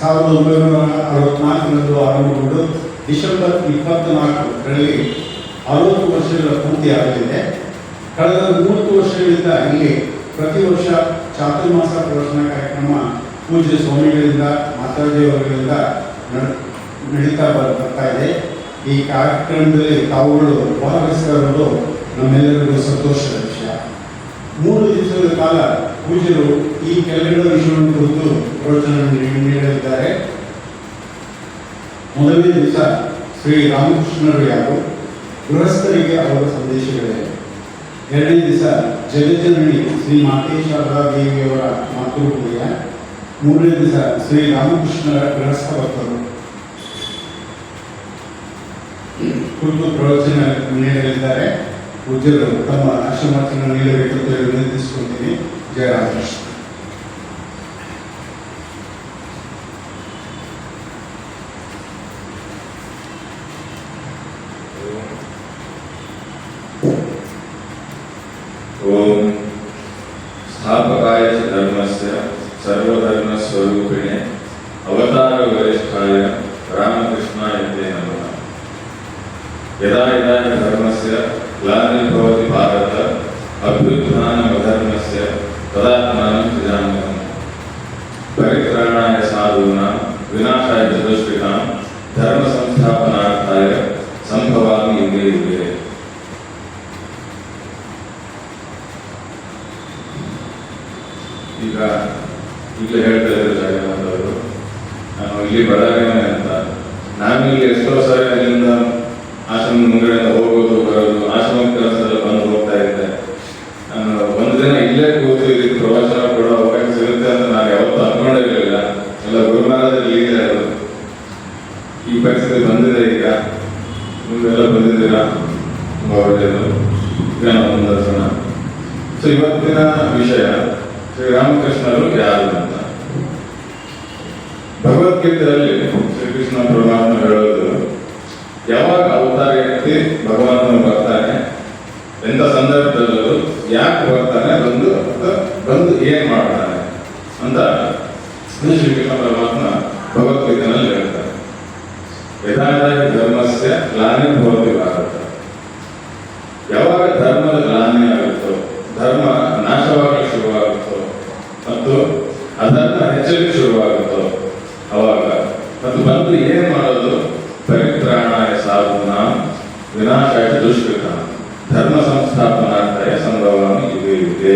1964ರಂದು ಆರಂಭಗೊಂಡು December 24ರಲ್ಲಿ 60 ವರ್ಷಗಳ ಪೂರ್ತಿಯಾಗಲಿದೆ. ಕಳೆದ 30 ವರ್ಷಗಳಿಂದ ಇಲ್ಲಿ ಪ್ರತಿ ವರ್ಷ ಚಾತುರ್ಮಾಸ ಪ್ರವಚನ ಕಾರ್ಯಕ್ರಮ ಪೂಜ್ಯ ಸ್ವಾಮಿಗಳಿಂದ ಮಾತಾಜಿಯವರಿಂದ ನಡೀತಾ ಬರ್ತಾ ಇದೆ. ಈ ಕಾರ್ಯಕ್ರಮದಲ್ಲಿ ತಾವುಗಳು ಭಾಗವಹಿಸಿರುವುದು ನಮ್ಮೆಲ್ಲರಿಗೂ ಸಂತೋಷದ ವಿಷಯ. 3 ದಿವಸಗಳ ಕಾಲ ಪೂಜ್ಯರು ಈ ಕೆಳಗಿನ ವಿಷಯವನ್ನು ಕುರಿತು ಪ್ರವಚನ ನೀಡಲಿದ್ದಾರೆ. ಮೊದಲನೇ ದಿವಸ ಶ್ರೀ ರಾಮಕೃಷ್ಣರು ಯಾರು, ಗೃಹಸ್ಥರಿಗೆ ಅವರ ಸಂದೇಶಗಳಿವೆ. ಎರಡನೇ ದಿವಸ ಜಗಜ್ಜನನಿ ಶ್ರೀ ಮಾತೇಶ್ವರ ದೇವಿಯವರ ಮಾತೃಭೂಮಿಯ. ಮೂರನೇ ದಿವಸ ಶ್ರೀ ರಾಮಕೃಷ್ಣರ ಗೃಹಸ್ಥ ಭಕ್ತರು ಕುರಿತು ಪ್ರವಚನ ನೀಡಲಿದ್ದಾರೆ. ಪೂಜ್ಯರು ತಮ್ಮ ಆಶ್ರಮವನ್ನು ನೀಡಬೇಕೆಂದು ವಿನಂತಿಸಿಕೊಂಡಿದ್ದೀನಿ. ಜಯ ರಾಮಕೃಷ್ಣ. ओम स्थापकाय धर्मस्य सर्वधर्म स्वरूपिणे अवतार वरिष्ठाय रामकृष्णाय ते नमः। यदा यदा धर्मस्य ग्लानिर्भवति भारत अभ्युत्थानमधर्मस्य तदात्मानं सृजाम्यहम्। परित्राणाय साधूनां विनाशाय दुष्कृतां धर्म संस्थापनार्थाय संभवामि युगे युगे। ಈಗಲೇ ಹೇಳ್ತಾ ಇದ್ದಾರೆ ಜಗನ್ನಾಥ್ ಅವರು, ನಾನು ಇಲ್ಲಿ ಬಡಾವಣೆ ಅಂತ. ನಾನಿಲ್ಲಿ ಎಷ್ಟೋ ಸಾರಿ ಅಲ್ಲಿಂದ ಆಶ್ರಮ ಮುಂಗಡೆಯಿಂದ ಹೋಗೋದು ಬರೋದು, ಆಶ್ರಮ ಕೆಲಸದಲ್ಲಿ ಬಂದು ಹೋಗ್ತಾ ಇದ್ದೆ. ನಾನು ಒಂದು ದಿನ ಇಲ್ಲೇ ಕೂತು ಇಲ್ಲಿ ಪ್ರವಚನ ಕೊಡೋ ಅವಕಾಶ ಸಿಗುತ್ತೆ ಅಂತ ನಾನು ಯಾವತ್ತೂ ಅನ್ಕೊಂಡಿರಲಿಲ್ಲ. ಎಲ್ಲ ಗುರುಮಹಾರಾಜರು ಲೀಲೆ ಅದು. ಈ ಪರಿಸ್ಥಿತಿ ಬಂದಿದೆ. ಈಗ ನೀವೆಲ್ಲ ಬಂದಿದ್ದೀರಾ, ತುಂಬ ಒಳ್ಳೆಯದು. ಜ್ಞಾನ ಸಂದರ್ಶನ. ಸೊ ಇವತ್ತಿನ ವಿಷಯ ಶ್ರೀರಾಮಕೃಷ್ಣರು ಯಾರು ಅಂತ. ಭಗವದ್ಗೀತೆಯಲ್ಲಿ ಶ್ರೀಕೃಷ್ಣ ಪರಮಾತ್ಮ ಹೇಳೋದು, ಯಾವಾಗ ಅವತಾರ ಎತ್ತಿ ಭಗವಂತನು ಬರ್ತಾನೆ, ಎಂಥ ಸಂದರ್ಭದಲ್ಲೂ ಯಾಕೆ ಬರ್ತಾನೆ, ಬಂದು ಏನ್ ಮಾಡ್ತಾನೆ ಅಂತ ಶ್ರೀಕೃಷ್ಣ ಪರಮಾತ್ಮ ಭಗವದ್ಗೀತೆಯಲ್ಲಿ ಹೇಳ್ತಾರೆ. ಯಥಾಯಥ ಧರ್ಮಸ್ಯ ಗ್ಲಾನಿರ್ಭವತಿ ಭಾರತ. ಯಾವಾಗ ಧರ್ಮದ ಗ್ಲಾನಿ ಆಗುತ್ತೋ, ಧರ್ಮ ನಾಶವಾಗಲು ಶುರುವಾಗುತ್ತೋ ಮತ್ತು ಅದನ್ನ ಹೆಚ್ಚಲಿಕ್ಕೆ ಶುರುವಾಗುತ್ತೋ ಅವಾಗ ಮತ್ತು ಬಂದು ಏನ್ ಮಾಡೋದು, ಪರಿತ್ರಾಣಾಯ ಸಾಧೂನಾಂ ವಿನಾಶಾಯ ದುಷ್ಕೃತಾಂ ಧರ್ಮ ಸಂಸ್ಥಾಪನಾರ್ಥಾಯ ಸಂಭವಾಮಿ ಯುಗೆ ಯುಗೆ.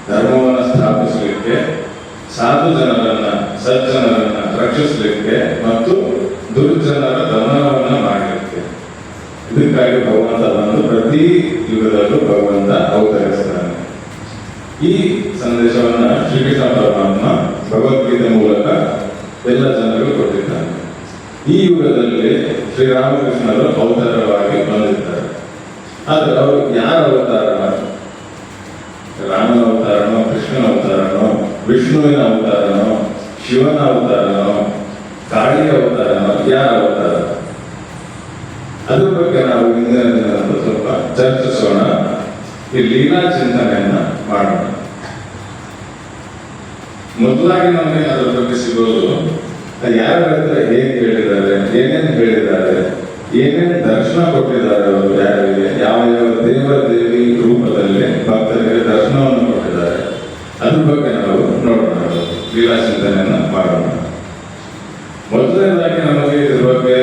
ಧರ್ಮವನ್ನು ಸ್ಥಾಪಿಸಲಿಕ್ಕೆ, ಸಾಧು ಜನರನ್ನ ಸಜ್ಜನರನ್ನ ರಕ್ಷಿಸಲಿಕ್ಕೆ ಮತ್ತು ದುರ್ಜನರ ದಮನವನ್ನ ಮಾಡಲಿಕ್ಕೆ, ಇದಕ್ಕಾಗಿ ಭಗವಂತ ಬಂದು ಪ್ರತಿ ಯುಗದಲ್ಲೂ ಭಗವಂತ ಅವತರಿಸ್ತಾನೆ. ಈ ಸಂದೇಶವನ್ನ ಶ್ರೀಕೃಷ್ಣ ಪರಮಾತ್ಮ ಭಗವದ್ಗೀತೆ ಮೂಲಕ ಎಲ್ಲ ಜನರಿಗೂ ಕೊಟ್ಟಿದ್ದಾನೆ. ಈ ಯುಗದಲ್ಲಿ ಶ್ರೀರಾಮಕೃಷ್ಣರು ಅವತಾರವಾಗಿ ಬಂದಿದ್ದಾರೆ. ಆದರೆ ಅವರು ಯಾರ ಅವತಾರ? ರಾಮನ ಅವತಾರನೋ, ಕೃಷ್ಣನ ಅವತಾರನೋ, ವಿಷ್ಣುವಿನ ಅವತಾರನೋ, ಶಿವನ ಅವತಾರನೋ, ಕಾಳಿಯ ಅವತಾರನೋ, ಯಾರ ಅವತಾರ? ಅದ್ರ ಬಗ್ಗೆ ನಾವು ಹಿಂದಿನ ದಿನ ಸ್ವಲ್ಪ ಚರ್ಚಿಸೋಣ. ಈ ಲೀಲಾ ಚಿಂತನೆಯನ್ನ ಮಾಡೋಣ. ಮೊದಲಾಗಿ ನಮಗೆ ಅದರ ಬಗ್ಗೆ ಸಿಗೋದು, ಯಾರ ಹತ್ರ ಹೇಗೆ ಹೇಳಿದ್ದಾರೆ, ಏನೇನು ಹೇಳಿದ್ದಾರೆ, ಏನೇನು ದರ್ಶನ ಕೊಟ್ಟಿದ್ದಾರೆ, ಅವರು ಯಾರಿಗೆ ಯಾವ ಯಾವ ದೇವ ದೇವಿ ರೂಪದಲ್ಲಿ ಭಕ್ತರಿಗೆ ದರ್ಶನವನ್ನು ಕೊಟ್ಟಿದ್ದಾರೆ, ಅದ್ರ ಬಗ್ಗೆ ನಾವು ನೋಡೋಣ. ಲೀಲಾ ಚಿಂತನೆಯನ್ನ ಮಾಡೋಣ. ಮೊದಲನೇದಾಗಿ ನಮಗೆ ಇದ್ರ ಬಗ್ಗೆ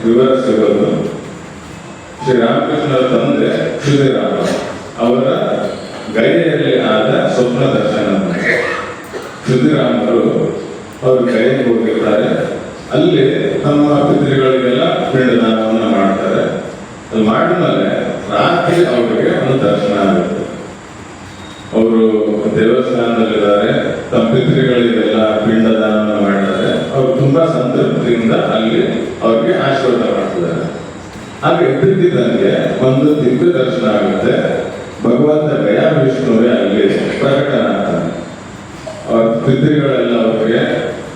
ವಿವರ ಸಿಗೋದು ಶ್ರೀರಾಮಕೃಷ್ಣರ ತಂದೆ ಕ್ಷುದಿರಾಮ ಅವರ ಗೈಯಲ್ಲಿ ಆದ ಸ್ವಪ್ನ ದರ್ಶನ. ಕ್ಷುದಿರಾಮರು ಅವರು ಗೈಗೆ ಹೋಗಿರ್ತಾರೆ. ಅಲ್ಲಿ ತಮ್ಮ ಪಿತೃಗಳಿಗೆಲ್ಲ ಪಿಂಡದಾನವನ್ನು ಮಾಡ್ತಾರೆ. ಅದು ಮಾಡಿದ್ಮೇಲೆ ರಾತ್ರಿ ಅವರಿಗೆ ಒಂದು ದರ್ಶನ ಆಗುತ್ತೆ. ಅವರು ದೇವಸ್ಥಾನದಲ್ಲಿದ್ದಾರೆ, ತಮ್ಮ ಪಿತೃಗಳಿಗೆಲ್ಲ ಪಿಂಡದಾನವನ್ನು ಮಾಡಿದ್ದಾರೆ. ಅವರು ತುಂಬಾ ಸಂತೃಪ್ತಿಯಿಂದ ಅಲ್ಲಿ ಅವ್ರಿಗೆ ಆಶೀರ್ವಾದ ಮಾಡ್ತಿದ್ದಾರೆ. ಹಾಗೆ ಇದ್ದಕ್ಕಿದ್ದಂಗೆ ಒಂದು ದಿವ್ಯ ದರ್ಶನ ಆಗುತ್ತೆ. ಭಗವಂತ ಗಯಾ ವಿಷ್ಣುವೇ ಅಲ್ಲಿ ಪ್ರಕಟನಾಗ್ತಾನೆ. ಅವ್ರ ಪಿತೃಗಳೆಲ್ಲ ಅವರಿಗೆ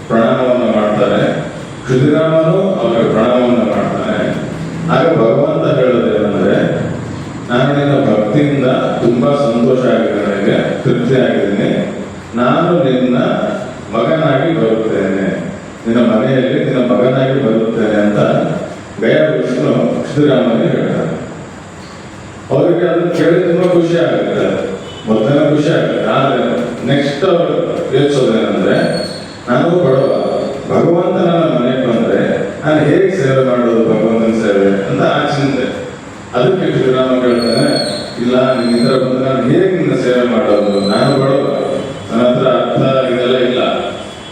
ಪ್ರಣಾಮವನ್ನು ಮಾಡ್ತಾರೆ. ಕ್ಷುದಿರಾಮನು ಅವರಿಗೆ ಪ್ರಣಾಮವನ್ನು ಮಾಡ್ತಾನೆ. ಆಗ ಭಗವಂತ ಹೇಳೋದೇನೆಂದ್ರೆ, ನಾನು ನಿನ್ನ ಭಕ್ತಿಯಿಂದ ತುಂಬಾ ಸಂತೋಷ ಆಗಿದೆ, ನನಗೆ ತೃಪ್ತಿ ಆಗಿದ್ದೀನಿ, ನಾನು ನಿನ್ನ ಮಗನಾಗಿ ಬರುತ್ತೇನೆ ಮಗನಾಗಿ ಬರುತ್ತೇನೆ ಅಂತ ಗಯಾ ವಿಷ್ಣು ಶ್ರೀರಾಮನಿಗೆ ಹೇಳ್ತಾರೆ. ಅವರಿಗೆ ಅದನ್ನು ಕೇಳಿ ತುಂಬಾ ಖುಷಿ ಆಗುತ್ತೆ, ಮೊದಲನೇ ಖುಷಿ ಆಗುತ್ತೆ. ಆದ್ರೆ ನೆಕ್ಸ್ಟ್ ಅವರು ಯೋಚಿಸೋದೇನಂದ್ರೆ, ನಾನು ಬಡವ, ಭಗವಂತ ನನ್ನ ಮನೆಗೆ ಬಂದ್ರೆ ನಾನು ಹೇಗೆ ಸೇವೆ ಮಾಡೋದು ಭಗವಂತನ ಸೇವೆ ಅಂತ ಆ ಚಿಂತೆ. ಅದಕ್ಕೆ ಶ್ರೀರಾಮ ಹೇಳ್ತಾನೆ, ಇಲ್ಲ ನಿನ್ನಿಂದ ಬಂದು ನಾನು ಹೇಗೆ ನಿನ್ನ ಸೇವೆ ಮಾಡೋದು, ನಾನು ಬಡವ, ನನ್ನ ಹತ್ರ ಅರ್ಥ ಇದೆಲ್ಲ ಇಲ್ಲ,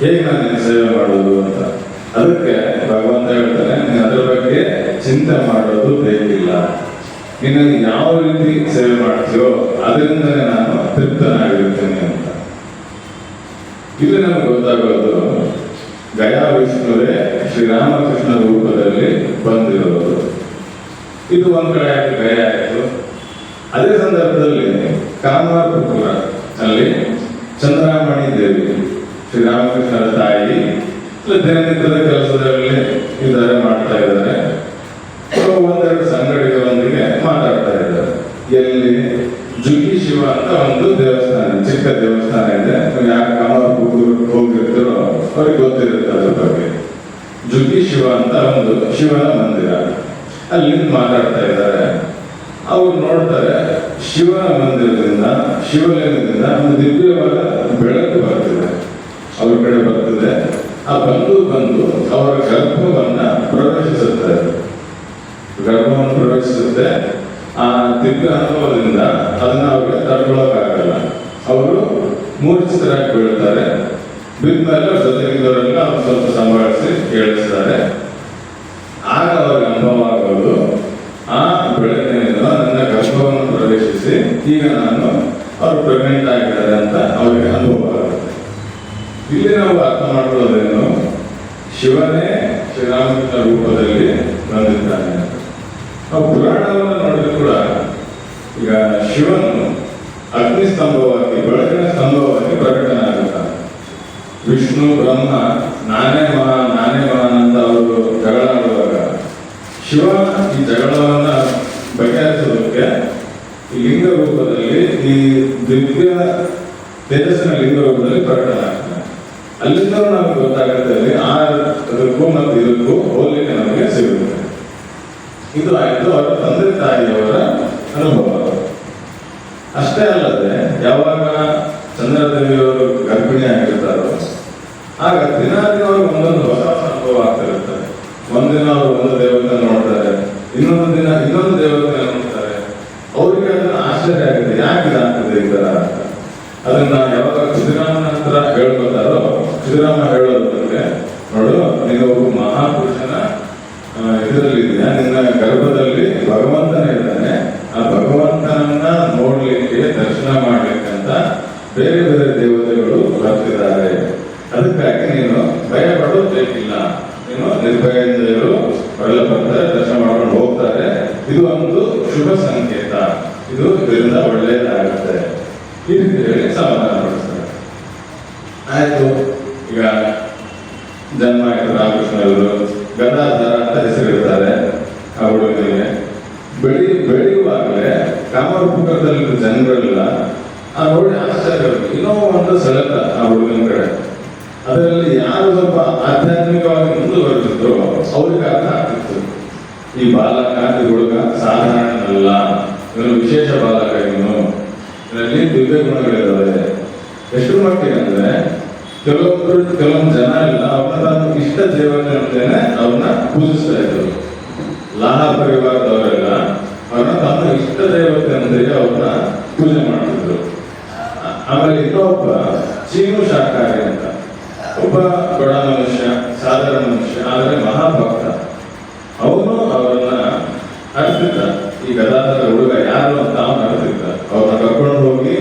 ಹೇಗೆ ನಾನು ನಿನ್ನ ಸೇವೆ ಮಾಡೋದು ಅಂತ. ಅದಕ್ಕೆ ಭಗವಂತ ಹೇಳ್ತಾನೆ, ನೀನು ಅದ್ರ ಬಗ್ಗೆ ಚಿಂತೆ ಮಾಡೋದು ಬೇಕಿಲ್ಲ, ನೀನು ಯಾವ ರೀತಿ ಸೇವೆ ಮಾಡ್ತೀಯೋ ಅದರಿಂದಲೇ ನಾನು ತೃಪ್ತನಾಗಿರುತ್ತೇನೆ ಅಂತ. ಇಲ್ಲಿ ನಮ್ಗೆ ಗೊತ್ತಾಗೋದು ಗಯಾ ವಿಷ್ಣುವೇ ಶ್ರೀರಾಮಕೃಷ್ಣ ರೂಪದಲ್ಲಿ ಬಂದಿರೋದು. ಇದು ಒಂದ್ ಕಡೆ ಆಯ್ತು, ಗಯಾ ಆಯ್ತು. ಅದೇ ಸಂದರ್ಭದಲ್ಲಿ ಕಾಮರ್ಪುರ ಅಲ್ಲಿ ಚಂದ್ರಾಮಣಿ ದೇವಿ ಶ್ರೀರಾಮಕೃಷ್ಣರ ತಾಯಿ ದಿನನಿತ್ಯದ ಕೆಲಸದಲ್ಲಿ ಇದ್ದಾರೆ, ಮಾಡ್ತಾ ಇದ್ದಾರೆ. ಒಂದೆರಡು ಸಂಗಡಿಗರೊಂದಿಗೆ ಮಾತಾಡ್ತಾ ಇದ್ದಾರೆ. ಎಲ್ಲಿ ಜುಗಿ ಶಿವ ಅಂತ ಒಂದು ದೇವಸ್ಥಾನ, ಚಿಕ್ಕ ದೇವಸ್ಥಾನ ಇದೆ. ಯಾರು ಕಾಮರ್ಪುರ ಹೋಗಿರ್ತೀರೋ ಅವ್ರಿಗೆ ಗೊತ್ತಿರುತ್ತೆ ಅದ್ರ ಬಗ್ಗೆ. ಜುಗಿ ಶಿವ ಅಂತ ಒಂದು ಶಿವನ ಮಂದಿರ, ಅಲ್ಲಿ ಮಾತಾಡ್ತಾ ಇದ್ದಾರೆ. ಅವ್ರು ನೋಡ್ತಾರೆ, ಶಿವನ ಮಂದಿರದಿಂದ, ಶಿವಲಿಂಗದಿಂದ ಒಂದು ದಿವ್ಯವಾದ ಬೆಳಕು ಬರ್ತಿದೆ, ಅವ್ರ ಕಡೆ ಬರ್ತಿದೆ. ಆ ಬಂದು ಅವರ ಗರ್ಭವನ್ನ ಪ್ರವೇಶಿಸುತ್ತೆ, ಗರ್ಭವನ್ನು ಪ್ರವೇಶಿಸುತ್ತೆ. ಆ ದಿವ್ಯ ಅನುಭವದಿಂದ ಅದನ್ನ ಅವ್ರಿಗೆ ತಡ್ಕೊಳ್ಳೋಕ್ಕಾಗಲ್ಲ. ಅವರು ಮೂರ್ಛಿತರಾಗಿ ಬೀಳ್ತಾರೆ. ಬಿದ್ಮೇಲೆ ಅವ್ರ ಜೊತೆಗಿದ್ದವರೆಲ್ಲ ಅವ್ರು ಸ್ವಲ್ಪ ಸಂಭಾಳಿಸಿ ಕೇಳಿಸ್ತಾರೆ. ಆಗ ಅವ್ರಿಗೆ ಅನುಭವ ಆಗೋದು, ಆ ಬೆಳಕಿನಿಂದ ನನ್ನ ಗರ್ಭವನ್ನು ಪ್ರವೇಶಿಸಿ ಈಗ ನಾನು ಅವ್ರು ಪ್ರೆಗ್ನೆಂಟ್ ಆಗಿದ್ದಾರೆ ಅಂತ ಅವ್ರಿಗೆ ಅನುಭವ ಆಗುತ್ತೆ. ಇಲ್ಲಿ ನಾವು ಅರ್ಥ ಮಾಡ್ಕೊಳ್ಳೋದೇನು, ಶಿವನೇ ಶ್ರೀರಾಮಕೃಷ್ಣ ರೂಪದಲ್ಲಿ ಬಂದಿದ್ದಾನೆ. ನಾವು ಪುರಾಣವನ್ನು ನೋಡಿದ್ರು ಕೂಡ ಈಗ ಶಿವನು ಅಗ್ನಿ ಸ್ತಂಭವಾಗಿ, ಬೆಳಕಿನ ಸ್ತಂಭವಾಗಿ ಪ್ರಕಟನಾಗುತ್ತಾನೆ. ವಿಷ್ಣು ಬ್ರಹ್ಮ ನಾನೇ ಮಹಾನ್ ಅಂತ ಅವರು ಜಗಳ ಆಡುವಾಗ ಶಿವ ಈ ಜಗಳವನ್ನ ಬಗೆಹರಿಸೋದಕ್ಕೆ ಈ ಲಿಂಗ ರೂಪದಲ್ಲಿ, ಈ ದಿವ್ಯ ತೇಜಸ್ಸಿನ ಲಿಂಗ ರೂಪದಲ್ಲಿ ಪ್ರಕಟನಾಗ್ತಾನೆ. ಅಲ್ಲಿಂದ ನಮ್ಗೆ ಗೊತ್ತಾಗುತ್ತೆ, ಅಲ್ಲಿ ಆ ಅದಕ್ಕೂ ಮತ್ತು ಇದಕ್ಕೂ ಹೋಲಿಕೆ ನಮಗೆ ಸಿಗುತ್ತೆ. ಇದು ಆಯ್ತು ಅವರ ತಂದೆ ತಾಯಿಯವರ ಅನುಭವ. ಅಷ್ಟೇ ಅಲ್ಲದೆ ಯಾವಾಗ ಚಂದ್ರದೇವಿಯವರು ಗರ್ಭಿಣಿ ಆಗಿರ್ತಾರೋ ಆಗ ದಿನ ಅವ್ರಿಗೆ ಒಂದೊಂದು ಹೊಸ ಅನುಭವ ಆಗ್ತಿರುತ್ತೆ. ಒಂದಿನ ಅವರು ಒಂದು ದೇವತೆ ನೋಡ್ತಾರೆ, ಇನ್ನೊಂದು ದಿನ ಇನ್ನೊಂದು ದೇವತೆ ನೋಡ್ತಾರೆ. ಅವ್ರಿಗೆ ಅದನ್ನ ಆಶ್ಚರ್ಯ ಆಗುತ್ತೆ, ಯಾಕೆ ಇದಾಗ್ತದೆ ಈ ತರ ಅಂತ. ಅದನ್ನ ಯಾವಾಗ ಸಿದ್ದರಾಮನ ಹತ್ರ ಹೇಳ್ಕೊತಾರೋ, ಸಿದ್ದರಾಮ ಹೇಳೋದಕ್ಕೆ, ನೋಡು ನೀನು ಒಬ್ಬ ಮಹಾಪುರುಷನ ಇದರಲ್ಲಿದೆಯಾ, ನಿನ್ನ ಗರ್ಭದಲ್ಲಿ ಭಗವಂತನೇ ಇದ್ದಾನೆ. ಆ ಭಗವಂತನನ್ನ ನೋಡ್ಲಿಕ್ಕೆ, ದರ್ಶನ ಮಾಡ್ಲಿಕ್ಕೆ ಅಂತ ಬೇರೆ ಬೇರೆ ದೇವತೆಗಳು ಬರ್ತಿದ್ದಾರೆ. ಅದಕ್ಕಾಗಿ ನೀನು ಭಯ ಪಡೋದು ಬೇಕಿಲ್ಲ, ನೀನು ನಿರ್ಭಯದಿಂದ ಇರು, ಅವರೆಲ್ಲ ಬರ್ತಾರೆ, ದರ್ಶನ ಮಾಡ್ಕೊಂಡು ಹೋಗ್ತಾರೆ. ಇದು ಒಂದು ಶುಭ ಸಂಕೇತ, ಇದು ಇದರಿಂದ ಒಳ್ಳೆಯದಾಗುತ್ತೆ. ಈ ರೀತಿ ಹೇಳಿ ಸಮಾಧಾನ ಪಡಿಸ್ತಾರೆ. ಆಯ್ತು, ಈಗ ಜನ್ಮ ಆಯ್ತು. ರಾಮಕೃಷ್ಣರು ಗದಾಧರ ಅಂತ ಹೆಸರಿರ್ತಾರೆ ಆ ಹುಡುಗನಿಗೆ. ಬೆಳೆಯುವಾಗಲೇ ಕಾಮರೂಪದಲ್ಲಿ ಜನರೆಲ್ಲ ಆ ನೋಡಿ ಆಶ್ಚರ್ಯ, ಇನ್ನೂ ಒಂದು ಸೆಳೆತ ಆ ಹುಡುಗನ ಕಡೆ. ಅದರಲ್ಲಿ ಯಾರು ಸ್ವಲ್ಪ ಆಧ್ಯಾತ್ಮಿಕವಾಗಿ ಮುಂದುವರೆದಿದ್ರು ಅವ್ರಿಗೆ ಅರ್ಥ ಆಗ್ತಿತ್ತು, ಈ ಬಾಲಕ, ಈ ಹುಡುಗ ಸಾಧಾರಣನಲ್ಲ, ಇವನು ವಿಶೇಷ ಬಾಲಕ, ಇದರಲ್ಲಿ ದಿವ್ಯ ಗುಣಗಳಿದ್ದಾವೆ. ಎಷ್ಟು ಮಟ್ಟಿಗೆ ಅಂದ್ರೆ ಕೆಲವೊಂದು ಜನ ಇಲ್ಲ, ಅವ್ರನ್ನ ತಮ್ಮ ಇಷ್ಟ ದೇವತೆ ಅಂತೇನೆ ಅವ್ರನ್ನ ಪೂಜಿಸ್ತಾ ಇದ್ರು. ಲಾಹ ಪರಿವಾರದವರೆಲ್ಲ ಅವ್ರನ್ನ ತಮ್ಮ ಇಷ್ಟ ದೇವತೆ ಅಂತೇಳಿ ಅವ್ರನ್ನ ಪೂಜೆ ಮಾಡ್ತಿದ್ರು. ಆಮೇಲೆ ಇನ್ನೊಬ್ಬ ಚೀನು ಶಾಕಾರಿ ಅಂತ ಒಬ್ಬ ಬಡ ಮನುಷ್ಯ, ಸಾಧಾರಣ ಮನುಷ್ಯ, ಆದರೆ ಮಹಾಭಕ್ತ. ಅವನು ಅವರನ್ನ ಅರ್ತಿದ್ದ, ಈ ಗದಾಧರ ಹುಡುಗ ಯಾರು ಅಂತ ಅವನು ಅರ್ತಿದ್ದ. ಅವ್ರನ್ನ ಕರ್ಕೊಂಡು ಹೋಗಿ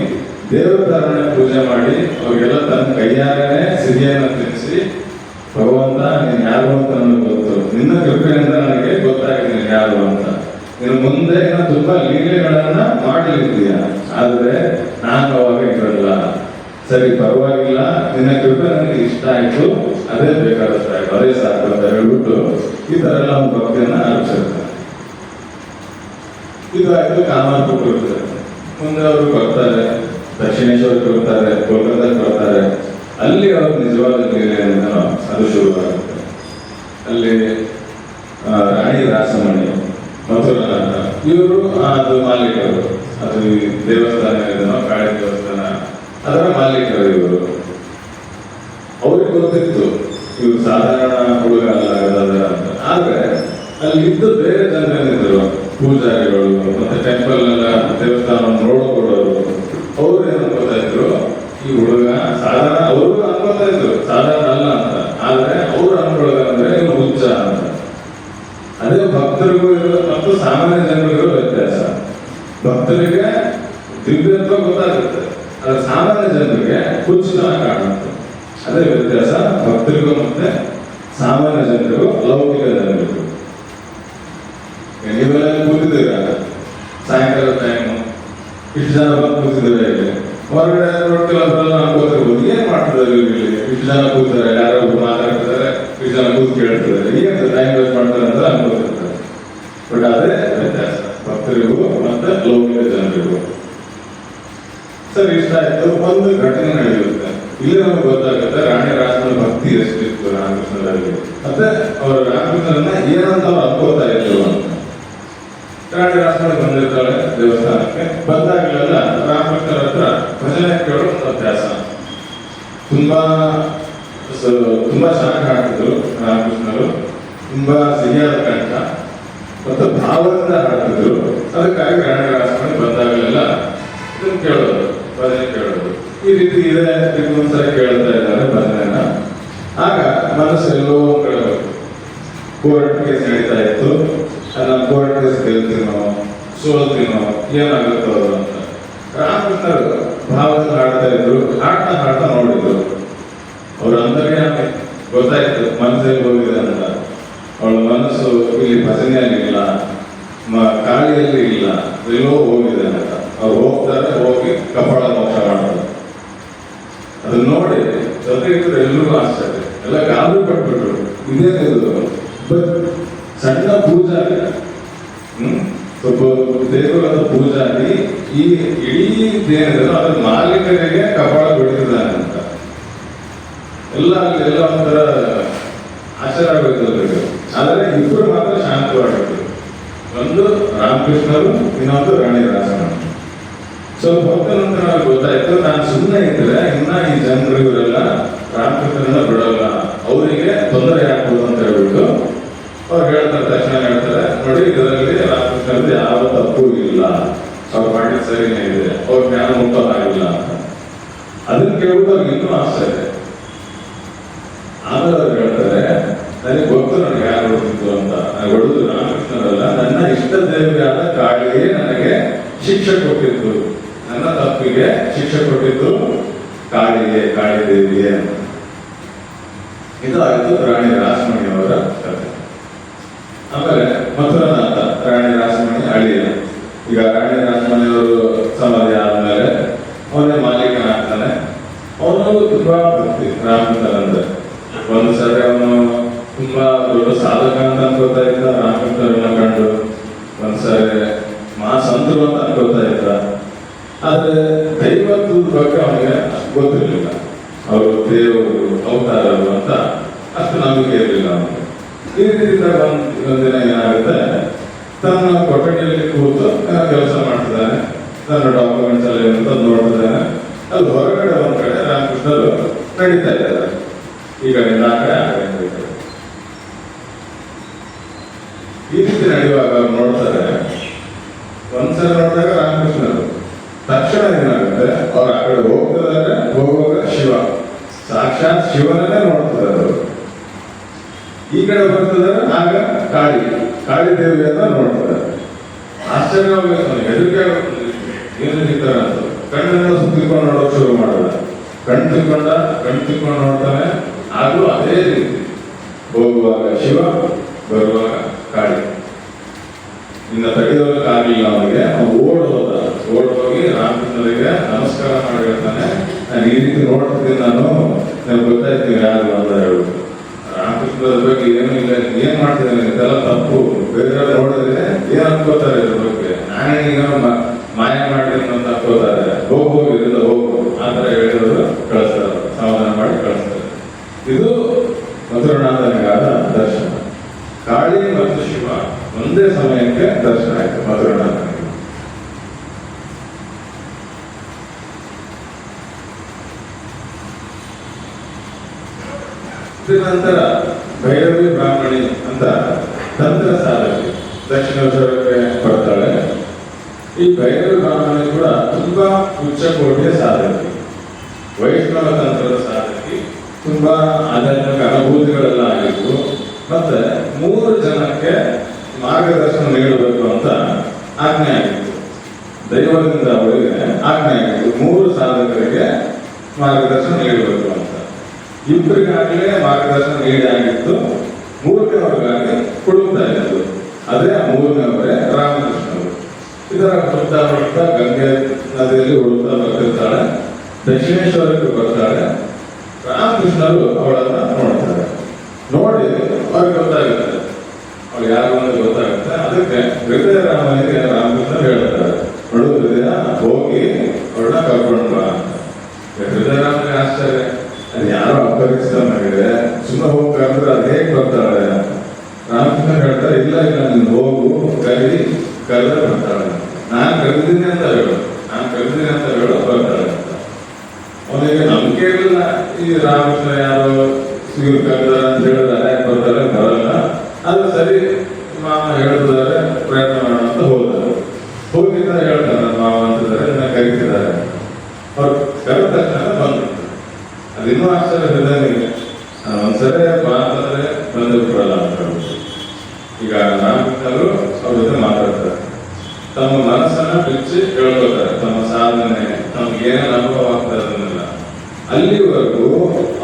ದೇವತಾರಣ್ಯ ಪೂಜೆ ಮಾಡಿ ಅವ್ರಿಗೆಲ್ಲ ತನ್ನ ಕೈಯಾರನೇ ಸಿಹಿಯನ್ನು ತಿನ್ನಿಸಿ, ಭಗವಂತ ನೀನು ಯಾರು ಅಂತ ನನಗೆ ಗೊತ್ತು, ನಿನ್ನ ಕೃಪೆಯಿಂದ ನನಗೆ ಗೊತ್ತಾಗಿದೆ ನೀನು ಯಾರು ಅಂತ. ನೀನು ಮುಂದೆ ತುಂಬಾ ಲೀಲೆಗಳನ್ನ ಮಾಡಲಿದ್ದೀಯ, ಆದ್ರೆ ನಾನು ಅವಾಗ ಇರಲ್ಲ. ಸರಿ, ಪರವಾಗಿಲ್ಲ, ನಿನ್ನ ಕೃಪೆ ನನಗೆ ಇಷ್ಟ ಆಯ್ತು, ಅದೇ ಬೇಕಾದಷ್ಟು ಆಯ್ತು, ಅದೇ ಸಾಕು ಅಂತ ಹೇಳ್ಬಿಟ್ಟು ಈ ತರ ಎಲ್ಲ ಒಂದು ಭಕ್ತಿಯನ್ನ ಆಚರಿಸ್ತಾರೆ. ಇದು ಆಯ್ತು ಕಾಮರ್ಪುರ. ಮುಂದೆ ಅವರು ಬರ್ತಾರೆ, ದಕ್ಷಿಣೇಶ್ವರಕ್ಕೆ ಬರ್ತಾರೆ, ಕೋಲ್ಕತ್ತಾಕ್ಕೆ ಬರ್ತಾರೆ. ಅಲ್ಲಿ ಅವ್ರು ನಿಜವಾದ ಲೀಲೆ ಅಂತ ಅದು ಶುರುವಾಗುತ್ತೆ. ಅಲ್ಲಿ ದೇವಸ್ಥಾನ ಇದೆನೋ ಕಾಳಿ ದೇವಸ್ಥಾನ ಅದರ ಮಾಲೀಕರು ಇವರು. ಅವ್ರಿಗೆ ಗೊತ್ತಿತ್ತು ಇವರು ಸಾಧಾರಣ ಹುಡುಗ ಅಲ್ಲ ಗದಾಧರ ಅಂತ. ಆದ್ರೆ ಅಲ್ಲಿದ್ದ ಬೇರೆ ಜನರೇನಿದ್ರು ಪೂಜಾರಿಗಳು ಮತ್ತೆ ಟೆಂಪಲ್ ಎಲ್ಲ ದೇವಸ್ಥಾನವನ್ನು ನೋಡ್ಕೊಡೋರು, ಅವ್ರು ಏನ್ ಅನ್ಕೋತಾ ಇದ್ರು, ಈ ಹುಡುಗ ಸಾಧಾರಣ, ಅವರು ಅನ್ಕೋತಾ ಇದ್ರು ಸಾಧಾರಣ ಅಲ್ಲ ಅಂತ. ಆದ್ರೆ ಅವ್ರು ಅನ್ಕೊಳ್ಳೋದಂದ್ರೆ ಇವ್ರು ಹುಚ್ಚ ಅಂತ. ಅದೇ ಭಕ್ತರಿಗೂ ಇರೋ ಮತ್ತು ಸಾಮಾನ್ಯ ಜನರಿಗೂ ಇರೋ ವ್ಯತ್ಯಾಸ. ಭಕ್ತರಿಗೆ ದಿವ್ಯತ್ವ ಗೊತ್ತಾಗುತ್ತೆ, ಆದ್ರೆ ಸಾಮಾನ್ಯ ಜನರಿಗೆ ಹುಚ್ಚುತನ ಕಾಣುತ್ತೆ. ಅದೇ ವ್ಯತ್ಯಾಸ ಭಕ್ತರಿಗೂ ಮತ್ತೆ ಸಾಮಾನ್ಯ ಜನರಿಗೂ ಲೌಕಿಕ ಜನರಿಗೂ. ನೀವೆಲ್ಲ ಕೂತಿದ್ದೀರ ಸಾಯಂಕಾಲ ಟೈಮು, ಇಷ್ಟು ಜನ ಬಂದು ಕೂತಿದ್ದೀರ, ಇಲ್ಲಿ ಹೊರಗಡೆ ಕೆಲವರೆಲ್ಲ ಅನ್ಕೋತಿರ್ಬೋದು ಏನ್ ಮಾಡ್ತಿದ್ದಾರೆ ಇಲ್ಲಿ, ಇಷ್ಟು ಜನ ಕೂತಿದ್ದಾರೆ, ಯಾರೋ ಮಾತಾಡ್ತಿದ್ದಾರೆ, ಇಷ್ಟು ಜನ ಕೂತು ಕೇಳ್ತಿದ್ದಾರೆ, ಏನು ಟೈಮ್ ವೇಸ್ಟ್ ಮಾಡ್ತಾರೆ ಅಂತ ಅನ್ಕೋತಿರ್ತಾರೆ. ಬಟ್ ಅದೇ ವ್ಯತ್ಯಾಸ ಭಕ್ತರಿಗೂ ಮತ್ತೆ ಲೌಕಿಕ ಜನರಿಗೂ. ಸರ್ ಇಷ್ಟ ಆಯ್ತು. ಒಂದು ಘಟನೆ ನಡೆಯುತ್ತೆ, ಇಲ್ಲಿ ನಮ್ಗೆ ಗೊತ್ತಾಗುತ್ತೆ ರಾಣಿ ರಾಸನ ಭಕ್ತಿ ಎಷ್ಟಿತ್ತು ರಾಮಕೃಷ್ಣರಲ್ಲಿ, ಮತ್ತೆ ಅವರು ರಾಮಕೃಷ್ಣರನ್ನ ಏನಂತ ಅವ್ರು ಅನ್ಕೋತಾ ಇದ್ರು ಅಂತ. ರಾಣಿ ರಾಸನ ಬಂದಿರ್ತಾಳೆ ದೇವಸ್ಥಾನಕ್ಕೆ, ಬಂದಾಗಲೆಲ್ಲ ರಾಮಕೃಷ್ಣರ ಹತ್ರ ಭಜನೆ ಕೇಳೋ ಅಭ್ಯಾಸ. ತುಂಬಾ ಚೆನ್ನಾಗಿ ಹಾಡ್ತಿದ್ರು ರಾಮಕೃಷ್ಣರು, ತುಂಬಾ ಸಿಹಿಯಾದ ಕಂಠ ಮತ್ತು ಭಾವದಿಂದ ಹಾಡ್ತಿದ್ರು. ಅದಕ್ಕಾಗಿ ರಾಣಿ ರಾಸನ ಬಂದಾಗಲೆಲ್ಲ ಇದನ್ನು ಕೇಳೋದು, ಭಜನೆ ಕೇಳೋದು. ಈ ರೀತಿ ಇದೆ, ಒಂದ್ಸರಿ ಕೇಳ್ತಾ ಇದ್ದಾರೆ ಭಜನೆನ. ಆಗ ಮನಸ್ಸೆಲ್ಲೋ ಕಡೆ ಕೋರ್ಟ್ ಕೇಸ್ ನಡೀತಾ ಇತ್ತು. ನಾನು ಕೋರ್ಟ್ ಕೇಸ್ ಗೆಲ್ತೀನೋ ಸೋಲ್ತೀನೋ ಏನಾಗುತ್ತೋ ಅಂತ ರಾಮಕೃಷ್ಣರು ಭಾವದಿಂದ ಹಾಡ್ತಾ ಇದ್ರು. ಹಾಡ್ತಾ ನೋಡಿದ್ರು, ಅವ್ರ ಅಂತರ್ಯ ಗೊತ್ತಾಯ್ತು ಮನಸ್ಸಲ್ಲಿ ಹೋಗಿದೆ ಅಂತ. ಅವಳ ಮನಸ್ಸು ಇಲ್ಲಿ ಭಜನೆಯಲ್ಲಿ ಇಲ್ಲ, ಕಾಳಿಯಲ್ಲಿ ಇಲ್ಲ, ಎಲ್ಲೋ ಹೋಗಿದೆ ಅಂತ. ಅವ್ರು ಹೋಗ್ತಾರೆ, ಹೋಗಿ ಕಪಾಳ ಮೋಕ್ಷ ಮಾಡ್ತಾರೆ. ಅದನ್ನ ನೋಡಿ ಜೊತೆಗೆ ಎಲ್ರಿಗೂ ಆಶ್ಚರ್ಯ, ಎಲ್ಲ ಗಾಬರಿ ಪಟ್ಬಿಟ್ರು. ಇದೇನಿದು ಸಣ್ಣ ಪೂಜಾರಿ, ಸ್ವಲ್ಪ ದೇವರ ಪೂಜಾರಿ ಈ ಇಡೀ ದೇನಿದೆ ಅದ್ರ ಮಾಲೀಕರಿಗೆ ಕಪಾಳ ಬಿಡ್ತಿದ್ದಾನೆ ಅಂತ ಎಲ್ಲ ಒಂಥರ ಆಶ್ಚರ್ಯ ಆಗೋಯ್ತು. ಆದ್ರೆ ಇಬ್ಬರು ಮಾತ್ರ ಶಾಂತವಾಗಿದ್ರು, ಒಂದು ರಾಮಕೃಷ್ಣರು, ಇನ್ನೊಂದು ರಾಣಿ ರಾಸನ. ಸ್ವಲ್ಪ ಹೊತ್ತ ನಂತರ ಅವ್ರಿಗೆ ಗೊತ್ತಾಯ್ತು, ನಾನು ಸುಮ್ಮನೆ ಇದ್ರೆ ಇನ್ನ ಈ ಜನರು ಇವರೆಲ್ಲ ರಾಮಕೃಷ್ಣರನ್ನ ಬಿಡೋಲ್ಲ, ಅವರಿಗೆ ತೊಂದರೆ ಆಗ್ಬೋದು ಅಂತ ಹೇಳ್ಬಿಟ್ಟು ಅವ್ರು ಹೇಳ್ತಾರೆ. ತಕ್ಷಣ ಹೇಳ್ತಾರೆ, ನೋಡಿ ಇದರಲ್ಲಿ ರಾಮಕೃಷ್ಣರದ್ದು ಯಾವ ತಪ್ಪು ಇಲ್ಲ, ಅವ್ರು ಮಾಡಿದ ಸರಿನೇ ಇದೆ, ಅವ್ರ ಜ್ಞಾನ ಮುಕ್ತವಾಗಿಲ್ಲ ಅಂತ. ಅದನ್ನ ಕೇಳ್ಬಿಟ್ಟು ಅವ್ರಿಗೆ ಇನ್ನೂ ಆಶ್ಚರ್ಯ. ಆಮೇಲೆ ಅವ್ರು ಹೇಳ್ತಾರೆ, ನನಗೆ ಗೊತ್ತು ನನಗೆ ಯಾರು ಹೊಡೆದಿತ್ತು ಅಂತ. ನನಗೆ ಹೊಡೆದು ರಾಮಕೃಷ್ಣರಲ್ಲ, ನನ್ನ ಇಷ್ಟ ದೇವಿಯಾದ ಕಾಳಿಯೇ ನನಗೆ ಶಿಕ್ಷೆ ಕೊಟ್ಟಿತ್ತು, ನನ್ನ ತಪ್ಪಿಗೆ ಶಿಕ್ಷೆ ಕೊಟ್ಟಿದ್ದು ಕಾಳಿಯೇ, ಕಾಳಿ ದೇವಿಯೇ ಅಂತ. ಇದು ಆಯ್ತು ರಾಣಿ ರಾಸಮಣಿಯವರ ಕಥೆ. ಆಮೇಲೆ ಮಥುರನಾಥ, ರಾಣಿ ರಾಸಮಣಿ ಅಳಿಯ. ಈಗ ರಾಣಿ ರಾಸಮಣಿಯವರು ಸಮಾಧಿ ಆದ್ಮೇಲೆ ಅವನೇ ಮಾಲೀಕನಾಗ್ತಾನೆ. ಅವನು ತುಂಬಾ ಭಕ್ತಿ ರಾಮಕೃಷ್ಣರಂದ್ರೆ. ಒಂದು ಸರಿ ಅವನು ತುಂಬಾ ದೊಡ್ಡ ಸಾಧಕ ಅಂತ ಅನ್ಕೋತಾ ಇದ್ದ ರಾಮಕೃಷ್ಣರನ್ನ ಕಂಡು, ಒಂದ್ಸರಿ ಸಂತರು ಅಂತ ಅನ್ಕೋತಾ ಇದ್ದ. ಆದ್ರೆ ದೈವತ್ವದ ಬಗ್ಗೆ ಅವನಿಗೆ ಅಷ್ಟು ಗೊತ್ತಿರಲಿಲ್ಲ, ಅವರು ದೇವರು ಅವತಾರರು ಅಂತ ಅಷ್ಟು ನಂಬಿಕೆ ಇರಲಿಲ್ಲ ಅವನಿಗೆ. ಈ ರೀತಿಯಿಂದ ಒಂದಿನ ಏನಾಗುತ್ತೆ, ತನ್ನ ಕೊಠಡಿಯಲ್ಲಿ ಕೂತು ಕೆಲಸ ಮಾಡ್ತಿದ್ದಾನೆ, ತನ್ನ ಡಾಕ್ಯುಮೆಂಟ್ಸ್ ಎಲ್ಲ ಏನಂತ ನೋಡ್ತಿದ್ದಾನೆ. ಅಲ್ಲಿ ಹೊರಗಡೆ ಒಂದ್ ಕಡೆ ರಾಮಕೃಷ್ಣರು ನಡೀತಾ ಇದ್ದಾರೆ. ಈಗ ಆ ಕಡೆ ಆ ಕಡೆ ನಡೀತಾರೆ. ಈ ರೀತಿ ನಡೆಯುವಾಗ ಅವ್ರು ನೋಡ್ತಾರೆ. ಒಂದ್ಸಲ ನೋಡಿದಾಗ ರಾಮಕೃಷ್ಣರು ತಕ್ಷಣ ಏನಾಗುತ್ತೆ, ಅವ್ರು ಆ ಕಡೆ ಹೋಗ್ತಿದ್ದಾರೆ. ಹೋಗುವಾಗ ಶಿವ, ಸಾಕ್ಷಾತ್ ಶಿವನನ್ನೇ ನೋಡ್ತಿದ್ದಾರೆ ಅವರು. ಈ ಕಡೆ ಬರ್ತಿದ್ದಾರೆ, ಆಗ ಕಾಳಿ ದೇವಿಯನ್ನ ನೋಡ್ತಾರೆ. ಆಶ್ಚರ್ಯವಾಗುತ್ತೆ, ಹೆದರಿಕೆ ಆಗುತ್ತೆ, ಏನು ನಿಂತಾರೆ ಅಂತ. ಕಣ್ಣನ್ನು ಸುತ್ತಿಕೊಂಡು ನೋಡೋಕೆ ಶುರು ಮಾಡೋದ. ಕಣ್ ತಿಕ್ಕೊಂಡು ನೋಡ್ತಾನೆ. ಅದು ಅದೇ ರೀತಿ ಹೋಗುವಾಗ ಶಿವ, ಬರುವಾಗ ಕಾಳಿ. ಇನ್ನ ತಡೆಯೋದಕ್ಕಾಗಲಿಲ್ಲ ಅವನಿಗೆ. ಅವನು ಓಡೋಗಿ ರಾಮಕೃಷ್ಣರಿಗೆ ನಮಸ್ಕಾರ ಮಾಡಿ ಹೇಳ್ತಾನೆ, ನಾನು ಈ ರೀತಿ ನೋಡ್ತಿದ್ದೀನಿ, ನನಗೆ ಗೊತ್ತಾಯ್ತು ಯಾರು ಅಂತ ಹೇಳ್ಬಿಟ್ಟು. ರಾಮಕೃಷ್ಣರ ಬಗ್ಗೆ ಏನೂ ಇಲ್ಲ, ಏನ್ ಮಾಡ್ತಿದ್ದಾನೆ, ಇದೆಲ್ಲ ತಪ್ಪು, ಬೇರೆ ನೋಡಿದ್ರೆ ಏನ್ ಅನ್ಕೋತಾರೆ ಇದ್ರ ಬಗ್ಗೆ, ನಾನೇ ಈಗ ಮಾಯ ಮಾಡ್ತೀನಿ ಅಂತ ಅನ್ಕೋತಾರೆ. ಹೋಗಿ ಇದರಿಂದ ಹೋಗು ಆ ಥರ ಹೇಳಿದ್ರು ಕಳಿಸ್ತಾರೆ, ಸಮಾಧಾನ ಮಾಡಿ ಕಳಿಸ್ತಾರೆ. ಇದು ಮಧುರನಾಥನಿಗಾದ ದರ್ಶನ. ಕಾಳಿ ಮತ್ತು ಶಿವ ಒಂದೇ ಸಮಯಕ್ಕೆ ದರ್ಶನ ಆಯ್ತು ಮಧುರನಾಥನಿಗೆ. ಇದರ ನಂತರ ಭೈರವಿ ಬ್ರಾಹ್ಮಣಿ ಅಂತ ತಂತ್ರ ಸಾಧಕಿ ದಕ್ಷಿಣೇಶ್ವರಕ್ಕೆ ಬರ್ತಾಳೆ. ಈ ಭೈರವಿ ಬ್ರಾಹ್ಮಣಿ ಕೂಡ ತುಂಬಾ ಉಚ್ಚ ಕೋಟಿಯ ಸಾಧಕಿ, ವೈಷ್ಣವ ತಂತ್ರದ ಸಾಧಕಿ, ತುಂಬಾ ಆಧ್ಯಾತ್ಮಿಕ ಅನುಭೂತಿಗಳೆಲ್ಲ ಆಗಿತ್ತು. ಮತ್ತೆ 3 ಜನಕ್ಕೆ ಮಾರ್ಗದರ್ಶನ ನೀಡಬೇಕು ಅಂತ ಆಜ್ಞೆ ಆಗಿತ್ತು, ದೈವದಿಂದ ಅವರಿಗೆ ಆಜ್ಞೆ ಆಗಿತ್ತು. 3 ಸಾಧಕರಿಗೆ ಮಾರ್ಗದರ್ಶನ ನೀಡಬೇಕು ಅಂತ. ಇಬ್ಬರಿಗಾಗಲೇ ಮಾರ್ಗದರ್ಶನ ನೀಡಿ ಆಗಿತ್ತು, 3ನೇವರಿಗಾಗಿ ಹುಡುಕ್ತಾ ಇತ್ತು. ಅದೇ 3ನೇವರೇ ರಾಮಕೃಷ್ಣರು. ಇದರ ಹುಡುಕ್ತಾ ಗಂಗೆ ನದಿಯಲ್ಲಿ ಹುಡುಕ್ತಾ ಬರ್ತಿರ್ತಾಳೆ. ದಕ್ಷಿಣೇಶ್ವರಕ್ಕೆ ಬರ್ತಾಳೆ. ರಾಮಕೃಷ್ಣರು ಅವಳನ್ನ ನೋಡ್ತಾರೆ. ನೋಡಿ ಅವ್ರಿಗೆ ಗೊತ್ತಾಗುತ್ತೆ ಅವಳು ಯಾರು ಅಂತ ಗೊತ್ತಾಗುತ್ತೆ. ಅದಕ್ಕೆ ಹೃದಯ ರಾಮನಿಗೆ ರಾಮಕೃಷ್ಣ ಹೇಳ್ತಾರೆ, ನೋಡು ಹೃದಯ ಹೋಗಿ ಅವಳನ್ನ ಕರ್ಕೊಂಡು ಬಾ ಅಂತ. ಹೃದಯ ರಾಮನಿಗೆ ಆಶ್ಚರ್ಯ, ಅದು ಯಾರೋ ಅಪರಿಚಿತನಾಗಿದೆ, ಸುಮ್ಮನೆ ಹೋಗಿ ಕರೆದ್ರೆ ಅದು ಹೇಗೆ ಬರ್ತಾಳೆ ಅಂತ. ರಾಮಕೃಷ್ಣ ಹೇಳ್ತಾರೆ, ಇಲ್ಲ ಇಲ್ಲ ನೀನು ಹೋಗು, ಕರೆದ್ರೆ ಬರ್ತಾಳೆ. ನಾನು ಕರೆದಿದ್ದೀನಿ ಅಂತ ಹೇಳು ಬರ್ತಾಳೆ ಅಂತ. ಅವನಿಗೆ ನಂಬಿಕೆ ಇರಲಿಲ್ಲ, ಈ ರಾಮಕೃಷ್ಣ ಯಾರೋ ಇವ್ರು ಕರೆದಾರೆ ಅಂತ ಹೇಳಿದ್ರೆ ಯಾಕೆ ಬರ್ತಾರೆ, ಬರಲ್ಲ. ಅದು ಸರಿ ಮಾವ ಹೇಳಿದ್ದಾರೆ, ಪ್ರಯತ್ನ ಮಾಡೋಣ ಅಂತ ಹೋಗಿದ್ದ ಹೇಳ್ತಾರೆ, ನನ್ನ ಮಾವ ಅಂತಿದ್ದಾರೆ, ನನ್ನ ಕರೀತಿದ್ದಾರೆ. ಅವ್ರು ಕರೆದ ತಕ್ಷಣ ಬಂದ್ಬಿಟ್ಟು ಅದಿನ್ನೂ ಆಶ್ಚರ್ಯ ಹೃದಯನಿಗೆ, ಒಂದ್ಸರಿ ಬಾ ಅಂತಂದ್ರೆ ಬಂದು ಬಿಡಲ್ಲ ಅಂತ ಹೇಳ್ಬಿಟ್ಟು. ಈಗ ರಾಮಕೃಷ್ಣರು ಅವ್ರ ಜೊತೆ ಮಾತಾಡ್ತಾರೆ, ತಮ್ಮ ಮನಸ್ಸನ್ನ ಬಿಚ್ಚಿ ಹೇಳ್ಕೊತಾರೆ, ತಮ್ಮ ಸಾಧನೆ ತಮ್ಗೆ ಏನೇನು ಅನುಭವ ಆಗ್ತದೆ ಅದನ್ನೆಲ್ಲ. ಅಲ್ಲಿವರೆಗೂ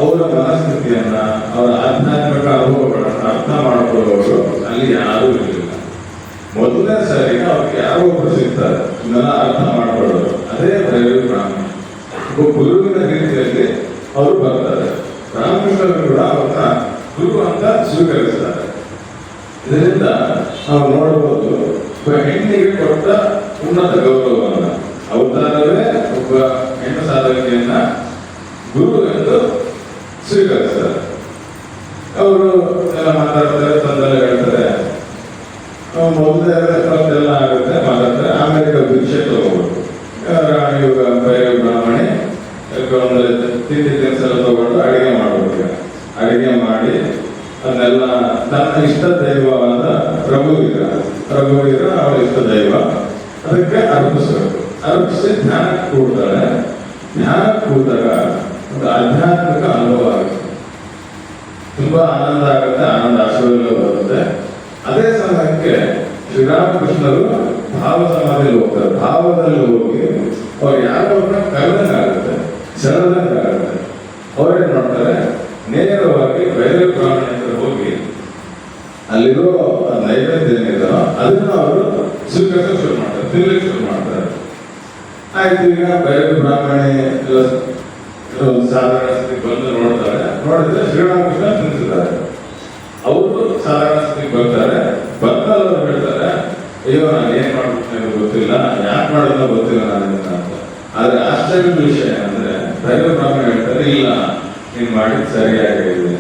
ಅವರ ಮನಸ್ಥಿತಿಯನ್ನ, ಅವರ ಆಧ್ಯಾತ್ಮಿಕ ಅನುಭವಗಳನ್ನ ಅರ್ಥ ಮಾಡಿಕೊಳ್ಳುವವರು ಅಲ್ಲಿ ಯಾರೂ ಇರಲಿಲ್ಲ. ಮೊದಲನೇ ಸರಿ ಅವ್ರಿಗೆ ಯಾರೋ ಒಬ್ರು ಸಿಗ್ತಾರೆ, ಇದನ್ನೆಲ್ಲ ಅರ್ಥ ಮಾಡಿಕೊಳ್ಳೋರು. ಅದೇ ಭೈರವಿ ಬ್ರಾಹ್ಮಣ. ಒಬ್ಬ ಗುರುವಿನ ರೀತಿಯಲ್ಲಿ ಅವರು ಬರ್ತಾರೆ. ರಾಮಕೃಷ್ಣರು ಕೂಡ ಅವ್ರನ್ನ ಗುರು ಅಂತ ಸ್ವೀಕರಿಸ್ತಾರೆ. ಇದರಿಂದ ನಾವು ನೋಡಬಹುದು, ಒಬ್ಬ ಹೆಣ್ಣಿಗೆ ಕೊಟ್ಟ ಉನ್ನತ ಗೌರವವನ್ನು. ಅವತಾರವೇ ಒಬ್ಬ ಹೆಣ್ಣು ಸಾಧಕಿಯನ್ನ ಗುರು ಎಂದು ಸ್ವೀಕರಿಸ್ತಾರೆ. ಅವರು ಎಲ್ಲ ಮಾತಾಡ್ತಾರೆ, ತಂದೆಲ್ಲ ಹೇಳ್ತಾರೆ, ಮೊದಲೇ ಎಲ್ಲ ಆಗುತ್ತೆ, ಮಾತಾಡ್ತಾರೆ. ಆಮೇಲೆ ಭಿಕ್ಷೆ ತಗೋಬೋದು. ಇವಾಗ ಭೈರವಿ ಬ್ರಾಹ್ಮಣಿ ತಿಂಡಿ ತಿನಿಸೆಲ್ಲ ತಗೊಂಡು ಅಡಿಗೆ ಮಾಡ್ಬೇಕು. ಅಡಿಗೆ ಮಾಡಿ ಅದನ್ನೆಲ್ಲ ತನ್ನ ಇಷ್ಟ ದೈವವಾದ ರಘುವೀರ ಅವಳ ಇಷ್ಟ ದೈವ, ಅದಕ್ಕೆ ಅರ್ಪಿಸಬೇಕು. ಅರ್ಪಿಸಿ ಧ್ಯಾನಕ್ಕೆ ಕೂಡ್ತಾಳೆ. ಧ್ಯಾನಕ್ಕೆ ಕೂತಾಗ ಒಂದು ಆಧ್ಯಾತ್ಮಿಕ ಅನುಭವ ಆಗುತ್ತೆ, ತುಂಬಾ ಆನಂದ ಆಗುತ್ತೆ, ಆನಂದ ಆಶೀರ್ವಾದ ಬರುತ್ತೆ. ಅದೇ ಸಮಯಕ್ಕೆ ಶ್ರೀರಾಮಕೃಷ್ಣರು ಭಾವ ಸಮಾಧಿಯಲ್ಲಿ ಹೋಗ್ತಾರೆ. ಭಾವದಲ್ಲಿ ಹೋಗಿ ಅವ್ರು ಯಾರವ್ರನ್ನ ಕರೆದಂಗಾಗುತ್ತೆ, ಸೆಳೆದಂಗಾಗುತ್ತೆ. ಅವ್ರೇನ್ ಮಾಡ್ತಾರೆ, ನೇರವಾಗಿ ಭೈರವಿ ಬ್ರಾಹ್ಮಣ ಹತ್ರ ಹೋಗಿ ಅಲ್ಲಿರೋ ನೈವೇದ್ಯ ಏನಿದೋ ಅದನ್ನ ಅವರು ಸ್ವೀಕರಿಸಕ್ಕೆ ಶುರು ಮಾಡ್ತಾರೆ, ತಿನ್ಲಿಕ್ಕೆ ಶುರು ಮಾಡ್ತಾರೆ. ಆಯ್ತು, ಈಗ ಭೈರವಿ ಬ್ರಾಹ್ಮಣಿ ಸಾಧಾರಣ ಸ್ಥಿತಿ ಬಂದು ನೋಡಿದ್ರೆ ಶ್ರೀರಾಮಕೃಷ್ಣ ತಿನ್ನಿಸಿದ್ದಾರೆ. ಅವರು ಸಾಧಾರಣ ಸ್ಥಿತಿಗೆ ಬರ್ತಾರೆ. ಬಂದವರು ಹೇಳ್ತಾರೆ, ಅಯ್ಯೋ ನಾನು ಏನ್ ಮಾಡ್ಬಿಟ್ಟು ಗೊತ್ತಿಲ್ಲ, ಯಾಕೆ ಮಾಡೋದನ್ನ ಗೊತ್ತಿಲ್ಲ ನಾನು ಅಂತ. ಆದ್ರೆ ಆಶ್ಚರ್ಯದ ವಿಷಯ ಏನಂದ್ರೆ ಭೈರವಿ ಬ್ರಾಹ್ಮಣ ಹೇಳ್ತಾರೆ, ಇಲ್ಲ ನೀನ್ ಮಾಡಿದ್ ಸರಿಯಾಗಿದೆ.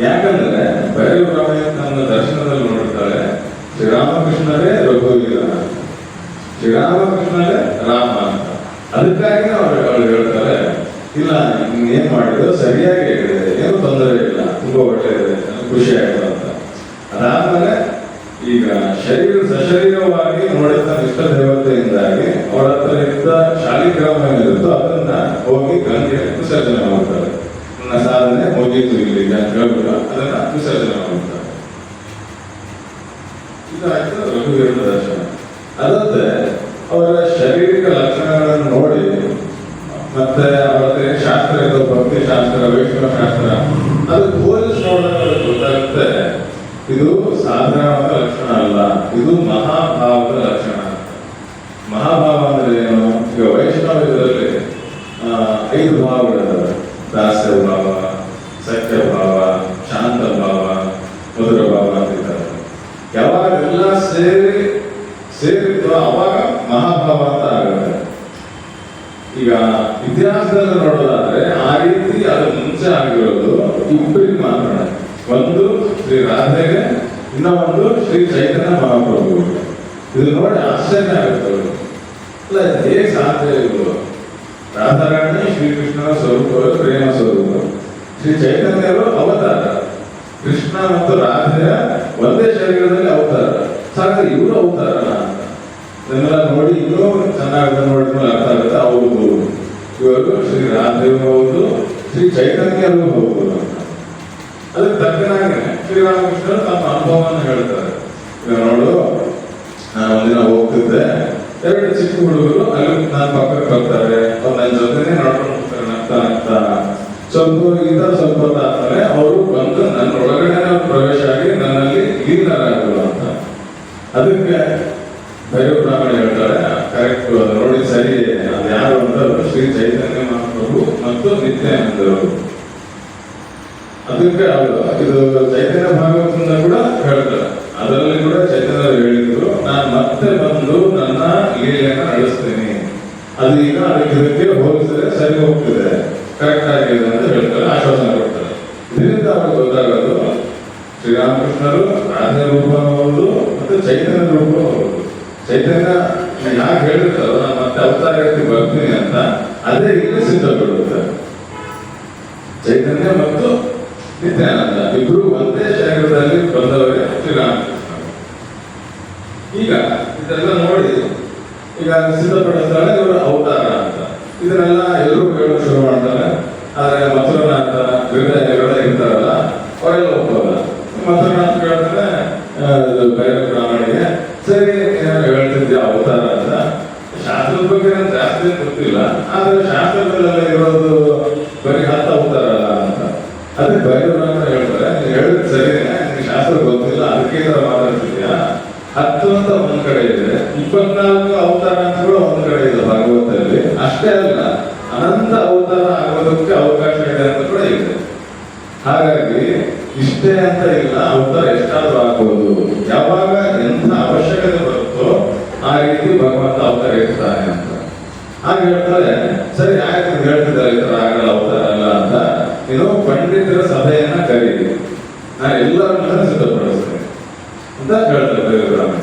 ಯಾಕಂದ್ರೆ ಭೈರವಿ ಬ್ರಾಹ್ಮಣ ತನ್ನ ದರ್ಶನದಲ್ಲಿ ನೋಡಿರ್ತಾಳೆ, ಶ್ರೀರಾಮಕೃಷ್ಣರೇ ರಘುವೀರ, ಶ್ರೀರಾಮಕೃಷ್ಣರೇ ರಾಮ ಅಂತ. ಅದಕ್ಕಾಗಿ ಅವಳು ಹೇಳ್ತಾರೆ, ಇಲ್ಲ ನೀನ್ ಏನ್ ಮಾಡಿದ್ರು ಸರಿಯಾಗಿ ಹೇಳಿದೆ, ಏನು ತೊಂದರೆ ಇಲ್ಲ, ತುಂಬಾ ಒಳ್ಳೆಯದಿದೆ, ಖುಷಿ ಆಯ್ತು ಅಂತ. ಅದಾದ್ಮೇಲೆ ಈಗ ಸಶರೀರವಾಗಿ ನೋಡಿದ ಇಷ್ಟ ದೇವತೆಯಿಂದಾಗಿ ಅವಳ ಹತ್ರ ಇದ್ದ ಶಾಲಿಗ್ರಾಮ ಏನಿರುತ್ತೋ ಅದನ್ನ ಹೋಗಿ ಗಂಗೆ ವಿಸರ್ಜನೆ ಮಾಡ್ತಾರೆ. ನನ್ನ ಸಾಧನೆ ಮುಗೀತು ಇಲ್ಲಿ ಅಂತ ಹೇಳ್ಬಿಟ್ಟು ಅದನ್ನ ವಿಸರ್ಜನೆ ಮಾಡ್ತಾರೆ. ಇದಾಯ್ತು ರಘುವೀರನ ದರ್ಶನ. ಅದಲ್ಲದೆ ಅವರ ಶಾರೀರಿಕ ಲಕ್ಷಣಗಳನ್ನು ನೋಡಿ, ಮತ್ತೆ ಅವರ ಶಾಸ್ತ್ರ ಇರೋ ಭಕ್ತಿ ಶಾಸ್ತ್ರ, ವೈಷ್ಣವ ಶಾಸ್ತ್ರ, ಅದು ಹೋಲಿಸಿ ನೋಡಿದಾಗ ಗೊತ್ತಾಗುತ್ತೆ ಇದು ಸಾಧಾರಣವಾದ ಲಕ್ಷಣ ಅಲ್ಲ, ಇದು ಮಹಾಭಾವದ ಲಕ್ಷಣ. ಮಹಾಭಾವ ಅಂದ್ರೆ ಏನು? ಈಗ ವೈಷ್ಣವ ಇದರಲ್ಲಿ 5 ಭಾವಗಳಿದ್ದಾವೆ. ದಾಸ್ಯ ಭಾವ, ಸತ್ಯ ಭಾವ, ಶಾಂತ ಭಾವ, ಮಧುರ ಭಾವ ಅಂತಿದ್ದಾರೆ. ಯಾವಾಗ ಎಲ್ಲ ಸೇರಿತ್ತು ಅವಾಗ ಮಹಾಭಾವ ಅಂತ ಆಗುತ್ತೆ. ಈಗ ಇತಿಹಾಸದಲ್ಲಿ ನೋಡೋದಾದ್ರೆ ಆ ರೀತಿ ಅದು ಮುಂಚೆ ಆಗಿರೋದು ಇಬ್ಬರಿಗೆ ಮಾತ್ರ. ಒಂದು ಶ್ರೀ ರಾಧೆಗೆ, ಇನ್ನೊಂದು ಶ್ರೀ ಚೈತನ್ಯ ಮಹಾಪ್ರಭುವಿಗೆ. ಇದು ನೋಡಿ ಆಶ್ಚರ್ಯ ಆಗುತ್ತೆ. ಅಲ್ಲ, ಹೇಗೆ ಸಾಧ್ಯ ಇದು? ರಾಧಾರಾಣಿ ಶ್ರೀಕೃಷ್ಣನ ಸ್ವರೂಪ, ಪ್ರೇಮ ಸ್ವರೂಪ. ಶ್ರೀ ಚೈತನ್ಯರು ಅವತಾರ, ಮತ್ತು ರಾಧೆಯ ಒಂದೇ ಶರೀರದಲ್ಲಿ ಅವತಾರ. ಸಾಕು ಇವರು ಅವತಾರ ಅಂತ ಇದನ್ನೆಲ್ಲ ನೋಡಿ ಇನ್ನೂ ಚೆನ್ನಾಗಿ ನೋಡಿದ್ಮೇಲೆ ಅರ್ಥ ಆಗುತ್ತೆ. ಹೌದು, ಇವರು ಶ್ರೀ ರಾಧೆಯೂ ಹೌದು, ಶ್ರೀ ಚೈತನ್ಯರು ಹೌದು ಅಂತ. ಅದಕ್ಕೆ ತಕ್ಕನಾಗಿ ಶ್ರೀರಾಮಕೃಷ್ಣರು ತಮ್ಮ ಅನುಭವವನ್ನು ಹೇಳ್ತಾರೆ. ಈಗ ನೋಡು, ನಾನು ಒಂದಿನ ಹೋಗ್ತಿದ್ದೆ, 2 ಚಿಕ್ಕ ಹುಡುಗರು ಅಲ್ಲಿ ನನ್ನ ಪಕ್ಕಕ್ಕೆ ಬರ್ತಾರೆ. ಅವ್ರು ನನ್ನ ಜೊತೆನೆ ನಡ್ಕೊಂಡು ಹೋಗ್ತಾರೆ, ನಗ್ತಾ ಸ್ವಲ್ಪ ಹೊತ್ತು ಆದ್ಮೇಲೆ ಅವರು ಬಂದು ನನ್ನ ಒಳಗಡೆ ಪ್ರವೇಶ ಆಗಿ ನನ್ನಲ್ಲಿ ಲೀನರಾಗರು ಅಂತ. ಅದಕ್ಕೆ ಭೈರವ ಬ್ರಾಹ್ಮಣ ಹೇಳ್ತಾರೆ, ಕರೆಕ್ಟ್, ಅದು ನೋಡಿ ಸರಿ, ಅದು ಯಾರು ಅಂತ ಶ್ರೀ ಚೈತನ್ಯ ಮಹಾಪ್ರಭು ಮತ್ತು ನಿತ್ಯಾನಂದರು. ಅದಕ್ಕೆ ಅವರು ಇದು ಚೈತನ್ಯ ಭಾಗವತದಿಂದ ಕೂಡ ಹೇಳ್ತಾರೆ. ಅದರಲ್ಲಿ ಕೂಡ ಚೈತನ್ಯರು ಹೇಳಿದ್ರು, ನಾನು ಮತ್ತೆ ಬಂದು ನನ್ನ ಲೀಲೆಯನ್ನು ನಡೆಸ್ತೀನಿ. ಅದು ಈಗ ಇದಕ್ಕೆ ಹೋಲಿಸಿದ್ರೆ ಸರಿ ಹೋಗ್ತಿದೆ, ಕರೆಕ್ಟ್ ಆಗಿದೆ ಅಂತ ಹೇಳ್ತಾರೆ, ಆಶ್ವಾಸನೆ ಕೊಡ್ತಾರೆ. ಇದರಿಂದ ಅವ್ರಿಗೆ ಗೊತ್ತಾಗೋದು ಶ್ರೀರಾಮಕೃಷ್ಣರು ರಾಧೆ ರೂಪ ಹೌದು ಮತ್ತು ಚೈತನ್ಯ ರೂಪ ಹೌದು. ಚೈತನ್ಯ ಯಾಕೆ ಹೇಳಿರ್ತಾರೋ ನಾನು ಮತ್ತೆ ಅವತಾರ ಬರ್ತೀನಿ ಅಂತ, ಅದೇ ಇಲ್ಲಿ ಸಿದ್ಧಪಡುತ್ತೆ. ಚೈತನ್ಯ ಮತ್ತು ನಿತ್ಯಾನಂದ ಇಬ್ರು ಒಂದೇ ಶರೀರದಲ್ಲಿ ಬಂದವರೇ ಶ್ರೀರಾಮಕೃಷ್ಣ. ಈಗ ಇದೆಲ್ಲ ನೋಡಿ ಈಗ ಸಿದ್ಧಪಡಿಸ್ತಾರೆ ಇವರು ಅವತಾರ ಅಂತ. ಇದನ್ನೆಲ್ಲ ಎಲ್ಲರೂ ಹೇಳೋಕೆ ಶುರು ಮಾಡ್ತಾರೆ. ಆದ್ರೆ ಮಥುರನಾಥ ಇವರೆಲ್ಲ ಇರ್ತಾರಲ್ಲ, ಅವರೆಲ್ಲ ಒಪ್ಪಲ್ಲ. ಮಥುರನಾಥ ಹೇಳ್ತಾರೆ ಭೈರವ ಬ್ರಾಹ್ಮಣಿಗೆ, ಸರಿ ಹೇಳ್ತಿದ್ದೆ ಅವತಾರ ಅಂತ. ಶಾಸ್ತ್ರದ ಬಗ್ಗೆ ನನ್ಗೆ ಜಾಸ್ತಿ ಗೊತ್ತಿಲ್ಲ, ಆದ್ರೆ ಶಾಸ್ತ್ರದಲ್ಲೆಲ್ಲ ಇರೋದು ಬರೀ 10 ಅವತಾರ ಅಲ್ಲ ಅಂತ. ಅದಕ್ಕೆ ಭೈರವ ಬ್ರಾಹ್ಮಣ ಹೇಳ್ತಾರೆ, ನೀವು ಹೇಳಿದ್ ಸರಿನೇ, ನಿಮ್ಗೆ ಶಾಸ್ತ್ರ ಗೊತ್ತಿಲ್ಲ, ಅದಕ್ಕೆ ಈ ತರ ಮಾತಾಡ್ತಿದ್ಯಾ. 10 ಅಂತ ಒಂದ್ ಕಡೆ ಇದೆ, 24 ಅವತಾರ ಅಂತ ಕೂಡ ಒಂದ್ ಕಡೆ ಇದೆ ಭಾಗವತದಲ್ಲಿ. ಅಷ್ಟೇ ಅಲ್ಲ, ಅನಂತ ಅವತಾರ ಆಗೋದಕ್ಕೆ ಅವಕಾಶ ಇದೆ ಅಂತ ಕೂಡ ಇದೆ. ಹಾಗಾಗಿ ಇಷ್ಟೇ ಅಂತ ಇಲ್ಲ, ಅವತಾರ ಎಷ್ಟಾದ್ರೂ ಆಗ್ಬೋದು. ಯಾವಾಗ ಎಂಥ ಅವಶ್ಯಕತೆ ಬರುತ್ತೋ ಆ ರೀತಿ ಭಗವಂತ ಅವತಾರ ಇರ್ತಾನೆ ಅಂತ. ಹಾಗೆ ಹೇಳ್ತಾರೆ, ಸರಿ ಆಯ್ತು ಹೇಳ್ತಿದ್ದಾರೆ ಈ ತರ ಆಗಲ್ಲ, ಅವತಾರ ಅಲ್ಲ ಅಂತ. ನೀನು ಪಂಡಿತರ ಸಭೆಯನ್ನ ಕರೀರಿ, ನಾನು ಎಲ್ಲರನ್ನ ಸಿದ್ಧಪಡಿಸ್ತೇನೆ ಅಂತ ಹೇಳ್ತಾರೆ ಭೈರವ ಬ್ರಾಹ್ಮಣ.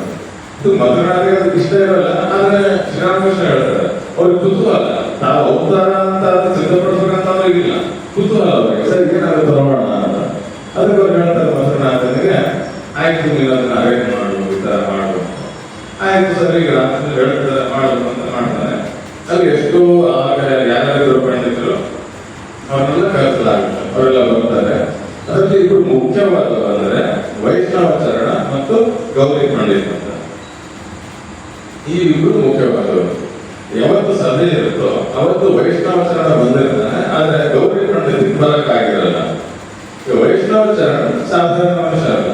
ಇದು ಮಧುರಾಗೆ ಅದಕ್ಕೆ ಇಷ್ಟ ಇರಲ್ಲ, ಆದ್ರೆ ಶ್ರೀರಾಮಕೃಷ್ಣ ಹೇಳ್ತಾರೆ ಅವ್ರಿಗೆ ಕುತೂಹಲ, ತಾವು ಅವತಾರ ಅಂತ ಅದನ್ನ ಸಿದ್ಧಪಡಿಸ್ಬೇಕಂತ ಅವ್ರಿಗೆ ಇಲ್ಲ, ಕುತೂಹಲ ಅವ್ರಿಗೆ. ಸರಿ ಏನಾದ್ರು ಬರೋಣ ಅಂತ. ಅದಕ್ಕೆ ಅವ್ರು ಹೇಳ್ತಾರೆ ಮಧುರನಾಥನಿಗೆ, ಆಯ್ತು ನೀವು ಅದನ್ನ ಅರೇಂಜ್ ಮಾಡು, ಈ ತರ ಮಾಡು. ಆಯ್ತು ಸರಿ, ಈಗ ರಾಮಕೃಷ್ಣ ಹೇಳ್ತಾರೆ ಮಾಡು ಅಂತ ಮಾಡ್ತಾನೆ. ಅಲ್ಲಿ ಎಷ್ಟು ಆಗ ಯಾರ್ಯಾರು ಪಂಡಿತರು ಅವ್ರನ್ನೆಲ್ಲ ಕರೆಸಲಾಗುತ್ತೆ, ಅವರೆಲ್ಲ ಬರ್ತಾರೆ. ಅದರಲ್ಲಿ ಇಬ್ಬರು ಮುಖ್ಯವಾದವರು ಅಂದರೆ ವೈಷ್ಣವಾಚರಣ ಮತ್ತು ಗೌರಿ ಪಂಡಿತ್ ಅಂತ. ಈ ಇಬ್ಬರು ಮುಖ್ಯವಾದವರು. ಯಾವತ್ತು ಸಭೆ ಇರುತ್ತೋ ಅವತ್ತು ವೈಷ್ಣವಾಚರಣ ಬಂದಿರ್ತಾನೆ, ಆದ್ರೆ ಗೌರಿ ಪಂಡಿತ್ ಬರಕ್ಕಾಗಿರಲ್ಲ. ವೈಷ್ಣವಾಚರಣ ಸಾಧಾರಣ ಮನುಷ್ಯ ಅಲ್ಲ,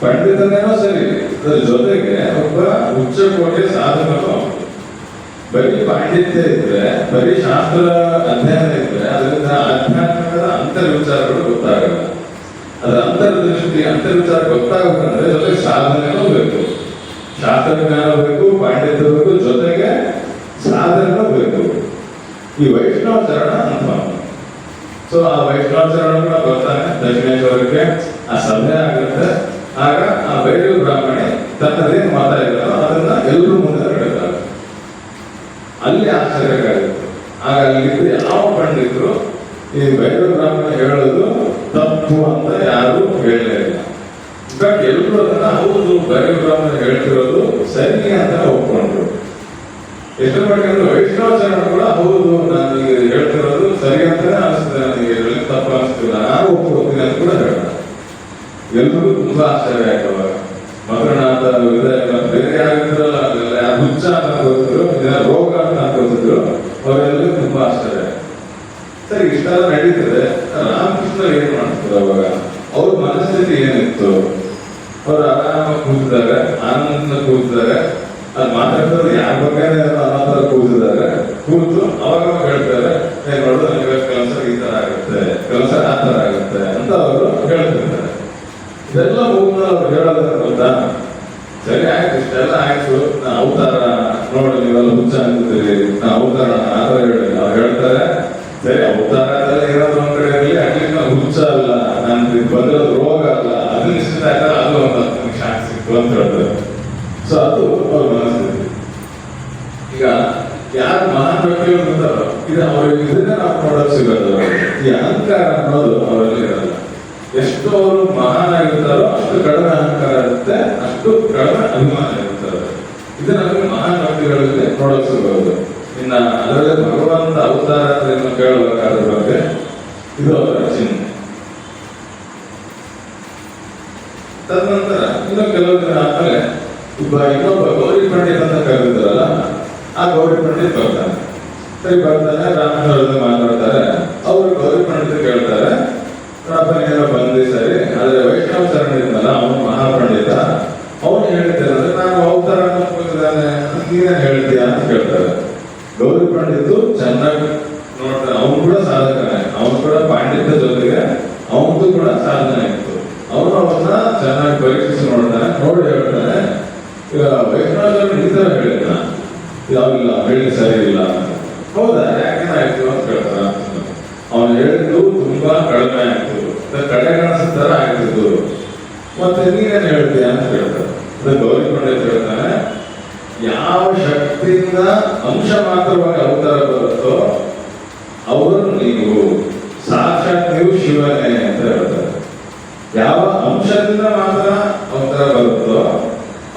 ಪಂಡಿತನೇನೋ ಸರಿ, ಅದ್ರ ಜೊತೆಗೆ ಒಬ್ಬ ಉಚ್ಚ ಕೋಟೆ ಸಾಧಕನು. ಬರೀ ಪಾಂಡಿತ್ಯ ಇದ್ರೆ, ಬರೀ ಶಾಸ್ತ್ರ ಅಧ್ಯಯನ ಇದ್ರೆ ಅದರಿಂದ ಆಧ್ಯಾತ್ಮಿಕದ ಅಂತರ್ವಿಚಾರಗಳು ಗೊತ್ತಾಗಲ್ಲ. ಅದ್ರ ಅಂತರ್ದೃಷ್ಟಿ ಅಂತರ್ವಿಚಾರ ಗೊತ್ತಾಗಬೇಕಂದ್ರೆ ಜೊತೆಗೆ ಸಾಧನೆನೂ ಬೇಕು, ಶಾಸ್ತ್ರ ಜ್ಞಾನ ಬೇಕು, ಪಾಂಡಿತ್ಯ ಬೇಕು, ಜೊತೆಗೆ ಸಾಧನೆನೂ ಬೇಕು. ಈ ವೈಷ್ಣವಾಚರಣ ಅಂತ. ಸೊ ಆ ವೈಷ್ಣವಾಚರಣ ಕೂಡ ಬರ್ತಾನೆ ದಕ್ಷಿಣೇಶ್ವರಕ್ಕೆ, ಆ ಸಭೆ ಆಗುತ್ತೆ. ಆಗ ಆ ಭೈರವ ಬ್ರಾಹ್ಮಣಿ ತನ್ನದೇನು ಮಾತಾಡಿಲ್ಲ ಅದನ್ನ ಎಲ್ಲರೂ ಮುಂದೆ ಹೇಳ್ತಾರೆ. ಅಲ್ಲಿ ಆಶ್ಚರ್ಯಕಾಗುತ್ತೆ. ಆಗ ಅಲ್ಲಿದ್ದು ಯಾವ ಪಂಡಿತರು ಈ ಭೈರವ ಬ್ರಾಹ್ಮಣ ಹೇಳೋದು ತಪ್ಪು ಅಂತ ಯಾರು ಹೇಳಲೇ ಇಲ್ಲ. ಬಟ್ ಎಲ್ಲರೂ ಅದನ್ನ ಹೌದು ಭೈರವ ಬ್ರಾಹ್ಮಣ ಹೇಳ್ತಿರೋದು ಸರಿ ಅಂತ ಒಪ್ಕೊಂಡ್ರು. ಎಷ್ಟು ಮಾಡ್ಕೊಂಡು ವೈಷ್ಣವಾಚರಣ ಕೂಡ ಹೌದು ನಾನು ಈಗ ಹೇಳ್ತಿರೋದು ಸರಿ ಅಂತಾನೆ ಅನಿಸ್ತದೆ, ನನಗೆ ತಪ್ಪು ಅನಿಸ್ತಿಲ್ಲ, ನಾನು ಒಪ್ಕೊಳ್ತೀನಿ ಅಂತ ಕೂಡ ಹೇಳ. ಎಲ್ರಿಗೂ ತುಂಬಾ ಆಶ್ಚರ್ಯ ಆಯ್ತವಾಗ. ಮಧುರನಾಥ ಬೇರೆ ಯಾರಿದ್ರಲ್ಲ, ಅದೆಲ್ಲ ಯಾರು ಹುಚ್ಚ ಅಂತ ಗೊತ್ತಿದ್ರು, ಇದನ್ನ ರೋಗ ಅಂತ ಅನ್ಕೋತಿದ್ರು, ಅವರೆಲ್ಲರೂ ತುಂಬಾ ಆಶ್ಚರ್ಯ. ಸರಿ, ಇಷ್ಟೆಲ್ಲ ನಡೀತದೆ. ರಾಮಕೃಷ್ಣ ಏನ್ ಮಾಡ್ತಾರೆ ಅವಾಗ? ಅವ್ರ ಮನಸ್ಥಿತಿ ಏನಿತ್ತು? ಅವ್ರು ಆರಾಮಾಗಿ ಕೂತಿದ್ದಾರೆ, ಆನಂದ ಕೂತಿದ್ದಾರೆ, ಅದು ಮಾತಾಡ್ತಾರೆ ಯಾರ ಬಗ್ಗೆ ಅನಾಥರ ಕೂತಿದ್ದಾರೆ. ಕೂತು ಅವಾಗ ಹೇಳ್ತಾರೆ, ನೋಡು ನನಗೆ ಕೆಲಸ ಈ ತರ ಆಗುತ್ತೆ, ಕೆಲಸ ಆ ತರ ಆಗುತ್ತೆ ಅಂತ ಅವರು ಹೇಳ್ತಿರ್ತಾರೆ. ಇದೆಲ್ಲ ಮುಗಿದ ಅವ್ರು ಹೇಳೋದ್ರ ಗೊತ್ತಾ? ಸರಿ ಆಯ್ತು, ಇಷ್ಟೆಲ್ಲ ಆಯ್ತು, ನಾ ಅವತಾರ ನೋಡಿ ನೀವೆಲ್ಲ ಹುಚ್ಚ ಅಂತಿದ್ದೀರಿ, ನಾ ಅವತಾರ ಆ ತರ ಹೇಳಿ. ಅವ್ರು ಹೇಳ್ತಾರೆ, ಸರಿ ಅವತಾರ ಅದೆಲ್ಲ ಇರೋದು ಒಂದ್ ಕಡೆ ಇರಲಿ, ಅಟ್ಲೀಸ್ಟ್ ನಾವು ಹುಚ್ಚ ಅಲ್ಲ, ನನ್ಗೆ ಬಂದಿರೋದು ರೋಗ ಅಲ್ಲ, ಅದು ನಿಶ್ಚಿತ ಆಯ್ತಲ್ಲ, ಅದು ಒಂದು 10 ನಿಮಿಷ ಸಿಕ್ತು ಅಂತ ಹೇಳ್ತಾರೆ. ಸೊ ಅದು ಅವ್ರ ಮನಸ್ಥಿತಿ. ಈಗ ಯಾರು ಮಹಾನ್ ವ್ಯಕ್ತಿಗಳು ಬರ್ತಾರೋ ಇದು ಅವ್ರಿಗೆ ಇದನ್ನೇ ನಾವು ನೋಡೋಕೆ ಸಿಗೋದು. ಈ ಅಹಂಕಾರ ಅನ್ನೋದು ಅವರಲ್ಲಿ ಇರಲ್ಲ. ಎಷ್ಟು ಅವರು ಮಹಾನಾಗಿರ್ತಾರೋ ಅಷ್ಟು ಕಡಿಮೆ ಅಹಂಕಾರ ಇರುತ್ತೆ, ಅಷ್ಟು ಕಡಿಮೆ ಅಭಿಮಾನ ಇರ್ತಾರೆ. ಇದು ನಮಗೆ ಮಹಾನ್ ವ್ಯಕ್ತಿಗಳಲ್ಲಿ ನೋಡಕ್ ಸಿಗಬಹುದು. ಇನ್ನ ಅದರಲ್ಲಿ ಭಗವಂತ ಅವತಾರ ಅಂತ ಕೇಳಬೇಕಾದ್ರ ಬಗ್ಗೆ ಇದು ಅವರ ಚಿಹ್ನೆ. ತದನಂತರ ಇನ್ನು ಕೆಲವು ದಿನ ಆದ್ಮೇಲೆ ಇನ್ನೊಬ್ಬ ಗೌರಿ ಪಂಡಿತ್ ಅಂತ ಕರೆದಿದ್ದಾರಲ್ಲ, ಆ ಗೌರಿ ಪಂಡಿತ್ ಬರ್ತಾನೆ. ಸರಿ ಬರ್ತಾನೆ, ರಾಮನವರದ್ದು ಮಾತಾಡ್ತಾರೆ. ಅವರು ಗೌರಿ ಪಂಡಿತ್ ಕೇಳ್ತಾರೆ, ಏನೋ ಬಂದಿ ಸರಿ, ಆದ್ರೆ ವೈಷ್ಣವ ಶರಣಿದ್ನಲ್ಲ ಅವನು ಮಹಾಪಂಡಿತ, ಅವನು ಹೇಳ್ತಿದ್ರೆ ನಾನು ಅವತಾರ ಹೋಗಿದ್ದಾನೆ, ನೀನೇನ್ ಹೇಳ್ತೀಯ ಅಂತ ಕೇಳ್ತಾರೆ. ಗೌರಿ ಪಂಡಿತು ಚೆನ್ನಾಗಿ ನೋಡ್ತಾನೆ, ಅವನು ಕೂಡ ಸಾಧಕನೇ, ಅವನು ಕೂಡ ಪಾಂಡಿತ್ಯ ಜೊತೆಗೆ ಅವನದು ಕೂಡ ಸಾಧನೆ ಇತ್ತು. ಅವನು ಅವನ್ನ ಚೆನ್ನಾಗಿ ಪರೀಕ್ಷಿಸಿ ನೋಡ್ತಾನೆ, ನೋಡಿ ಹೇಳ್ತಾನೆ, ಈಗ ವೈಷ್ಣವ ಶರಣಿ ಈ ತರ ಹೇಳಿದ್ನ, ಯಾವಿಲ್ಲ ಹೇಳಿ ಸರಿ ಇಲ್ಲ ಅಂತ. ಹೌದಾ, ಯಾಕೇನಾಯ್ತು ಅಂತ ಕೇಳ್ತಾರ. ಅವನು ಹೇಳಿದ್ದು ತುಂಬಾ ಕಡಿಮೆ ಆಯ್ತು, ಕಡೆಗಣಿಸ್ತಾರ ಆಗ್ತಿದ್ದು, ಮತ್ತೆ ನೀನೇನ್ ಹೇಳ್ತೀಯ ಅಂತ ಕೇಳ್ತಾರೆ. ಗೌರಿ ಪಂಡಿತ್ ಹೇಳ್ತಾನೆ, ಯಾವ ಶಕ್ತಿಯಿಂದ ಅಂಶ ಮಾತ್ರವಾಗಿ ಅವತಾರ ಬರುತ್ತೋ ಅವರು ನೀವು, ಸಾಕ್ಷಾತ್ ನೀವು ಶಿವನೇ ಅಂತ ಹೇಳ್ತಾರೆ. ಯಾವ ಅಂಶದಿಂದ ಮಾತ್ರ ಅವತಾರ ಬರುತ್ತೋ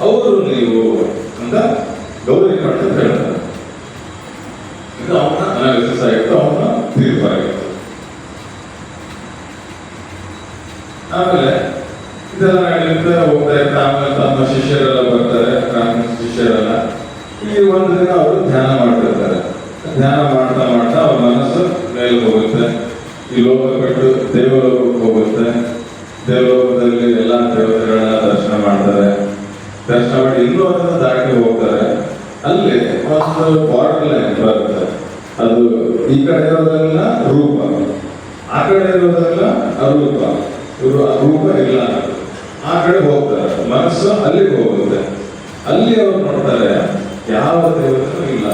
ಅವರು ನೀವು ಅಂತ ಗೌರಿ ಪಂಡಿತ್ ಹೇಳ್ತಾರೆ. ಇದು ಅವನ ಅನಾಲಿಸಿಸ್ ಆಗಿತ್ತು, ಅವನ ತೀರ್ಪಾಗಿತ್ತು. ಆಮೇಲೆ ಇದೆಲ್ಲ ನಡೆಯುತ್ತೆ, ಹೋಗ್ತಾ ಇರ್ತಾ ಆಮೇಲೆ ತಮ್ಮ ಶಿಷ್ಯರೆಲ್ಲ ಬರ್ತಾರೆ, ರಾಮನ ಶಿಷ್ಯರೆಲ್ಲ. ಈ ಒಂದು ದಿನ ಅವರು ಧ್ಯಾನ ಮಾಡ್ತಿರ್ತಾರೆ. ಧ್ಯಾನ ಮಾಡ್ತಾ ಮಾಡ್ತಾ ಅವ್ರ ಮನಸ್ಸು ಮೇಲೆ ಹೋಗುತ್ತೆ, ಈ ಲೋಕ ಬಿಟ್ಟು ದೇವಲೋಕಕ್ಕೆ ಹೋಗುತ್ತೆ. ದೇವಲೋಕದಲ್ಲಿ ಎಲ್ಲಾ ದೇವತೆಗಳನ್ನ ದರ್ಶನ ಮಾಡ್ತಾರೆ. ದರ್ಶನ ಮಾಡಿ ಇನ್ನೂ ಅದನ್ನ ದಾಟಿ ಹೋಗ್ತಾರೆ. ಅಲ್ಲಿ ಒಂದು ಬಾರ್ಡರ್ ಲೈನ್ ಬರುತ್ತೆ. ಅದು ಈ ಕಡೆ ಇರೋದೆಲ್ಲ ರೂಪ, ಆ ಕಡೆ ಇರೋದೆಲ್ಲ ಅರೂಪ. ಇವರು ರೂಪ ಇಲ್ಲ, ಆ ಕಡೆ ಹೋಗ್ತಾರೆ, ಮನಸ್ಸು ಅಲ್ಲಿಗೆ ಹೋಗುತ್ತೆ. ಅಲ್ಲಿ ಅವ್ರು ನೋಡ್ತಾರೆ ಯಾವ ದೇವತೆನೂ ಇಲ್ಲ.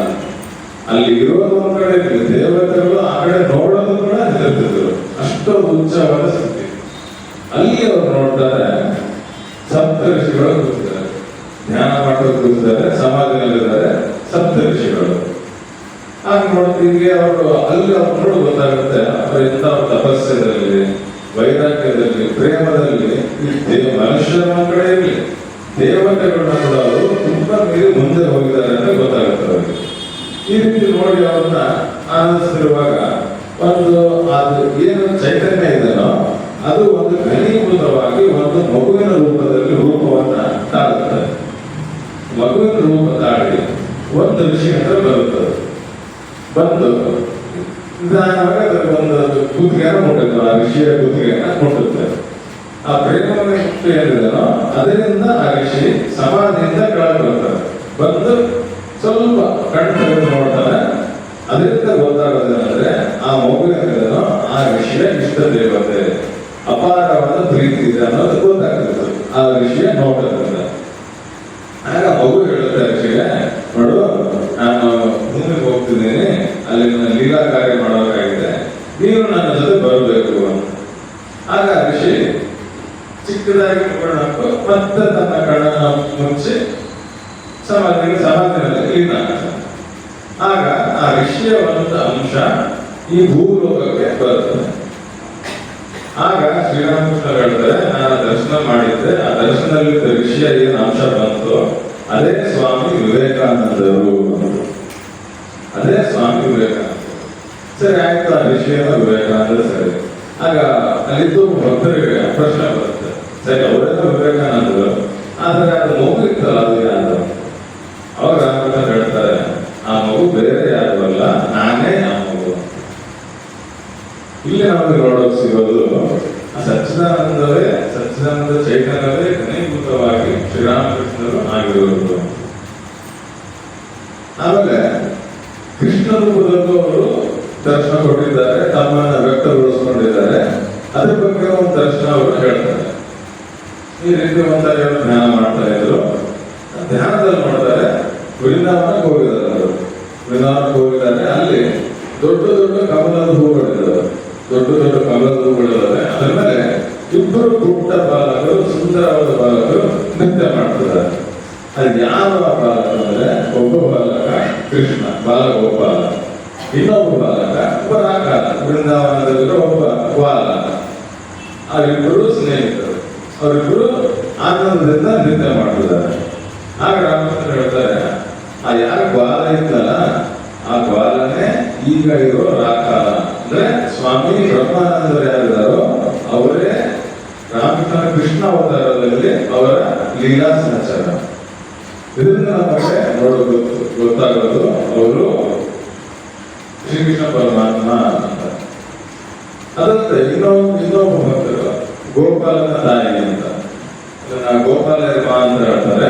ಅಲ್ಲಿ ಇರೋದು ಒಂದ್ ಕಡೆ ದೇವತೆಗಳು ಆ ಕಡೆ ನೋಡೋದು ಕೂಡ ನಿಂತಿದ್ರು, ಅಷ್ಟು ಉಚ್ಚವಾದ ಸ್ಥಿತಿ. ಅಲ್ಲಿ ಅವ್ರು ನೋಡ್ತಾರೆ ಸಪ್ತ ಋಷಿಗಳು ಕೂತಿದ್ದಾರೆ, ಧ್ಯಾನ ಮಾಡೋದು ಕೂತಿದ್ದಾರೆ, ಸಮಾಧಿನಲ್ಲಿದ್ದಾರೆ ಸಪ್ತ ಋಷಿಗಳು. ಆಗ ನೋಡ್ತೀವಿ ಅವರು ಅಲ್ಲಿ ಅವ್ರು ನೋಡು ಗೊತ್ತಾಗುತ್ತೆ ಅವ್ರು ಎಂತ ತಪಸ್ಸದಲ್ಲಿ, ವೈರಾಗ್ಯದಲ್ಲಿ, ಪ್ರೇಮದಲ್ಲಿ, ಮನುಷ್ಯರ ಕಡೆ ಇರಲಿ ದೇವತೆಗಳನ್ನ ಕೂಡ ಅವರು ತುಂಬಾ ಮೀರಿ ಮುಂದೆ ಹೋಗಿದ್ದಾರೆ ಅಂತ ಗೊತ್ತಾಗುತ್ತೆ ಅವರಿಗೆ. ಈ ರೀತಿ ನೋಡಿ ಅವ್ರನ್ನ ಆನಂದಿಸ್ತಿರುವಾಗ ಒಂದು ಅದು ಏನು ಚೈತನ್ಯ ಇದೆಯೋ ಅದು ಒಂದು ಘನೀಭೂತವಾಗಿ ಒಂದು ಮಗುವಿನ ರೂಪವನ್ನ ತಾಳುತ್ತದೆ. ಮಗುವಿನ ರೂಪ ತಾಳಿ ಒಂದು ಋಷಿ ಹತ್ರ ಬರುತ್ತದೆ. ಬಂದು ನಿಧಾನವಾಗಿ ಅದಕ್ಕೆ ಒಂದು ಕುತ್ತಿಗೆಯನ್ನು ಮುಟ್ಟುತ್ತೆ, ಆ ಋಷಿಯ ಕುತ್ತಿಗೆಯನ್ನು ಮುಟ್ಟುತ್ತೆ. ಆ ಪ್ರೇಮವನ್ನು ಏನಿದೆನೋ ಅದರಿಂದ ಆ ಋಷಿ ಸಮಾಧಿಯಿಂದ ಕೆಳಗೆ ಬರ್ತಾರೆ. ಬಂದು ಸ್ವಲ್ಪ ಕಣ್ಣು ತೆಗೆದು ನೋಡ್ತಾರೆ. ಅದರಿಂದ ಗೊತ್ತಾಗೋದೇನಂದ್ರೆ ಆ ಮಗುವಿನ ಆ ಋಷಿಯ ಇಷ್ಟ ದೇವತೆ, ಅಪಾರವಾದ ಪ್ರೀತಿ ಇದೆ ಅನ್ನೋದು ಗೊತ್ತಾಗುತ್ತೆ ಆ ಋಷಿಯ ನೋಟದಿಂದ. ಆಗ ಮಗು ಹೇಳುತ್ತೆ ಋಷಿಗೆ, ನೋಡು ನಾನು ಭೂಮಿಗೆ ಹೋಗ್ತಿದ್ದೀನಿ, ಅಲ್ಲಿ ನನ್ನ ಲೀಲಾ ಕಾರ್ಯ ಮಾಡಬೇಕಾಗಿದೆ, ನೀನು ನನ್ನ ಜೊತೆ ಬರಬೇಕು ಅಂತ. ಆಗ ಋಷಿ ಚಿಕ್ಕದಾಗಿ ಹಾಕು ಮತ್ತೆ ತನ್ನ ಕಣ್ಣನ್ನು ಮುಚ್ಚಿ ಸಮಾಧಿನಲ್ಲಿ ಲೀನ ಆಗ್ತಾನೆ. ಆಗ ಆ ಋಷಿಯ ಒಂದು ಅಂಶ ಈ ಭೂಲೋಕಕ್ಕೆ ಬರುತ್ತದೆ. ಆಗ ಶ್ರೀರಾಮಕೃಷ್ಣ ಹೇಳ್ತಾರೆ, ನಾನು ದರ್ಶನ ಮಾಡಿದ್ದೆ, ಆ ದರ್ಶನದಲ್ಲಿ ಋಷಿಯ ಏನು ಅಂಶ ಬಂತು ಅದೇ ಸ್ವಾಮಿ ವಿವೇಕಾನಂದರು. ಅದೇ ಸ್ವಾಮಿ ವಿವೇಕಾನಂದ. ಸರಿ ಆಯ್ತು, ಆ ಋಷಿಯನ್ನು ವಿವೇಕಾನಂದ ಸರಿ. ಆಗ ಅಲ್ಲಿದ್ದು ಭಕ್ತರಿಗೆ ಪ್ರಶ್ನೆ ಬರುತ್ತೆ, ಸರಿ ಅವರೆಲ್ಲ ವಿವೇಕಾನಂದರು, ಆದ್ರೆ ಅದು ಮಗು ಇತ್ತಲ್ಲ ಅದು ಯಾರು? ಅವ್ರು ರಾಮಕೃಷ್ಣ ಹೇಳ್ತಾರೆ, ಆ ಮಗು ಬೇರೆ ಯಾರು ಅಲ್ಲ, ನಾನೇ ಆ ಮಗು. ಇಲ್ಲಿ ನಮಗೆ ನೋಡೋಕೆ ಸಿಗೋದು ಸಚ್ಚಿದಾನಂದ ಚೈತನ್ಯವೇ ಘನೀಭೂತವಾಗಿ ಶ್ರೀರಾಮಕೃಷ್ಣರು ಆಗಿರುವುದು. ಆಮೇಲೆ ಕೃಷ್ಣ ರೂಪದಲ್ಲೂ ಅವರು ದರ್ಶನ ಕೊಟ್ಟಿದ್ದಾರೆ, ತಮ್ಮನ್ನ ವ್ಯಕ್ತಗೊಳಿಸ್ಕೊಂಡಿದ್ದಾರೆ. ಅದ್ರ ಬಗ್ಗೆ ಒಂದು ದರ್ಶನ ಅವರು ಹೇಳ್ತಾರೆ. ಈ ರೀತಿ ಒಂದ್ಸರಿ ಅವರು ಧ್ಯಾನ ಮಾಡ್ತಾ ಇದ್ರು. ಧ್ಯಾನದಲ್ಲಿ ನೋಡ್ತಾರೆ ವೃಂದಾವನಕ್ಕೆ ಹೋಗಿದ್ದಾರೆ. ಅವರು ವೃಂದಾವನಕ್ಕೆ ಹೋಗಿದ್ದಾರೆ. ಅಲ್ಲಿ ದೊಡ್ಡ ದೊಡ್ಡ ಕಮಲದ ಹೂಗಳಿದ್ದಾವೆ, ದೊಡ್ಡ ದೊಡ್ಡ ಕಮಲದ ಹೂಗಳಿದ್ದಾವೆ. ಅದ್ರ ಮೇಲೆ ಇಬ್ಬರು ಪುಟ್ಟ ಬಾಲಕರು, ಸುಂದರವಾದ ಬಾಲಕರು ನೃತ್ಯ ಮಾಡ್ತಿದ್ದಾರೆ. ಅದು ಯಾವ ಬಾಲಕ ಅಂದ್ರೆ, ಒಬ್ಬ ಬಾಲಕ ಕೃಷ್ಣ ಬಾಲಗೋಪಾಲ, ಇನ್ನೊಬ್ಬ ಬಾಲಕ ರಾಕಾಲ, ವೃಂದಾವನದಲ್ಲಿರೋ ಒಬ್ಬ ಬಾಲ. ಅವರಿಬ್ಬರು ಸ್ನೇಹಿತರು, ಅವರಿಬ್ಬರು ಆನಂದದಿಂದ ನೃತ್ಯ ಮಾಡ್ತಿದ್ದಾರೆ. ಆಗ ರಾಮಕೃಷ್ಣ ಹೇಳ್ತಾರೆ, ಆ ಯಾರ ಗ್ವಾಲ ಇತ್ತಲ್ಲ ಆ ಗ್ವಾಲನೇ ಈಗ ಇರೋ ರಾಕಾಲ. ಅಂದ್ರೆ ಸ್ವಾಮಿ ಬ್ರಹ್ಮಾನಂದರು ಯಾರಿದ್ದಾರೋ ಅವರೇ ರಾಮಕೃಷ್ಣ ಕೃಷ್ಣ ಅವತಾರದಲ್ಲಿ ಅವರ ಲೀಲಾ ಸಮಾಚಾರ. ಇದರಿಂದ ನಮಗೆ ನೋಡೋದು ಗೊತ್ತಾಗೋದು ಅವರು ಶ್ರೀಕೃಷ್ಣ ಪರಮಾತ್ಮ ಅಂತ. ಅದಂತೆ ಇನ್ನೊಬ್ಬ ಭಕ್ತರು ಗೋಪಾಲನ ತಾಯಿ ಅಂತ, ಗೋಪಾಲ ಅಂತ ಹೇಳ್ತಾರೆ.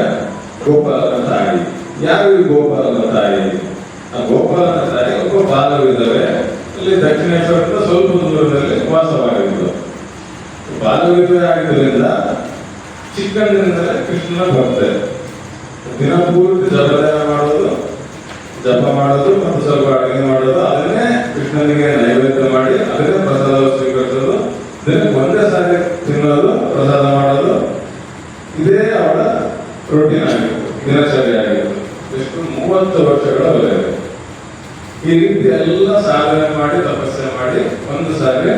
ಗೋಪಾಲನ ತಾಯಿ ಯಾರು? ಈ ಗೋಪಾಲನ ತಾಯಿ, ಆ ಗೋಪಾಲನ ತಾಯಿ ಒಬ್ಬ ಬಾಲವಿದ್ದವೆ ಇಲ್ಲಿ ದಕ್ಷಿಣೇಶ್ವರದಿಂದ ಸ್ವಲ್ಪ ದೂರದಲ್ಲಿ ವಾಸವಾಗಿದ್ದು. ಬಾಲವಿದ್ವೆ ಆಗಿದ್ದರಿಂದ ಚಿಕ್ಕಂದಿನಿಂದಲೇ ಕೃಷ್ಣನ ಭಕ್ತೆ. ದಿನಪೂರ್ತಿ ಜಪ ಮಾಡೋದು ಮತ್ತು ಸ್ವಲ್ಪ ಅಡುಗೆ ಮಾಡೋದು, ಅದನ್ನೇ ಕೃಷ್ಣನಿಗೆ ನೈವೇದ್ಯ ಮಾಡಿ ಅದನ್ನೇ ಪ್ರಸಾದ ಸ್ವೀಕರಿಸೋದು, ದಿನಕ್ಕೆ ಒಂದೇ ಸಾರಿ ತಿನ್ನೋದು, ಪ್ರಸಾದ ಮಾಡೋದು, ಇದೇ ಅವಳ ರೂಟೀನ್ ಆಗಿತ್ತು, ದಿನಚರಿ ಆಗಿತ್ತು. ಎಷ್ಟು 30 ವರ್ಷಗಳವರೆಗೆ ಈ ರೀತಿ ಎಲ್ಲ ಸಾಧನೆ ಮಾಡಿ ತಪಸ್ಸೆ ಮಾಡಿ ಒಂದು ಸಾರಿ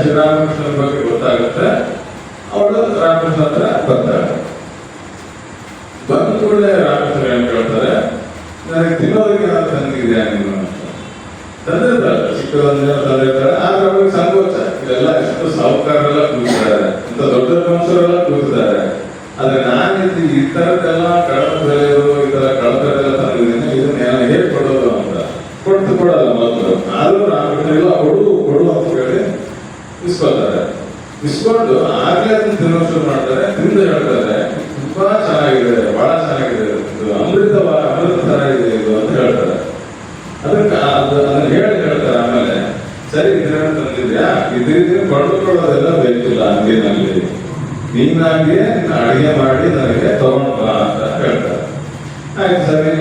ಶ್ರೀರಾಮಕೃಷ್ಣನ ಬಗ್ಗೆ ಗೊತ್ತಾಗುತ್ತೆ. ಅವಳು ರಾಮಕೃಷ್ಣ ಹತ್ರ ಬರ್ತಾಳೆ. ಬಂದ ಕೂಡಲೇ ರಾಮಕೃಷ್ಣ ಏನ್ ಕೇಳ್ತಾರೆ, ನನಗೆ ತಿನ್ನೋದಕ್ಕೆ ಏನಾದ್ರು ತಂದಿದ್ಯಾ ನೀನು ಅಂತ. ತಂದಿರ್ತಾರೆ, ಚಿಕ್ಕದೊಂದೇನೋ ತಂದಿರ್ತಾರೆ. ಆದ್ರೆ ಅವ್ರಿಗೆ ಸಂಕೋಚ, ಇದೆಲ್ಲ ಎಷ್ಟು ಸಾಹುಕಾರರೆಲ್ಲ ಕೂತಿದ್ದಾರೆ, ಇಂಥ ದೊಡ್ಡ ಮನುಷ್ಯರೆಲ್ಲ ಕೂತಿದ್ದಾರೆ. ಆದ್ರೆ ನಾನು ಈ ತರದ್ದೆಲ್ಲ ಕಳಪ ಬೆಳೆಯೋದು, ಈ ತರ ಕಳಪೆಲ್ಲ ತಂದಿದ್ದೀನಿ, ಇದನ್ನ ಹೇಗೆ ಕೊಡೋದು ಅಂತ ಕೊಡಲ್ಲ ಮೊದಲು. ಆದ್ರೂ ರಾಮಕೃಷ್ಣ ಇಲ್ಲ, ಕೊಡು ಅಂತ ಹೇಳಿ ಇಸ್ಕೊತಾರೆ. ಇಸ್ಕೊಂಡು ಆಗ್ಲೇ ಅದನ್ನ ತಿನ್ನೋ ಶುರು ಮಾಡ್ತಾರೆ. ತಿಂದು ಹೇಳ್ತಾರೆ, ತುಂಬಾ ಚೆನ್ನಾಗಿದೆ, ಬಹಳ ಚೆನ್ನಾಗಿದೆ, ಇದು ಅಮೃತ ತರ ಇದೆ ಇದು ಅಂತ ಹೇಳ್ತಾರೆ. ಅದನ್ನ ಹೇಳ್ತಾರೆ. ಆಮೇಲೆ ಸರಿ ಇದನ್ನ ತಂದಿದ್ಯಾ, ಇದರಿಂದ ಕೊಂಡುಕೊಳ್ಳೋದೆಲ್ಲ ಬೇಕಿಲ್ಲ ಅಂಗಡಿನಲ್ಲಿ, ನೀನಾಗಿ ಅಡಿಗೆ ಮಾಡಿ ನನಗೆ ತಗೊಂಡ್ ಬಾ ಅಂತ ಹೇಳ್ತಾರೆ. ಆಯ್ತು ಸರಿ.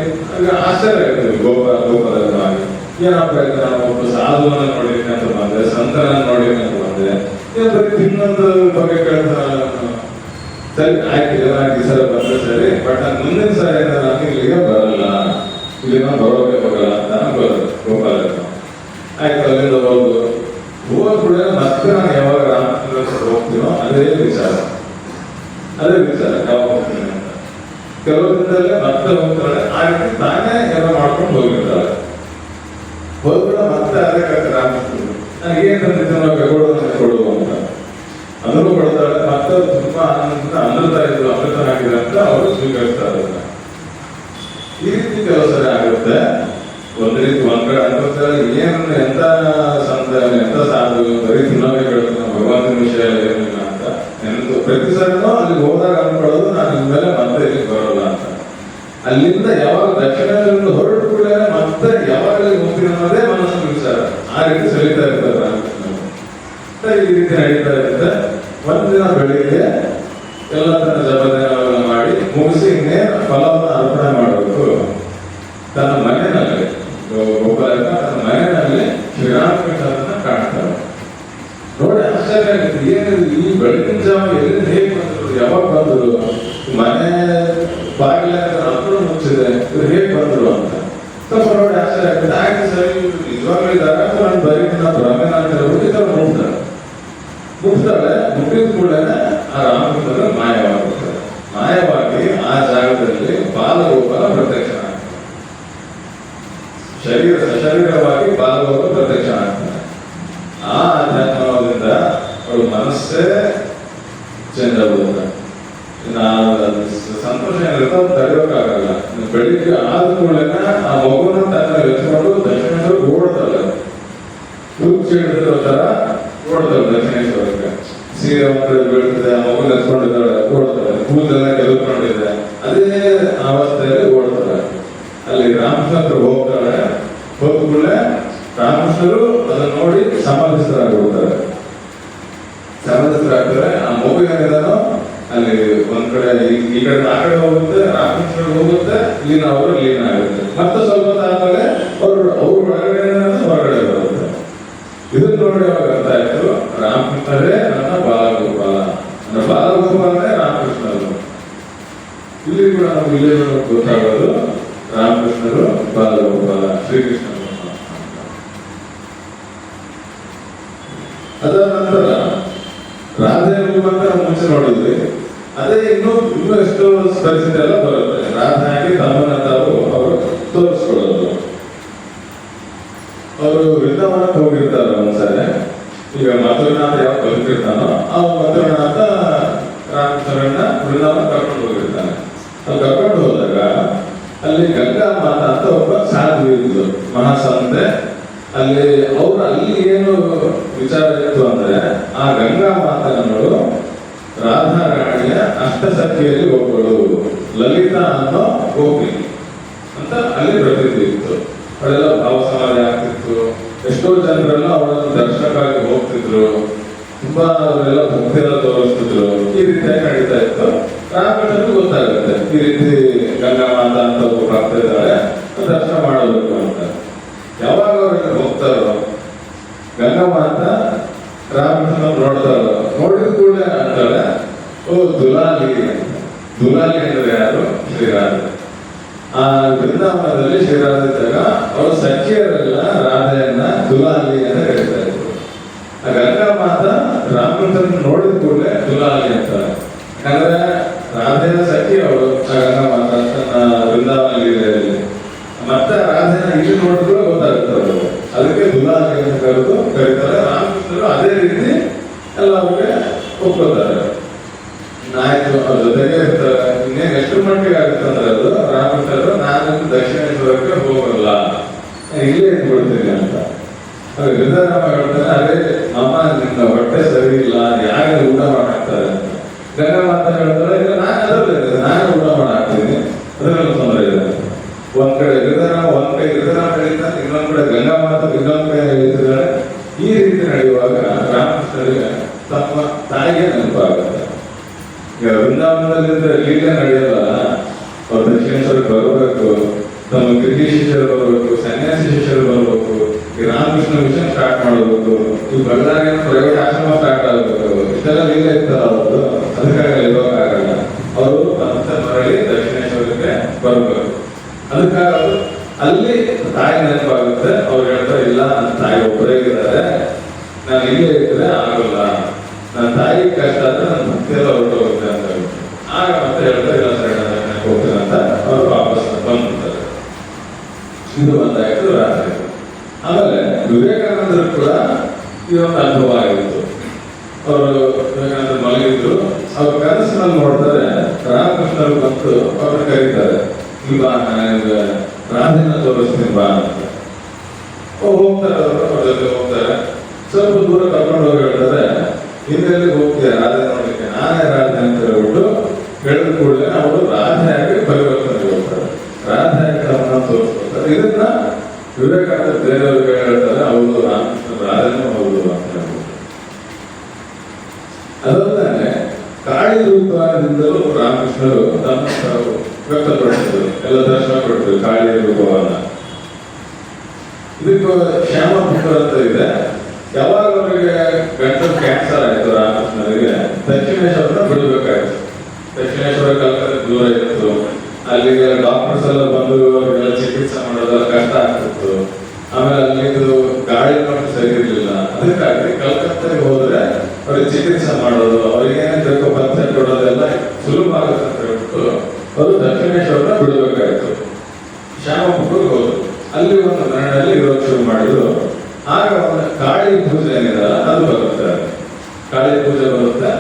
ಆಶ್ಚರ್ಯ ಆಗ್ತದೆ ಗೋಪಾಲವಾಗಿ, ಏನಪ್ಪ ನಾನು ಒಬ್ಬ ಸಾಧುವನ್ನ ನೋಡ್ಲಿಕ್ಕೆ ಅಂತ ಬಂದೆ, ಸಂತನ ನೋಡ್ಲಿಕ್ಕೆ ಅಂತ ಬಂದೆ, ಇನ್ನೊಂದು ಬಗ್ಗೆ ಕೇಳ್ತಾರ. ಸರಿ ಆಯ್ತು, ಈ ಸಲ ಬಂದ್ರೆ ಸರಿ, ಬಟ್ ನಾನು ಮುಂದಿನ ಸಲ ನಾನು ಇಲ್ಲಿಗೆ ಬರಲ್ಲ, ಇಲ್ಲಿನ ಬರೋಕೆ ಹೋಗಲ್ಲ ಅಂತ ಅನ್ಕೋದು ಗೋಪಾಲ. ಆಯ್ತು, ಅಲ್ಲಿಂದ ಹೋದ ಕೂಡ ಮತ್ತೆ ನಾನು ಯಾವಾಗ ರಾಮಚಂದ್ರ ಹೋಗ್ತೀನೋ ಅದೇ ವಿಚಾರ ಯಾವಾಗ ಹೋಗ್ತೀನಿ ಅಂತ. ಕೆಲವು ದಿನದಲ್ಲೇ ಮತ್ತೆ ಹೋಗ್ತಾಳೆ. ಆ ರೀತಿ ತಾನೇ ಎಲ್ಲ ಮಾಡ್ಕೊಂಡು ಹೋಗಿರ್ತಾಳೆ. ಹೋಗ್ಬಿಡ ಮತ್ತೆ ಅದೇ ರಾಮಚಂದ್ರ ನನಗೆ ಏನ್ ತಂದಿದ್ದ ಕೊಡು ಅಂತ ಅಂದ್ರೂ ಕೊಡ್ತಾಳೆ. ಮತ್ತೆ ತುಂಬಾ ಆನಂದ ಅಮೃತ ಇದು ಅಮೃತ ಆಗಿದೆ ಅಂತ ಅವರು ಸ್ವೀಕರಿಸ್ತಾರೆ. ಈ ರೀತಿ ಕೆಲವು ಸರಿ ಆಗುತ್ತೆ. ಒಂದ್ ರೀತಿ ಒಂದ್ ಕಡೆ ಅನ್ಕೋತಾರೆ, ಏನು ಎಂತ ಸಂತ ಎಂತ ಸಾಧು ಬರೀ ತಿನ್ನೋಕೆ ಕೇಳ್ತಾನೆ, ಭಗವಂತನ ವಿಷಯ ಏನಿಲ್ಲ ಅಂತ ನೆನಪು. ಪ್ರತಿ ಸರಿನೂ ಅಲ್ಲಿಗೆ ಹೋದಾಗ ಅನ್ಕೊಳ್ಳೋದು, ನಾನು ಇನ್ಮೇಲೆ ಮತ್ತೆ ಇಲ್ಲಿ ಬರೋಲ್ಲ ಅಂತ. ಅಲ್ಲಿಂದ ಯಾವಾಗ ದಕ್ಷಿಣದಿಂದ ಹೊರಟು ಕೂಡ ಮತ್ತೆ ಯಾವಾಗ ಹೋಗ್ತೀನಿ ಅನ್ನೋದೇ ಮನಸ್ಸಿನ ವಿಚಾರ. ಆ ರೀತಿ ಸೆಳೀತಾ ಇರ್ತಾರೆ ರಾಮಕೃಷ್ಣ. ಈ ರೀತಿ ನಡೀತಾ ಇರುತ್ತೆ. ಒಂದಿನ ಬೆಳಿಗ್ಗೆ ಎಲ್ಲ ತನ್ನ ಜಪದೇನವೆಲ್ಲ ಮಾಡಿ ಮುಗಿಸಿ ಇನ್ನೇನು ಫಲವನ್ನು ಅರ್ಪಣೆ ಮಾಡಬೇಕು. ತನ್ನ ಮನೆಯಲ್ಲಿ ಗೋಪಾಲಕ ತನ್ನ ಮನೆಯಲ್ಲಿ ಶ್ರೀರಾಮಕೃಷ್ಣರನ್ನ ಕಾಣ್ತಾರೆ. ನೋಡಿ ಆಶ್ಚರ್ಯ ಆಗುತ್ತೆ, ಏನಿದೆ ಈ ಬೆಳಗಿನ ಜಾವ ಎಲ್ಲಿಂದ ಹೇಗೆ ಬಂದರು, ಯಾವಾಗ ಬಂದರು, ಮನೆ ಬಾಗಿಲ ಹತ್ರ ಮುಚ್ಚಿದೆ, ಇವ್ರು ಹೇಗೆ ಬಂದರು ಅಂತ ಸ್ವಲ್ಪ ನೋಡಿ ಆಶ್ಚರ್ಯ ಆಗುತ್ತೆ. ಆಯ್ತು ಸರಿ, ನಿಜವಾಗ್ಲೂ ಇದ್ದಾರೆ ನಾನು ಬರೀ ಭ್ರಮೇನ ಅಂತ ಹೇಳ್ಬಿಟ್ಟು ಮುಟ್ತಾಳೆ. ಮುಟ್ಟಿದ ಕೂಡಲೇ ಆ ರಾಮಕೃಷ್ಣರು ಮಾಯವಾಗುತ್ತಾರೆ. ಮಾಯವಾಗಿ ಆ ಜಾಗದಲ್ಲಿ ಬಾಲಗೋಪಾಲ ಪ್ರತ್ಯಕ್ಷ ಆಗ್ತಾರೆ. ಸಶರೀರವಾಗಿ ಬಾಲಗೋಪಾಲ ಪ್ರತ್ಯಕ್ಷ ಆಗ್ತಾರೆ. ಆ ಅಧ್ಯಾತ್ಮದಿಂದ ಅವಳು ಮನಸ್ಸೇ ಚೇಂಜ್ ಆಗುತ್ತದೆ. ಸಂತೋಷ ಏನಿರುತ್ತೆ ಅದು ತಡೆಯೋಕ್ಕಾಗಲ್ಲ. ಬೆಳಿಗ್ಗೆ ಆದ ಕೂಡಲೇ ಆ ಮಗುನ ತನ್ನ ಎತ್ಕೊಂಡು ದಕ್ಷಿಣೇಶ್ವರ ಓಡ್ತಾಳೆ. ಕುರ್ಚಿ ಹಿಡಿದಿರೋ ತರ ಓಡ್ತಾಳೆ ದಕ್ಷಿಣೇಶ್ವರಕ್ಕೆ. ಸೀರೆ ಒಂದು ಬೀಳ್ತದೆ, ಆ ಮಗು ಎತ್ಕೊಂಡಿದ್ದಾಳೆ, ಓಡ್ತಾಳೆ. ಕೂದಲೆಲ್ಲ ಗೆಲ್ಕೊಂಡಿದೆ, ಅದೇ ಅವಸ್ಥೆಯಲ್ಲಿ ಓಡ್ತಾಳೆ. ಅಲ್ಲಿ ರಾಮಕೃಷ್ಣ ಹೋಗ್ತಾಳೆ. ಹೋದ ಕೂಡಲೇ ರಾಮಕೃಷ್ಣರು ಅದನ್ನ ನೋಡಿ ಸಮಾಧಿಸ್ತರಾಗ್ತಾರೆ. ಆ ಮಗು ಏನಿದಾನೋ ಅಲ್ಲಿ ಒಂದ್ ಕಡೆ ಈ ಕಡೆ ಆ ಕಡೆ ಹೋಗುತ್ತೆ, ರಾಮಕೃಷ್ಣ ಹೋಗುತ್ತೆ, ಲೀನ ಅವರು ಲೀನ ಆಗುತ್ತೆ. ಮತ್ತೆ ಸ್ವಲ್ಪ ಆದ್ಮೇಲೆ ಅವ್ರು ಒಳಗಡೆ ಹೊರಗಡೆ ಬರುತ್ತೆ. ಇದನ್ನ ನೋಡಿ ಅವಾಗ ಅರ್ಥ ಆಯ್ತು, ರಾಮಕೃಷ್ಣರೇ ನನ್ನ ಬಾಲಗೋಪಾಲ, ನನ್ನ ಬಾಲಗೋಪಾಲನೇ ರಾಮಕೃಷ್ಣರು. ಇಲ್ಲಿ ಕೂಡ ನಮ್ಗೆ ಇಲ್ಲೇ ಗೊತ್ತಾಗೋದು ರಾಮಕೃಷ್ಣರು ಬಾಲಗೋಪಾಲ, ಶ್ರೀಕೃಷ್ಣ. ಅದಾದ ನಂತರ ಅಂತ ನಾವು ಮುಂಚೆ ನೋಡಿದ್ವಿ. ಅದೇ ಇನ್ನೂ ಎಷ್ಟೋ ಪರಿಸ್ಥಿತಿ ಎಲ್ಲ ಬರುತ್ತೆ. ರಾಧಾಗಿ ತಮ್ಮನ್ನ ತಾವು ಅವರು ತೋರಿಸ್ಕೊಳ್ಳೋದು. ಅವರು ವೃಂದಾವನಕ್ಕೆ ಹೋಗಿರ್ತಾರೆ ಒಂದ್ಸಲ. ಈಗ ಮಧುರನಾಥ ಯಾವ ಬದುಕಿರ್ತಾನೋ ಆ ಮಧುರನಾಥ ರಾಮಚಂದ್ರನ ವೃಂದಾವನ ಕರ್ಕೊಂಡು ಹೋಗಿರ್ತಾನೆ. ಅವ್ರು ಕರ್ಕೊಂಡು ಹೋದಾಗ ಅಲ್ಲಿ ಗಂಗಾ ಮಾತಾ ಅಂತ ಒಬ್ಬ ಸಾಧು ಇದ್ದು ಮಹಾಸಂತೆ. ಅಲ್ಲಿ ಏನು ವಿಚಾರ ಇತ್ತು ಅಂದ್ರೆ, ಆ ಗಂಗಾ ಮಾತನಗಳು ರಾಧಾ ರಾಣಿಯ ಅಷ್ಟಸಖಿಯಲ್ಲಿ ಒಬ್ಬಳು ಲಲಿತಾ ಅನ್ನೋ ಗೋಪಿ ಅಂತ ಅಲ್ಲಿ ಪ್ರಸಿದ್ಧಿ ಇತ್ತು. ಅವಳೆಲ್ಲ ಭಾವ ಸಮಾಧಿ ಆಗ್ತಿತ್ತು. ಎಷ್ಟೋ ಜನರೆಲ್ಲ ಅವಳನ್ನು ದರ್ಶನಕ್ಕಾಗಿ ಹೋಗ್ತಿದ್ರು. ತುಂಬಾ ಅವರೆಲ್ಲ ಭಕ್ತಿಯೆಲ್ಲ ತೋರಿಸ್ತಿದ್ರು. ಈ ರೀತಿಯಾಗಿ ನಡೀತಾ ಇತ್ತು. ರಾಮಕೃಷ್ಣನಿಗೂ ಗೊತ್ತಾಗುತ್ತೆ ಈ ರೀತಿ ಗಂಗಾ ಮಾತಾ ಅಂತ ಒಬ್ಬ ಭಕ್ತ ಇದ್ದಾಳೆ, ದರ್ಶನ ಮಾಡಬೇಕು ಅಂತ. ಯಾವಾಗ ಅವ್ರಿಗೆ ಹೋಗ್ತಾರೋ ಗಂಗಾ ಮಾತಾ ರಾಮಕೃಷ್ಣ ನೋಡ್ತಾರೋ, ನೋಡಿದ ಕೂಡಲೇ ಅಂತಾಳೆ, ಓ ದುಲಾಲಿ ಅಂತ. ದುಲಾಲಿ ಅಂದ್ರೆ ಯಾರು? ಶ್ರೀರಾಧೆ. ಆ ವೃಂದಾವನದಲ್ಲಿ ಶ್ರೀರಾಧೆ ಇದ್ದಾಗ ಅವರ ಸಖಿಯರೆಲ್ಲ ರಾಧೆಯನ್ನ ದುಲಾಲಿ ಅಂತ ಕರೀತಾ ಇದ್ರು. ಆ ಗಂಗಾ ಮಾತಾ ರಾಮಕೃಷ್ಣ ನೋಡಿದ ಕೂಡಲೇ ದುಲಾಲಿ ಅಂತಾರೆ. ಯಾಕಂದ್ರೆ ರಾಧೆಯ ಸಖಿ ಅವಳು ಆ ಗಂಗಾ ಮಾತಾ ತನ್ನ ವೃಂದಾವನ ಲೀಲೆಯಲ್ಲಿ. ಮತ್ತೆ ರಾಧೆನ ಇಲ್ಲಿ ನೋಡಿದ್ರು ಗೊತ್ತಾಗುತ್ತೆ ಅವರು. ಅದಕ್ಕೆ ದುಲಾಲಿ ಅಂತ ಕರೀತಾರೆ. ರಾಮಕೃಷ್ಣರು ಅದೇ ರೀತಿ ಎಲ್ಲ ಅವ್ರಿಗೆ ಒಪ್ಕೋತಾರೆ. ಆಯ್ತು, ಅವ್ರ ಜೊತೆಗೆ ಇರ್ತಾರೆ. ಇನ್ನೇನು ಎಷ್ಟು ಮಟ್ಟಿಗೆ ಆಗುತ್ತೆ ಅಂದ್ರೆ ಅದು ರಾಮಕೃಷ್ಣರು ನಾನು ದಕ್ಷಿಣೇಶ್ವರಕ್ಕೆ ಹೋಗಲ್ಲ, ಇಲ್ಲೇ ಇಟ್ಬಿಡ್ತೀನಿ ಅಂತ. ಗಿರಿಧರಾಮ ಹೇಳ್ತಾನೆ, ಅದೇ ಅಮ್ಮ ನಿನ್ನ ಹೊಟ್ಟೆ ಸರಿ ಇಲ್ಲ, ಯಾರು ಊಟ ಮಾಡಾಕ್ತಾರೆ ಅಂತ. ಗಂಗಾ ಮಾತಾ ಹೇಳ್ತಾರೆ, ಇಲ್ಲ ನಾನು ಅದರಲ್ಲಿ ನಾನು ಊಟ ಮಾಡಾಕ್ತೀನಿ, ಅದರಲ್ಲಿ ತೊಂದರೆ ಇದೆ. ಒಂದ್ ಕಡೆ ಗಿರಿಧರಾಮ ಹೇಳಿದ್ದಾನೆ, ಇನ್ನೊಂದ್ ಕಡೆ ಗಂಗಾ ಮಾತಾ ಇನ್ನೊಂದ್ ಕಡೆ ಹೇಳ್ತಿದ್ದಾಳೆ. ಈ ರೀತಿ ನಡೆಯುವಾಗ ರಾಮಕೃಷ್ಣರಿಗೆ ತಮ್ಮ ತಾಯಿಗೆ ನೆನಪಾಗುತ್ತೆ. ಈಗ ವೃಂದಾವನದಲ್ಲಿ ಲೀಲೆ ನಡೆಯಲ್ಲ. ಅವ್ರು ದಕ್ಷಿಣೇಶ್ವರಕ್ಕೆ ಬರಬೇಕು, ತಮ್ಮ ಗಿರಿಜಿ ಶಿಷ್ಯರು ಬರಬೇಕು, ಸನ್ಯಾಸಿ ಶಿಷ್ಯರು ಬರಬೇಕು, ಈ ರಾಮಕೃಷ್ಣ ಮಿಷನ್ ಸ್ಟಾರ್ಟ್ ಮಾಡಬೇಕು, ಈ ಬಳ್ಳಾರಿಯ ಪ್ರೈವೇಟ್ ಆಶ್ರಮ ಸ್ಟಾರ್ಟ್ ಆಗಬೇಕು. ಇಷ್ಟೆಲ್ಲ ಲೀಲೆ ಇರ್ತಾರ ಅವ್ರದ್ದು. ಅದಕ್ಕಾಗಿ ಇರೋಕ್ಕಾಗಲ್ಲ. ಅವರು ಮತ್ತೆ ಮರಳಿ ದಕ್ಷಿಣೇಶ್ವರಕ್ಕೆ ಬರಬೇಕು. ಅದಕ್ಕಾಗ ಅಲ್ಲಿ ತಾಯಿ ನೆನಪಾಗುತ್ತೆ. ಅವ್ರು ಹೇಳ್ತಾರೆ, ಇಲ್ಲ ನನ್ನ ತಾಯಿ ಒಬ್ಬರೇ ಇದ್ದಾರೆ, ನಾನು ಇಲ್ಲೇ ಇದ್ರೆ ಆಗಲ್ಲ, ನನ್ನ ತಾಯಿ ಕಷ್ಟ ಆದ್ರೆ ನನ್ನ ಭಕ್ತಿಯೆಲ್ಲ ಹೊರಟೋಗುತ್ತೆ ಅಂತ ಹೇಳ್ತಾರೆ. ಆಗ ಮತ್ತೆ ಹೇಳ್ತಾರೆ, ಇಲ್ಲ ಸರಿ ನಾನು ಹೋಗ್ತೀನಿ ಅಂತ ಅವ್ರು ವಾಪಸ್ ಬಂದ್ಬಿಡ್ತಾರೆ. ಇದು ಒಂದಾಯ್ತು ರಾತ್ರಿ. ಆಮೇಲೆ ವಿವೇಕಾನಂದರು ಕೂಡ ಈ ಒಂದು ಅನುಭವ ಆಗಿತ್ತು. ಅವರು ವಿವೇಕಾನಂದರು ಮಲಗಿದ್ರು. ಅವ್ರ ಕನಸಿನಲ್ಲಿ ನೋಡ್ತಾರೆ, ರಾಮಕೃಷ್ಣರು ಬಂದು ಅವ್ರನ್ನ ಕರೀತಾರೆ, ಈ ಬಾ ನಾನು ರಾಧೆನ ತೋರಿಸ್ತೀನಿ ಬಾ ಅಂತ. ಹೋಗ್ತಾರೆ, ಅವರು ಅವ್ರ ಜೊತೆ ಹೋಗ್ತಾರೆ. ಸ್ವಲ್ಪ ದೂರ ಕರ್ಕೊಂಡು ಹೋಗಿ ಹೇಳ್ತಾರೆ, ಹಿಂದೆಲ್ಲಿ ಹೋಗ್ತೀಯ ರಾಧೆ ನೋಡ್ಲಿಕ್ಕೆ? ನಾನೇ ರಾಧೆ ಅಂತ ಹೇಳ್ಬಿಟ್ಟು ಹೇಳಿದ ಕೂಡಲೇ ಅವರು ರಾಧೆಯಾಗಿ ಪರಿವರ್ತನೆ ಹೋಗ್ತಾರೆ. ರಾಧೆಯಾಗಿ ತಮ್ಮನ್ನ ತೋರಿಸ್ಕೊಳ್ತಾರೆ. ಇದನ್ನ ವಿವೇಕಾನಂದ ಬೇರೆಯವ್ರಿಗೆ ಹೇಳ್ತಾರೆ, ಹೌದು ರಾಮಕೃಷ್ಣ ರಾಧೆನೂ ಹೌದು ಅಂತ ಹೇಳ್ಬಿಟ್ಟು. ಅದಲ್ಲದೆ ಕಾಳಿ ರೂಪದಿಂದಲೂ ರಾಮಕೃಷ್ಣರು ತಮ್ಮ ವ್ಯಕ್ತಪಡಿಸಿದ್ರು, ಎಲ್ಲ ದರ್ಶನ ಕೊಡ್ತಾರೆ ಕಾಳಿಯ ರೂಪವನ್ನ. ಇದಕ್ಕೂ ಶ್ಯಾಮ ಪುತ್ರ ಅಂತ ಇದೆ. ಯಾವಾಗ ಅವರಿಗೆ ಗಂಟಲು ಕ್ಯಾನ್ಸರ್ ಆಯ್ತು ರಾಮಕೃಷ್ಣರಿಗೆ, ದಕ್ಷಿಣೇಶ್ವರನ ಬಿಡಬೇಕಾಯ್ತು. ದಕ್ಷಿಣೇಶ್ವರ ಕಲ್ಕತ್ತೆ ದೂರ ಇತ್ತು. ಅಲ್ಲಿಗೆ ಡಾಕ್ಟರ್ಸ್ ಎಲ್ಲ ಬಂದು ಅವರಿಗೆಲ್ಲ ಚಿಕಿತ್ಸೆ ಮಾಡೋದೆಲ್ಲ ಕಷ್ಟ ಆಗ್ತಿತ್ತು. ಆಮೇಲೆ ಅಲ್ಲಿದು ಗಾಳಿ ಮಟ್ಟ ಸರಿ ಇರಲಿಲ್ಲ. ಅದಕ್ಕಾಗಿ ಕಲ್ಕತ್ತೆಗೆ ಹೋದ್ರೆ ಅವ್ರಿಗೆ ಚಿಕಿತ್ಸೆ ಮಾಡೋದು, ಅವ್ರಿಗೆ ಏನೇನು ಬೇಕೋ ಪಥ್ಯ ಕೊಡೋದೆಲ್ಲ ಸುಲಭ ಆಗುತ್ತೆ ಅಂತ ಹೇಳ್ಬಿಟ್ಟು ಅವರು ದಕ್ಷಿಣೇಶ್ವರನ ಬಿಡಬೇಕಾಯ್ತು. ಶ್ಯಾಮಪುರಕ್ಕೆ ಹೋದ್ರು. ಅಲ್ಲಿ ಒಂದು ಮನೆಯಲ್ಲಿ ಇರೋದು ಶುರು ಮಾಡಿದ್ರು. ಆಗ ಒಂದು ಕಾಳಿ ಪೂಜೆ ಏನಿದೆ ಅದು ಬರುತ್ತೆ. ಕಾಳಿ ಪೂಜೆ ಬರುತ್ತೆ.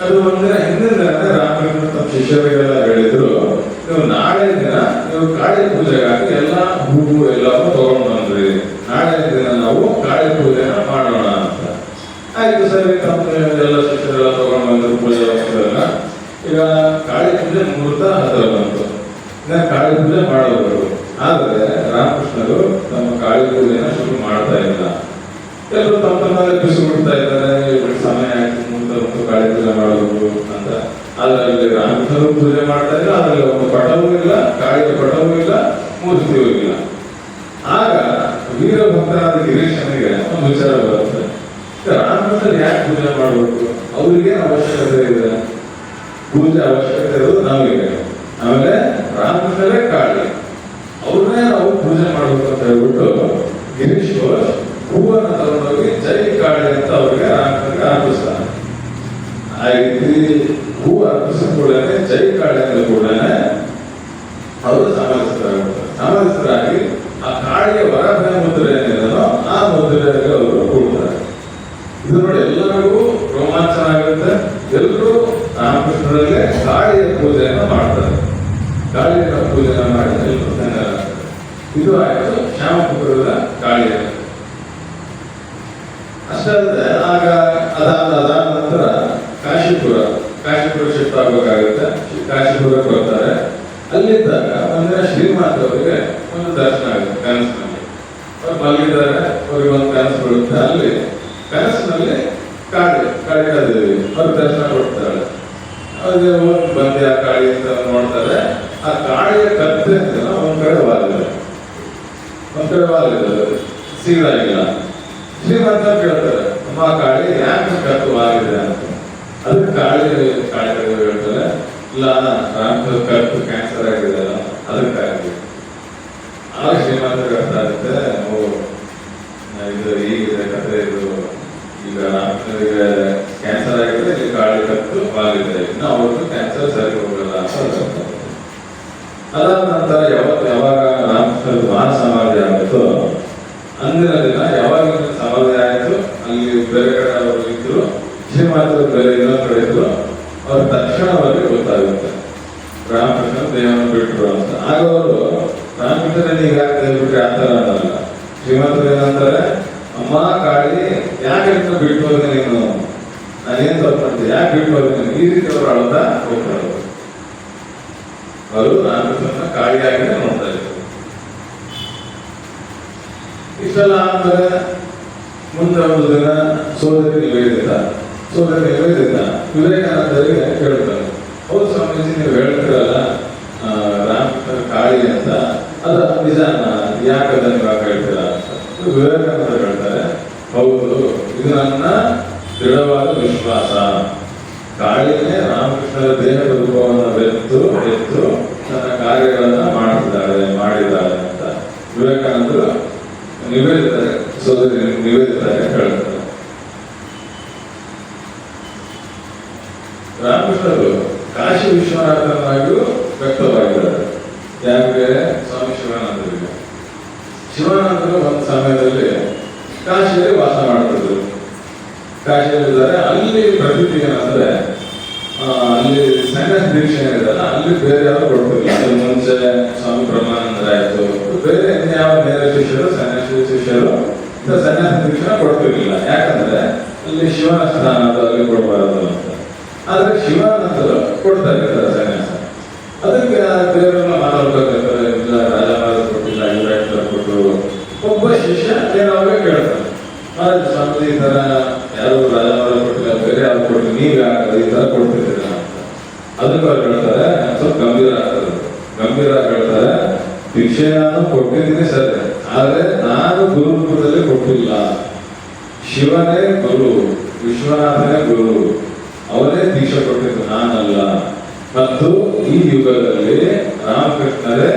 ಅದು ಒಂದಿನ ಹಿಂದಿನ ದಿನ ರಾಮಕೃಷ್ಣ ತಮ್ಮ ಶಿಷ್ಯರಿಗೆಲ್ಲ ಹೇಳಿದ್ರು, ನೀವು ನಾಳೆ ದಿನ ನೀವು ಕಾಳಿ ಪೂಜೆಗಾಗಿ ಎಲ್ಲ ಹೂವು ಎಲ್ಲವೂ ತಗೊಂಡು ಬಂದ್ರಿ, ನಾಳೆ ದಿನ ನಾವು ಕಾಳಿ ಪೂಜೆನ ಮಾಡೋಣ ಅಂತ. ಆಯ್ತು ಸರಿ, ತಮ್ಮ ಎಲ್ಲ ಶಿಷ್ಯರೆಲ್ಲ ತಗೊಂಡು ಬಂದ್ರು ಪೂಜೆ ವಸ್ತುಗಳನ್ನ. ಈಗ ಕಾಳಿ ಪೂಜೆ ಮುಹೂರ್ತ ಹತ್ತಿರ ಬಂತು. ಕಾಳಿ ಪೂಜೆ ಮಾಡಬೇಕು. ಆದರೆ ರಾಮಕೃಷ್ಣರು ತಮ್ಮ ಕಾಳಿ ಪೂಜೆನ ಶುರು ಮಾಡ್ತಾ ಇಲ್ಲ. ಎಲ್ಲರೂ ತಮ್ಮನ್ನೇ ಬಿಸಿ ಬಿಡ್ತಾ ಇದ್ದಾರೆ, ಸಮಯ ಆಯ್ತು ಮುಹೂರ್ತ ಕಾಳಿ ಪೂಜೆ ಮಾಡಬೇಕು ಅಂತ. ಅದರಲ್ಲಿ ರಾಮಕೃಷ್ಣರು ಪೂಜೆ ಮಾಡ್ತಾ ಇಲ್ಲ. ಅದರಲ್ಲಿ ಒಂದು ಪಟವೂ ಇಲ್ಲ, ಕಾಳಿಯ ಪಟವೂ ಇಲ್ಲ, ಮೂರ್ತಿಯೂ ಇಲ್ಲ. ಆಗ ವೀರಭಕ್ತನಾದ ಗಿರೀಶನಿಗೆ ಒಂದು ವಿಚಾರ ಬರುತ್ತೆ, ರಾಮಕೃಷ್ಣರು ಯಾಕೆ ಪೂಜೆ ಮಾಡಬೇಕು? ಅವ್ರಿಗೆ ಅವಶ್ಯಕತೆ ಇದೆ, ಪೂಜೆ ಅವಶ್ಯಕತೆ ಇರೋದು ನಮಗೆ. ಆಮೇಲೆ ರಾಮಕೃಷ್ಣರೇ ಕಾಳಿ, ಅವ್ರನ್ನೇ ನಾವು ಪೂಜೆ ಮಾಡಬೇಕು ಅಂತ ಹೇಳ್ಬಿಟ್ಟು ಗಿರೀಶ್ ಹೂವನ್ನ ತಗೊಂಡೋಗಿ ಜೈ ಕಾಳಿ ಅಂತ ಅವ್ರಿಗೆ ರಾಮಕೃಷ್ಣರಿಗೆ ಅರ್ಪಿಸ್ತಾನೆ. ರೀತಿ ಹೂ ಅರ್ಪಿಸಿದ ಕೂಡಲೇ ಜೈ ಕಾಳಿ ಅಂದ ಕೂಡಲೇ ಅವರು ಸಮಾಧಿಸ್ಥರಾಗಿ ಆ ಕಾಳಿಗೆ ವರಭಯ ಮುದ್ರೆ ಏನಿದನೋ ಆ ಮುದ್ರೆಗೆ ಅವರು ಕೂಡ್ತಾರೆ. ಇದು ನೋಡಿ ಎಲ್ಲರಿಗೂ ರೋಮಾಂಚನ ಆಗುತ್ತೆ. ಎಲ್ಲರೂ ರಾಮಕೃಷ್ಣರಲ್ಲೇ ಕಾಳಿಯ ಪೂಜೆಯನ್ನು ಮಾಡ್ತಾರೆ. ಕಾಳಿಯ ಪೂಜೆಯನ್ನು ಮಾಡಿ ಎಲ್ಲರೂ ಧನ್ಯರಾಗ್ತಾರೆ. ಇದು ಆಯಿತು ಶ್ಯಾಮಪುರದ ಕಾಳಿಯ. ಅಷ್ಟೇ ಅಲ್ಲದೆ ಆಗ ಅದಾದ ನಂತರ ಕಾಶಿಪುರ ಶಿಫ್ಟ್ ಆಗಬೇಕಾಗುತ್ತೆ. ಕಾಶಿಪುರಕ್ಕೆ ಬರ್ತಾರೆ. ಅಲ್ಲಿದ್ದಾಗ ಒಂದಿನ ಶ್ರೀಮಾತ ಅವರಿಗೆ ಒಂದು ದರ್ಶನ ಆಗುತ್ತೆ ಕನಸಿನಲ್ಲಿ. ಅವ್ರು ಮಲಗಿದ್ದಾರೆ, ಅವ್ರಿಗೆ ಒಂದು ಕನಸು ಬೀಳುತ್ತೆ. ಅಲ್ಲಿ ಕನಸಿನಲ್ಲಿ ಕಾಳಿಕಾದೇವಿ ಅವ್ರು ದರ್ಶನ ಕೊಡ್ತಾಳೆ. ಅವ್ರಿಗೆ ಬಂದೆ ಆ ಕಾಳಿ ಅಂತ ನೋಡ್ತಾರೆ. ಆ ಕಾಳಿಯ ಕತ್ತೆ ಅಂತ ಒಂದ್ ಕಡೆ ವಾಲಿದೆ ಸೀಳಾಗಿಲ್ಲ. ಶ್ರೀಮಂತ ಕೇಳ್ತಾರೆ, ಅಮ್ಮ ಕಾಳಿ ಯಾಕೆ ಕತ್ತು ವಾಲಿದೆ ಅಂತ. ಅದಕ್ಕೆ ಕಾಳಿ ಹೇಳ್ತಾರೆ, ಇಲ್ಲ ರಾಮಕೃಷ್ಣ ಕತ್ತು ಕ್ಯಾನ್ಸರ್ ಆಗಿದೆ ಅದಕ್ಕಾಗಿ. ಆಗ ಶ್ರೀಮಂತ ಹೇಳ್ತಾ ಇರುತ್ತೆ, ಇದು ಹೀಗಿದೆ ಕಥೆ. ಇದು ಈಗ ರಾಮಕೃಷ್ಣರಿಗೆ ಕ್ಯಾನ್ಸರ್ ಆಗಿದೆ, ಇಲ್ಲಿ ಕಾಳಿ ಕತ್ತು ವಾಲಿದೆ, ಇನ್ನು ಅವ್ರದ್ದು ಕ್ಯಾನ್ಸರ್ ಸರಿ ಹೋಗಲ್ಲ ಅಂತ. ಅದಾದ ನಂತರ ಯಾವಾಗ ರಾಮಕೃಷ್ಣ ಮಹಾ ಸಮಾಧಿ ಆಗುತ್ತೋ ಅಂದಿನ ದಿನ ಯಾವಾಗ ಸಮಾಧಿ ಆಯಿತು, ಅಲ್ಲಿ ಬೇರೆ ಕಡೆ ಅವರು ಇದ್ರು, ಶ್ರೀಮಾತರು ಬೇರೆ ಇನ್ನೊಂದು ಕಡೆ ಇದ್ರು. ಅವ್ರ ತಕ್ಷಣವಾಗಿ ಗೊತ್ತಾಗುತ್ತೆ ರಾಮಕೃಷ್ಣ ದೇಹವನ್ನು ಬಿಟ್ಟರು ಅಂತ. ಆಗ ಅವರು ರಾಮಕೃಷ್ಣನ ಈಗ ಬಿಟ್ರೆ ಆ ಥರ ಅನ್ನಲ್ಲ. ಶ್ರೀಮಂತರು ಏನಂತಾರೆ, ಅಮ್ಮ ಕಾಳಿ ಯಾಕೆ ಬಿಟ್ಟು ಹೋದ್ರೆ ನೀನು, ನಾನೇನು ತಪ್ಪು ಮಾಡ್ತೀನಿ, ಯಾಕೆ ಬಿಟ್ಟು ಹೋಗ್ತೀನಿ, ಈ ರೀತಿ ಅವರು ಅಳ್ತಾ ಹೋಗ್ತಾರೆ. ಅವರು ರಾಮಕೃಷ್ಣನ ಕಾಳಿಯಾಗಿಯೇ ನೋಡ್ತಾ ಇದ್ರು. ಇಷ್ಟೆಲ್ಲ ಆದ್ಮೇಲೆ ಮುಂದೆ ಒಂದು ದಿನ ಸೋದರಿ ನಿವೇದಿತ ವಿವೇಕಾನಂದರಿಗೆ ಕೇಳ್ತಾರೆ, ಹೌದು ಸ್ವಾಮೀಜಿ ನೀವು ಹೇಳ್ತೀರಲ್ಲ ರಾಮಕೃಷ್ಣ ಕಾಳಿ ಅಂತ, ಅದ ನಿಜಾನ, ಯಾಕೆ ಅದನ್ನು ಇವಾಗ ಹೇಳ್ತೀರಾ ಅಂತ. ವಿವೇಕಾನಂದ ಹೇಳ್ತಾರೆ, ಹೌದು ಇದು ನನ್ನ ದೃಢವಾದ ವಿಶ್ವಾಸ. ಕಾಳಿನೇ ರಾಮಕೃಷ್ಣರ ದೇಹದ ರೂಪವನ್ನು ಎತ್ತು ತನ್ನ ಕಾರ್ಯಗಳನ್ನ ಮಾಡಿದ್ದಾಳೆ ಅಂತ ವಿವೇಕಾನಂದರು ಸೋದರಿ ನಿವೇದಿತಾರೆ ಹೇಳ್ತಾರೆ. ರಾಮಕೃಷ್ಣರು ಕಾಶಿ ವಿಶ್ವನಾಥನಾಗಿಯೂ ವ್ಯಕ್ತವಾಗಿದ್ದಾರೆ. ಯಾಕೆ? ಸ್ವಾಮಿ ಶಿವಾನಂದರು ಒಂದು ಸಮಯದಲ್ಲಿ ಕಾಶಿಯಲ್ಲಿ ವಾಸ ಮಾಡ್ತಿದ್ರು. ಕಾಶಿಯಲ್ಲಿದ್ದಾರೆ. ಅಲ್ಲಿ ಪ್ರತೀತಿ ಏನಂದ್ರೆ, ಅಲ್ಲಿ ಸನ್ಯಾಸ ದೀಕ್ಷೆ ಏನಿದೆಯಲ್ಲ, ಅಲ್ಲಿ ಬೇರೆ ಯಾರು ಕೊಡ್ತಿಲ್ಲ. ಅದ್ರ ಮುಂಚೆ ಸ್ವಾಮಿ ಬ್ರಹ್ಮಾನಂದರಾಯ್ತು, ಬೇರೆ ಇನ್ಯಾವ ಬೇರೆ ಶಿಷ್ಯರು ಸನ್ಯಾಸ ದೀಕ್ಷೆ ಕೊಡ್ತಿರ್ಲಿಲ್ಲ. ಯಾಕಂದ್ರೆ ಅಲ್ಲಿ ಶಿವನ ಸ್ಥಾನ ಅಲ್ಲಿ ಕೊಡಬಾರದು ಅಂತ. ಆದ್ರೆ ಶಿವಾನಂದರು ಕೊಡ್ತಾ ಇರ್ತಾರೆ ಸನ್ಯಾಸ. ಅದಕ್ಕೆ ಬೇರೆಲ್ಲ ಮಾತಾಡ್ಬೇಕಾಗ್ತಾರೆ, ಇಲ್ಲ ರಾಜ ಮಹಾರಾಜ ಕೊಟ್ಟಿಲ್ಲ, ಇವರ ಕೊಟ್ಟರು. ಒಬ್ಬ ಶಿಷ್ಯ ಏನಾವಾಗ ಕೇಳ್ತಾನೆ, ಮಹಾರಾಜ ಸ್ವಾಮಿ ಈ ತರ ಯಾರು ರಾಜ ಮಹಾರಾಜ ಕೊಟ್ಟಿಲ್ಲ, ಬೇರೆ ಯಾರು ಕೊಟ್ಟಿಲ್ಲ, ನೀವು ಯಾರು ಈ ತರ ಕೊಡ್ತಿದ್ದೀರ ಅಂತ. ಅದಕ್ಕೆ ಅವ್ರು ಹೇಳ್ತಾರೆ, ಸ್ವಲ್ಪ ಗಂಭೀರ ಹೇಳ್ತಾರೆ, ಭಿಕ್ಷೆ ನಾನು ಕೊಟ್ಟಿದ್ದೀನಿ ಸರಿ, ಆದ್ರೆ ನಾನು ಗುರುಕುಲದಲ್ಲಿ ಕೊಟ್ಟಿಲ್ಲ. ಶಿವನೇ ಗುರು, ವಿಶ್ವನಾಥನೇ ಗುರು, ಅವರೇ ದೀಕ್ಷೆ ಕೊಟ್ಟಿದ್ದು, ನಾನಲ್ಲ. ಮತ್ತು ಈ ಯುಗದಲ್ಲಿ ರಾಮಕೃಷ್ಣರೇ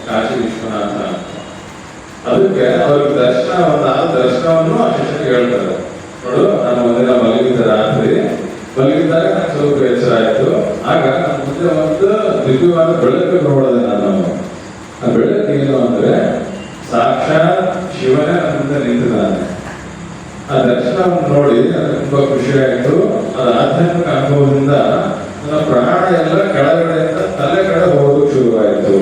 ಕಾಶಿ ವಿಶ್ವನಾಥ ಅಂತ. ಅದಕ್ಕೆ ಅವ್ರಿಗೆ ದರ್ಶನವನ್ನು ಆ ಶಿಷ್ಯನಿಗೆ ಹೇಳ್ತಾರೆ, ನೋಡು ನಾನು ಒಂದಿನ ಮಲಗಿದ್ದಾಗ ನಂಗೆ ಸ್ವಲ್ಪ ಎಚ್ಚರ ಆಯ್ತು. ಆಗ ನನ್ನ ಮುಂದೆ ಒಂದು ದಿವ್ಯವಾದ ಬೆಳಕು ನೋಡಿದೆ ನಾನು. ಆ ಬೆಳಕು ಏನು ಅಂದ್ರೆ ಸಾಕ್ಷಾತ್ ಶಿವನೇ ನನ್ನ ಮುಂದೆ ನಿಂತಿದ್ದಾನೆ. ಆ ದರ್ಶನವನ್ನು ನೋಡಿ ನನಗೆ ತುಂಬಾ ಖುಷಿ ಆಯಿತು. ಅದು ಆಧ್ಯಾತ್ಮಿಕ ಅನುಭವದಿಂದ ನನ್ನ ಪ್ರಾಣ ಎಲ್ಲ ಕೆಳಗಡೆಯಿಂದ ತಲೆ ಕಡೆ ಹೋಗೋದಕ್ಕೆ ಶುರುವಾಯಿತು.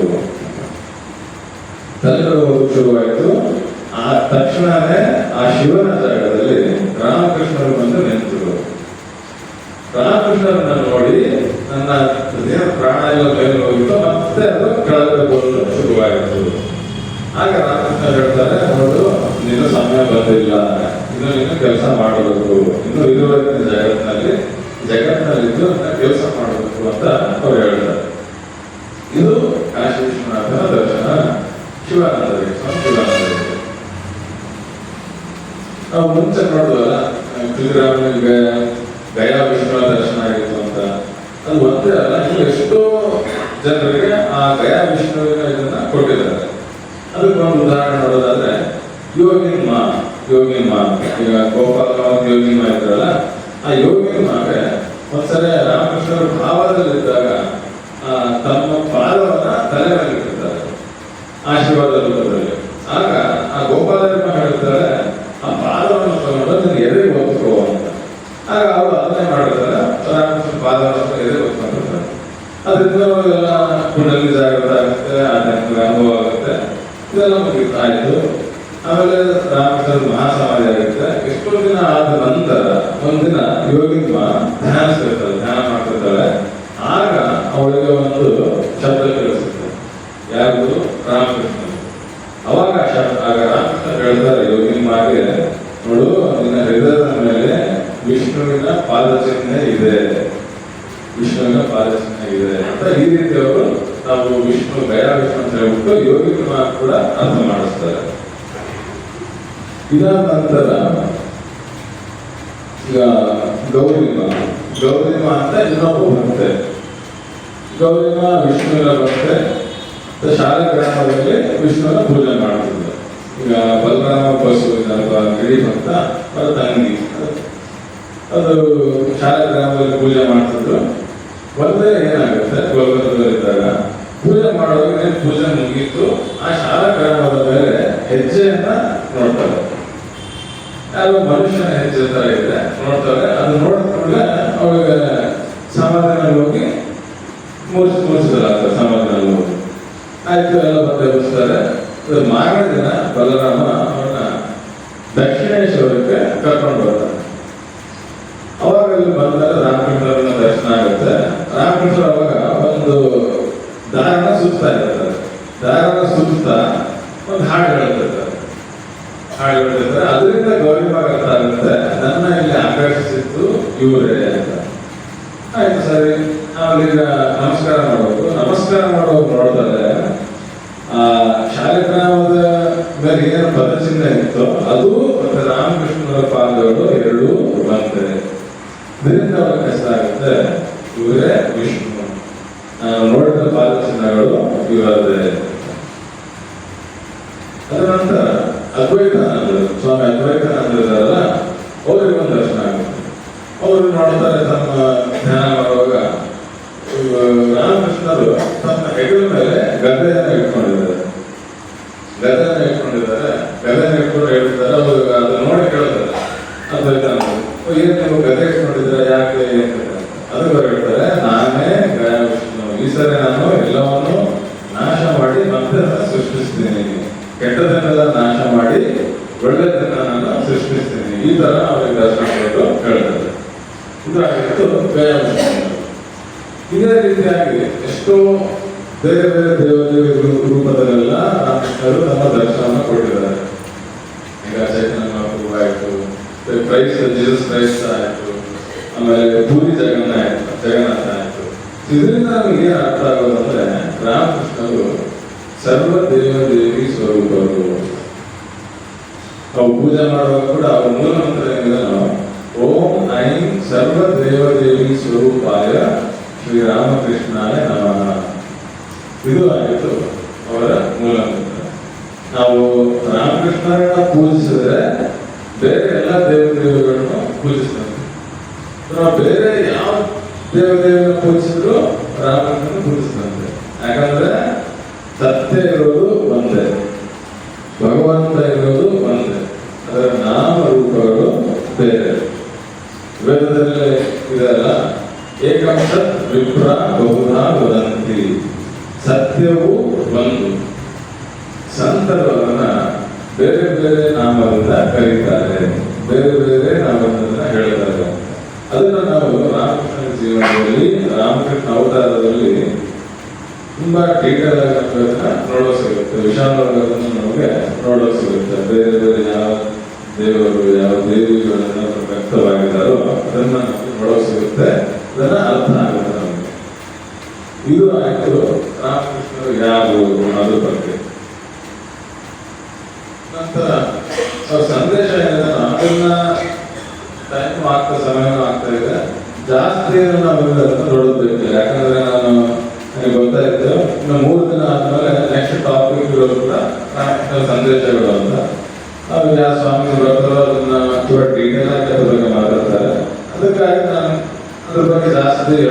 ಆ ತಕ್ಷಣನೇ ಆ ಶಿವನ ಜಾಗದಲ್ಲಿ ರಾಮಕೃಷ್ಣರು ಬಂದು ನಿಂತರು. ರಾಮಕೃಷ್ಣರನ್ನ ನೋಡಿ ನನ್ನ ಪ್ರಾಣ ಎಲ್ಲ ಮೇಲೆ ಹೋಗಿತ್ತು, ಮತ್ತೆ ಅದು ಕೆಳಗಡೆ ಬರಲು ಶುರುವಾಯಿತು. ಆಗ ರಾಮಕೃಷ್ಣ ಹೇಳ್ತಾರೆ, ನೋಡು ನೀನು ಸಮಯ ಬಂದಿಲ್ಲ, ಇನ್ನು ನೀನು ಕೆಲಸ ಮಾಡಬೇಕು, ಇನ್ನು ಇರುವತ್ತಿನ ಜಗತ್ತಿನಲ್ಲಿದ್ದು ಕೆಲಸ ಮಾಡಬೇಕು ಅಂತ ಅವ್ರು ಹೇಳ್ತಾರೆ. ಇದು ಕಾಶಿ ವಿಶ್ವನಾಥನ ದರ್ಶನ ಶಿವಾನಂದರಿಗೆ. ನಾವು ಮುಂಚೆ ನೋಡುವಲ್ಲ ಶ್ರೀರಾಮನಿಗೆ ಗಯಾ ವಿಶ್ವನಾಥ ದರ್ಶನ ಆಗಿತ್ತು ಅಂತ. ಅದು ಒಂದೇ ಅಲ್ಲ, ಇನ್ನು ಎಷ್ಟೋ ಜನರಿಗೆ ಆ ಗಯಾ ವಿಷ್ಣುವಿನ ಇದನ್ನ ಕೊಟ್ಟಿದ್ದಾರೆ. ಅದಕ್ಕೆ ಒಂದು ಉದಾಹರಣೆ ನೋಡೋದಾದ್ರೆ ಯೋಗಿನ್ ಮಾ ಈಗ ಗೋಪಾಲ ಯೋಗಿನ್ ಮಾ ಇದ್ರಲ್ಲ, ಆ ಯೋಗಿನ್ ಮಾಗೆ ಒಂದ್ಸಲ ರಾಮಕೃಷ್ಣರು ಭಾವದಲ್ಲಿದ್ದಾಗ ತಮ್ಮ ಪಾದವನ್ನ ತಲೆ ಮೇಲೆ ಇಟ್ಟಿರ್ತಾರೆ ಆಶೀರ್ವಾದ ರೂಪದಲ್ಲಿ. ಆಗ ಆ ಗೋಪಾಲಮ್ಮ ಹೇಳ್ತಾರೆ, ಆ ಪಾದವನ್ನು ತಗೊಂಡು ಅದನ್ನ ಎದೆ ಒತ್ಕೋ ಅಂತ. ಆಗ ಅವರು ಅದನ್ನೇ ಮಾಡಿರ್ತಾರೆ, ರಾಮಕೃಷ್ಣ ಪಾದವನ್ನು ಎದೆ ಒತ್ಕೊಂಡಿರ್ತಾರೆ. ಅದರಿಂದ ಎಲ್ಲ ಕುಂಡಲಿ ಜಾಗೃತ ಆಗುತ್ತೆ, ಆಧ್ಯಾತ್ಮಿಕ ಅನುಭವ ಆಗುತ್ತೆ. ಇದೆಲ್ಲ ಆಯ್ತು. ಆಮೇಲೆ ರಾಮಕೃಷ್ಣ ಮಹಾಸಮಾಧಿ ಆಗುತ್ತೆ. ಎಷ್ಟೋ ದಿನ ಆದ ನಂತರ ಒಂದಿನ ಯೋಗಿನ್ಮ ಧ್ಯಾನ ಮಾಡ್ತಿರ್ತಾಳೆ. ಆಗ ಅವಳಿಗೆ ಒಂದು ಶಬ್ದ ಕೇಳಿಸುತ್ತೆ, ಯಾರು? ರಾಮಕೃಷ್ಣ. ಅವಾಗ ರಾಮಕೃಷ್ಣ ಹೇಳ್ತಾರೆ ಯೋಗಿನ್ಮಾಗೆ, ನೋಡು, ನಿನ್ನ ಹೃದಯದ ಮೇಲೆ ವಿಷ್ಣುವಿನ ಪಾದಚಿಹ್ನೆ ಇದೆ, ವಿಷ್ಣುವಿನ ಪಾದಚಿಹ್ನೆ ಇದೆ ಅಂತ. ಈ ರೀತಿ ಅವರು ನಾವು ವಿಷ್ಣು ಗಯಾ ವಿಷ್ಣು ಅಂತ ಹೇಳ್ಬಿಟ್ಟು ಯೋಗಿನ್ಮ ಕೂಡ ಅರ್ಥ ಮಾಡಿಸ್ತಾರೆ. ಇದಾದ ನಂತರ ಈಗ ಗೌರಿಮ ಅಂತ ಇನ್ನೊಬ್ಬ ಬಂತೆ. ಗೌರಿಮ ವಿಷ್ಣುವಿನ ಬಂತೆ. ಶಾಲೆ ಗ್ರಾಮದಲ್ಲಿ ವಿಷ್ಣುವಿನ ಪೂಜೆ ಮಾಡ್ತಿದ್ದ. ಈಗ ಬಲರಾಮ ಬಸು ಗಿರಿ ಭಕ್ತ ಅವರ ತಂಗಿ, ಅದು ಶಾಲೆ ಗ್ರಾಮದಲ್ಲಿ ಪೂಜೆ ಮಾಡ್ತಿದ್ರು. ಒಂದೇ ಏನಾಗುತ್ತೆ, ಕೋಲ್ಕತ್ತಾದಲ್ಲಿದ್ದಾಗ ಪೂಜೆ ಮಾಡುವಾಗ ಪೂಜೆ ಮುಗಿತು, ಆ ಶಾಲಾ ಗ್ರಾಮದ ಮೇಲೆ ಹೆಜ್ಜೆಯನ್ನ ನೋಡ್ತಾರೆ. ಯಾರು ಮನುಷ್ಯನ ಹೆಜ್ಜೆ ತರ ಇದೆ ನೋಡ್ತಾರೆ. ಅದು ನೋಡಿದ್ರೆ ಅವಾಗ ಸಮಾಧಿನಲ್ಲಿ ಹೋಗಿ ಮೂರ್ಛಿಸಲಾಗ್ತದೆ. ಸಮಾಧಿನಲ್ಲಿ ಹೋಗಿ ಆಯ್ತು, ಎಲ್ಲ ಮತ್ತೆ ಬಸ್ತಾರೆ. ಮಾರನೇ ದಿನ ಬಲರಾಮ ಅವನ್ನ ದಕ್ಷಿಣೇಶ್ವರಕ್ಕೆ ಕರ್ಕೊಂಡು ಬರ್ತಾರೆ. ಅವಾಗ ಇಲ್ಲಿ ಬಂದಾಗ ರಾಮಕೃಷ್ಣರನ್ನ ದರ್ಶನ ಆಗುತ್ತೆ. ರಾಮಕೃಷ್ಣ ಅವಾಗ ಒಂದು ದಾರನ ಸುತ್ತಾ ಇರ್ತಾರೆ. ದಾರನ ಸುತ್ತಾ ಒಂದು ಹಾಡು ಹೇಳ್ತಿರ್ತಾರೆ. ಅದರಿಂದ ಗೌರಿಮಾಗ ಅರ್ಥ ಆಗುತ್ತೆ, ನನ್ನ ಇಲ್ಲಿ ಆಕರ್ಷಿಸಿದ್ದು ಇವರೇ ಅಂತ. ಆಯ್ತು, ಸರಿ. ನಾವೀಗ ನಮಸ್ಕಾರ ಮಾಡಬೇಕು. ನಮಸ್ಕಾರ ಮಾಡುವಾಗ ನೋಡ್ತಾರೆ, ಆ ಶಾಲಿಗ್ರಾಮದ ಮೇಲೆ ಏನು ಪದಚಿಹ್ನೆ ಇತ್ತು ಅದು ಮತ್ತೆ ರಾಮಕೃಷ್ಣರ ಪಾದಗಳು ಎರಡೂ ಬಂದೆ. ಇದರಿಂದ ಅವ್ರಿಗೆ ಹೆಸರಾಗುತ್ತೆ, ಇವರೇ ವಿಷ್ಣು. ನೋಡಿದ ಪಾದಚಿಹ್ನೆಗಳು ಇವರದೇ. ಅದ ನಂತರ ಅದ್ವೈತಾನಂದರು, ಸ್ವಾಮಿ ಅದ್ವೈತಾನಂದರಲ್ಲ, ಅವ್ರಿಗೆ ಒಂದು ದರ್ಶನ ಆಗುತ್ತೆ. ಅವರು ನೋಡ್ತಾರೆ, ತಮ್ಮ ಧ್ಯಾನ ಮಾಡುವಾಗ ರಾಮಕೃಷ್ಣರು ತಮ್ಮ ಹೆಗಲ ಮೇಲೆ ಗದ್ದೆಯನ್ನು ಇಟ್ಕೊಂಡಿದ್ದಾರೆ. ಗದ್ದೆಯನ್ನು ಇಟ್ಕೊಂಡು ಹೇಳ್ತಾರೆ. ಅವರು ಅದನ್ನ ನೋಡಿ ಕೇಳ್ತಾರೆ ಅದ್ವೈತಾನಂದರು, ಏನು ನೀವು ಗದ್ದೆ ಇಟ್ಕೊಂಡಿದ್ದೀರಾ, ಯಾಕೆ ಏನು? ಅದಕ್ಕೆ ಹೇಳ್ತಾರೆ, ನಾನೇ ಗಯಾ ವಿಷ್ಣು. ಈ ಸರಿ ನಾನು ಎಲ್ಲವನ್ನು ನಾಶ ಮಾಡಿ ಮತ್ತೆ ಸೃಷ್ಟಿಸ್ತೀನಿ. ಕೆಟ್ಟದನ್ನೆಲ್ಲ ನಾಶ ಮಾಡಿ ಒಳ್ಳೆದನ್ನ ನಾನು ಸೃಷ್ಟಿಸ್ತೀನಿ. ಈ ತರ ಅವರಿಗೆ ದರ್ಶನ ಕೊಟ್ಟು ಹೇಳ್ತಾರೆ. ಇದಾಗಿತ್ತು ಗಯಾ ವಿಷ್ಣು. ಇದೇ ರೀತಿಯಾಗಿ ಎಷ್ಟೋ ಬೇರೆ ಬೇರೆ ದೇವದೇವಿ ರೂಪದಲ್ಲೆಲ್ಲ ರಾಮಕೃಷ್ಣರು ತಮ್ಮ ದರ್ಶನವನ್ನು ಕೊಟ್ಟಿದ್ದಾರೆ. ಈಗ ಚೈತನ್ಯ ಮಹಾಪ್ರಭು ಆಯಿತು, ಜೀಸಸ್ ಕ್ರೈಸ್ತ ಆಯಿತು, ಆಮೇಲೆ ಪೂರಿ ಜಗನ್ನಾಥ ಆಯಿತು. ಇದರಿಂದ ನಮಗೆ ಏನು ಅರ್ಥ ಆಗೋದಂದ್ರೆ, ರಾಮಕೃಷ್ಣರು ಸರ್ವ ದೇವದೇವಿ ಸ್ವರೂಪರು. ಅವು ಪೂಜೆ ಮಾಡುವಾಗ ಕೂಡ ಅವ್ರ ಮೂಲ ಮಂತ್ರ ಏನಿದೆ, ಓಂ ಐಂ ಸರ್ವ ದೇವದೇವಿ ಸ್ವರೂಪಾಯ ಶ್ರೀರಾಮಕೃಷ್ಣಾಯ ನಮಃ. ಇದು ಆಗಿತ್ತು ಅವರ ಮೂಲ ಮಂತ್ರ. ನಾವು ರಾಮಕೃಷ್ಣರನ್ನ ಪೂಜಿಸಿದ್ರೆ ಬೇರೆ ಎಲ್ಲ ದೇವದೇವಿಗಳನ್ನು ಪೂಜಿಸ್ತಾರೆ. ನಾವು ಬೇರೆ ಯಾವ ದೇವದೇವಿಯನ್ನು ಪೂಜಿಸಿದ್ರು ರಾಮಕೃಷ್ಣನ ಪೂಜಿಸ್ತಂತೆ. ಯಾಕಂದ್ರೆ ಸತ್ಯ ಇರೋದು ಒಂದೇ, ಭಗವಂತ ಇರೋದು ಒಂದೇ, ಅದರ ನಾಮ ರೂಪಗಳು ಬೇರೆ. ವೇದದಲ್ಲಿ ಇದೆಲ್ಲ ಏಕಂ ಸತ್ ವಿಪ್ರ ಬಹುಧಾ ವದಂತಿ. ಸತ್ಯವು ಒಂದು. ಸಂತರು ಅದನ್ನ ಬೇರೆ ಬೇರೆ ನಾಮದಿಂದ ಕರೀತಾರೆ, ಬೇರೆ ಬೇರೆ ನಾಮದಿಂದ ಹೇಳ್ತಾರೆ. ಅದನ್ನ ನಾವು ರಾಮಕೃಷ್ಣನ ಜೀವನದಲ್ಲಿ, ರಾಮಕೃಷ್ಣ ಅವತಾರದಲ್ಲಿ ತುಂಬಾ ಡೀಟೇಲ್ ಆಗಿ ನೋಡೋ ಸಿಗುತ್ತೆ. ವಿಶಾಲವಾಗಿ ನಮಗೆ ನೋಡೋ ಸಿಗುತ್ತೆ. ಬೇರೆ ಬೇರೆ ಯಾವ ದೇವರು ಯಾವ ದೇವಿಗಳನ್ನು ವ್ಯಕ್ತವಾಗಿದ್ದಾರೋ ಅದನ್ನ ನಮಗೆ ನೋಡೋ ಸಿಗುತ್ತೆ. ಅದನ್ನ ಅರ್ಥ ಆಗುತ್ತೆ ನಮಗೆ. ಇದು ಆಯ್ತು ರಾಮಕೃಷ್ಣರು ಯಾರು ಅನ್ನೋದ್ರ ಬಗ್ಗೆ. ನಂತರ ಸಂದೇಶ ಏನಿದೆ, ಅದನ್ನ ಟೈಮ್ ಸಮಯನೂ ಆಗ್ತಾ ಇದೆ. ಜಾಸ್ತಿ ನಾವು ಅದನ್ನ ನೋಡೋದ್ಬೇಕು. ಯಾಕಂದ್ರೆ ನಾನು ನನಗೆ ಗೊತ್ತಾಯ್ತು, ಇನ್ನು 3 ದಿನ ಆದ್ಮೇಲೆ ನೆಕ್ಸ್ಟ್ ಟಾಪಿಕ್ ಇರೋದು ಕೂಡ ರಾಮಕೃಷ್ಣ ಸಂದೇಶಗಳು ಅಂತ. ನಾವು ಯಾವ ಸ್ವಾಮಿ ಬರ್ತಾರೋ ಅದನ್ನ ತುಂಬ ಡೀಟೇಲ್ ಆಗಿ ಅದ್ರ ಬಗ್ಗೆ ಮಾತಾಡ್ತಾರೆ. ಅದಕ್ಕಾಗಿ ನಾನು ಅದ್ರ ಬಗ್ಗೆ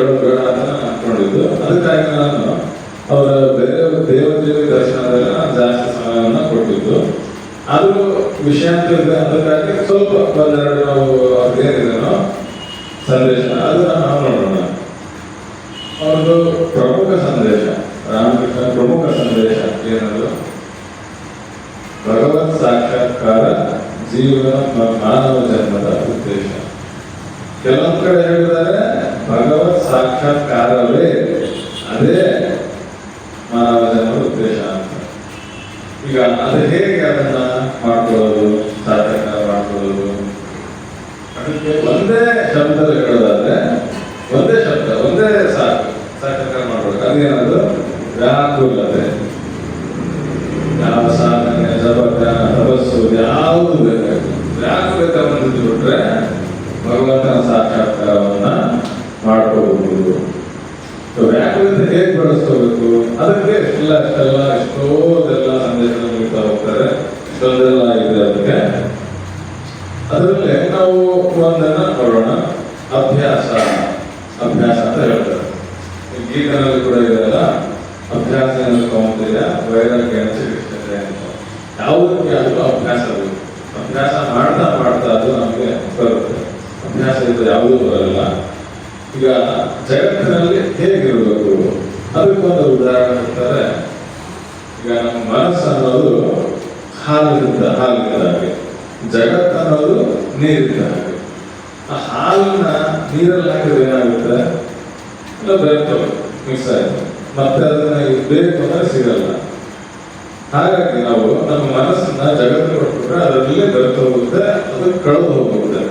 ಹೇಳೋದು ಬೇಡ ಅಂತ ನಾನು ಅನ್ಕೊಂಡಿದ್ದು. ಅದಕ್ಕಾಗಿ ನಾನು ಅವರ ಬೇರೆ ದೇವತೆಯ ದರ್ಶನದಲ್ಲಿ ನಾನು ಜಾಸ್ತಿ ಸಮಯವನ್ನು ಕೊಟ್ಟಿದ್ದು. ಆದರೂ ವಿಷಯಾಂತರ ಇದೆ, ಅದಕ್ಕಾಗಿ ಸ್ವಲ್ಪ ಒಂದೆರಡು ನಾವು ಅವ್ರಿಗೇನಿದೇನೋ ಸಂದೇಶ ಅದನ್ನು ನಾವು ನೋಡೋಣ. ಅವ್ರದ್ದು ಪ್ರಮುಖ ಸಂದೇಶ, ರಾಮಕೃಷ್ಣ ಪ್ರಮುಖ ಸಂದೇಶ ಏನದು? ಭಗವತ್ ಸಾಕ್ಷಾತ್ಕಾರ ಜೀವನ ಮಾನವ ಜನ್ಮದ ಉದ್ದೇಶ. ಕೆಲವೊಂದು ಕಡೆ ಹೇಳಿದ್ದಾರೆ ಭಗವತ್ ಸಾಕ್ಷಾತ್ಕಾರವೇ ಅದೇ ಮಾನವ ಜನ್ಮದ ಉದ್ದೇಶ ಅಂತ. ಈಗ ಅದು ಹೇಗೆ ಅದನ್ನ ಮಾಡ್ಕೊಳ್ಳೋದು, ಸಾಕ್ಷಾತ್ಕಾರ ಮಾಡ್ಕೊಳ್ಳೋದು? ಅದಕ್ಕೆ ಒಂದೇ ಶಬ್ದದಲ್ಲಿ ಹೇಳೋದಾದ್ರೆ ಒಂದೇ ಶಬ್ದ, ಒಂದೇ ಸಾಕು ಸಾಕ್ಷಾತ್ಕಾರ ಮಾಡ್ಬೇಕು. ಅದೇನದು? ವ್ಯಾಕುಲತೆ. ಯಾವ ಸಾಧನೆ, ಜಪಧ್ಯಾನ, ತಪಸ್ಸು ಯಾವುದು ಬೇಕಾಗಿಲ್ಲ, ವ್ಯಾಕುಲತೆ ಬಂದಿದ್ದು ಬಿಟ್ರೆ ಭಗವಂತನ ಸಾಕ್ಷಾತ್ಕಾರವನ್ನ ಮಾಡ್ಕೋಬಹುದು. ವ್ಯಾಕುಲತೆ ಹೇಗೆ ಬಳಸ್ಕೋಬೇಕು? ಅದಕ್ಕೆ ಎಷ್ಟೋದೆಲ್ಲ ಸಂದೇಶಗಳು ನೀಡ್ತಾ ಹೋಗ್ತಾರೆ, ಇಷ್ಟೊಂದೆಲ್ಲ ಇದೆ. ಅದಕ್ಕೆ ಅದರಲ್ಲಿ ನಾವು ಒಂದನ್ನ ನೋಡೋಣ. ಅಭ್ಯಾಸ ಅಂತ ಹೇಳ್ತಾರೆ. ಗೀತನಲ್ಲಿ ಕೂಡ ಇದೆಯಲ್ಲ, ಅಭ್ಯಾಸ ಕೌಂತೆಯ ವೈರಾಗ್ಯ ಚಿಕಿತ್ಸೆ ಅಂತ. ಯಾವುದಕ್ಕೆ ಆದರೂ ಅಭ್ಯಾಸ ಬೇಕು. ಅಭ್ಯಾಸ ಮಾಡ್ತಾ ಮಾಡ್ತಾ ಅದು ನಮಗೆ ಬರುತ್ತೆ. ಅಭ್ಯಾಸ ಇದ್ರೆ ಯಾವುದೂ ಬರಲ್ಲ. ಈಗ ಜಗತ್ತಿನಲ್ಲಿ ಹೇಗಿರಬೇಕು ಅದಕ್ಕೊಂದು ಉದಾಹರಣೆ ಕೊಡ್ತಾರೆ. ಈಗ ನಮ್ಮ ಮನಸ್ಸು ಅನ್ನೋದು ಹಾಲಿನಿಂದ ಹಾಗೆ, ಜಗತ್ತು ಅನ್ನೋದು ನೀರಿನ ಹಾಗೆ. ಆ ಹಾಲನ್ನ ನೀರಲ್ಲಿ ಹಾಕಿದ್ರೆ ಏನಾಗುತ್ತೆ? ಇಲ್ಲ ಬೆರೆತವೆ, ಮಿಕ್ಸ್ ಆಯ್ತು, ಮತ್ತೆ ಅದನ್ನ ಬೇಕು ಅಂದ್ರೆ ಸಿಗಲ್ಲ. ಹಾಗಾಗಿ ನಾವು ನಮ್ಮ ಮನಸ್ಸನ್ನ ಜಗತ್ತು ಕೊಟ್ಬಿಟ್ರೆ ಅದರಲ್ಲೇ ಬೆರೆತು ಹೋಗುತ್ತೆ, ಅದು ಕಳೆದು ಹೋಗುತ್ತೆ.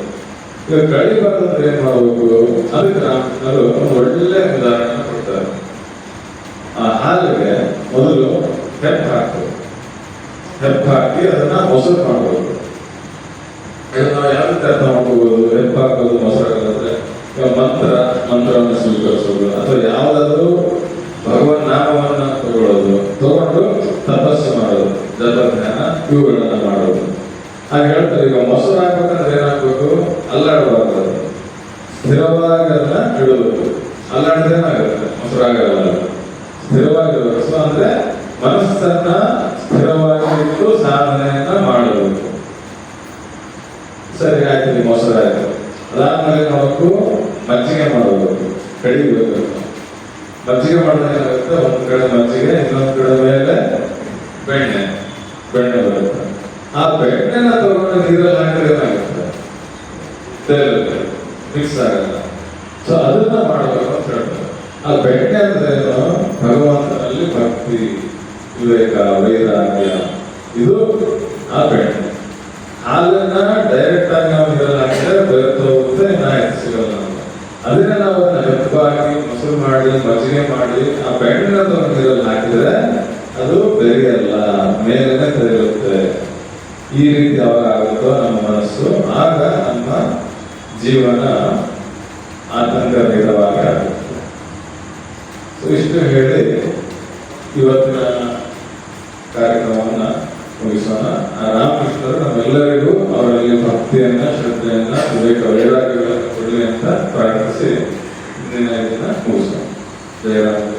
ಈಗ ಕಳಿಬಾರ್ದಂದ್ರೆ ಏನ್ ಮಾಡಬೇಕು? ಅದಕ್ಕೆ ರಾಮಕೃಷ್ಣರು ಒಂದು ಒಳ್ಳೆ ಉದಾಹರಣೆ ಕೊಡ್ತಾರೆ. ಆ ಹಾಲಿಗೆ ಮೊದಲು ಹೆಪ್ಪು ಹಾಕ್ಬೇಕು. ಹೆಪ್ಪು ಹಾಕಿ ಅದನ್ನ ಮೊಸರು ಮಾಡಬೇಕು. ನಾವು ಯಾವ ರೀತಿ ಅರ್ಥ ಮಾಡ್ಕೋಬಹುದು? ಹೆಪ್ಪು ಹಾಕೋದು ಮೊಸರಾಗಂದ್ರೆ ಈಗ ಮಂತ್ರವನ್ನು ಸ್ವೀಕರಿಸೋದು, ಅಥವಾ ಯಾವುದಾದ್ರೂ ಭಗವನ್ ನಾಮವನ್ನ ತಗೊಂಡು ತಪಸ್ಸು ಮಾಡೋದು, ಜಪಧ್ಯಾನ ಇವುಗಳನ್ನ ಮಾಡೋದು. ಹಾಗೆ ಹೇಳ್ತಾರೆ. ಈಗ ಮೊಸರು ಹಾಕ್ಬೇಕಂದ್ರೆ ಏನಾಗ್ಬೇಕು? ಅಲ್ಲಾಡಬಾರ್ದು, ಸ್ಥಿರವಾಗಿ ಅದನ್ನ ಇಡಬೇಕು. ಅಲ್ಲಾಡಿದ್ರೆ ಏನಾಗುತ್ತೆ? ಮೊಸರಾಗಲ್ಲ, ಸ್ಥಿರವಾಗಿರ್ಬೇಕು. ಸೊ ಅಂದ್ರೆ ಮನಸ್ಸನ್ನ ಸ್ಥಿರವಾಗಿ ಇಟ್ಟು ಸಾಧನೆಯನ್ನ ಮಾಡಬೇಕು. ಸರಿ ಆಯ್ತು, ಮೊಸರು ಆಯ್ತು. ಅದಾದ್ಮೇಲೆ ನಾವು ಮಜ್ಜಿಗೆ ಮಾಡಬೇಕು, ಕಡಿಬೇಕು. ಮಜ್ಜಿಗೆ ಮಾಡಿದಾಗ ಏನಾಗುತ್ತೆ? ಒಂದ್ ಕಡೆ ಮಜ್ಜಿಗೆ, ಇನ್ನೊಂದ್ ಕಡೆ ಮೇಲೆ ಬೆಣ್ಣೆ ಬರುತ್ತೆ. ಆ ಬೆಣ್ಣೆನ ತಗೊಂಡು ನೀರಲ್ಲಿ ಹಾಕಿದ್ರೆ ಏನಾಗುತ್ತೆ? ತೇಲುತ್ತೆ, ಮಿಕ್ಸ್ ಆಗಲ್ಲ. ಸೊ ಅದನ್ನ ಮಾಡಬೇಕು ಅಂತ ಹೇಳ್ತಾರೆ. ಆ ಬೆಣ್ಣೆ ಅಂದ್ರೆ ಏನು? ಭಗವಂತನಲ್ಲಿ ಭಕ್ತಿ, ವಿವೇಕ, ವೈರಾಗ್ಯ, ಇದು ಆ ಬೆಣ್ಣೆ. ಹಾಲನ್ನ ಡೈರೆಕ್ಟ್ ಆಗಿ ನಾವು ನೀರಲ್ಲಿ ಹಾಕಿದ್ರೆ ಬೆರೆತು ಹೋಗುತ್ತೆ, ಆಯ್ತು, ಸಿಗಲ್ಲ ಅಂತ. ಅದನ್ನ ನಾವು ಅದನ್ನ ಹೆಪ್ಪಾಗಿ ಮೊಸರು ಮಾಡಿ ಮಜ್ಜಿಗೆ ಮಾಡಿ ಆ ಬೆಣ್ಣೆನ ತಗೊಂಡು ನೀರಲ್ಲಿ ಹಾಕಿದ್ರೆ ಅದು ಬೆರೆಯಲ್ಲ, ಮೇಲೇನೆ ತೆರೆಯುತ್ತೆ. ಈ ರೀತಿ ಯಾವಾಗ ಆಗುತ್ತೋ ನಮ್ಮ ಮನಸ್ಸು, ಆಗ ನಮ್ಮ ಜೀವನ ಆತಂಕರಹಿತವಾಗಿ ಆಗುತ್ತೆ. ಇಷ್ಟು ಹೇಳಿ ಇವತ್ತಿನ ಕಾರ್ಯಕ್ರಮವನ್ನ ಮುಗಿಸೋಣ. ರಾಮಕೃಷ್ಣರು ನಮ್ಮೆಲ್ಲರಿಗೂ ಅವರಲ್ಲಿ ಭಕ್ತಿಯನ್ನ, ಶ್ರದ್ಧೆಯನ್ನ, ವಿವೇಕ, ವೈರಾಗ್ಯಗಳನ್ನು ಕೊಡಲಿ ಅಂತ ಪ್ರಾರ್ಥಿಸಿ ಇಂದಿನ ಇದನ್ನ ಮುಗಿಸೋಣ. ಜಯರಾಮ್.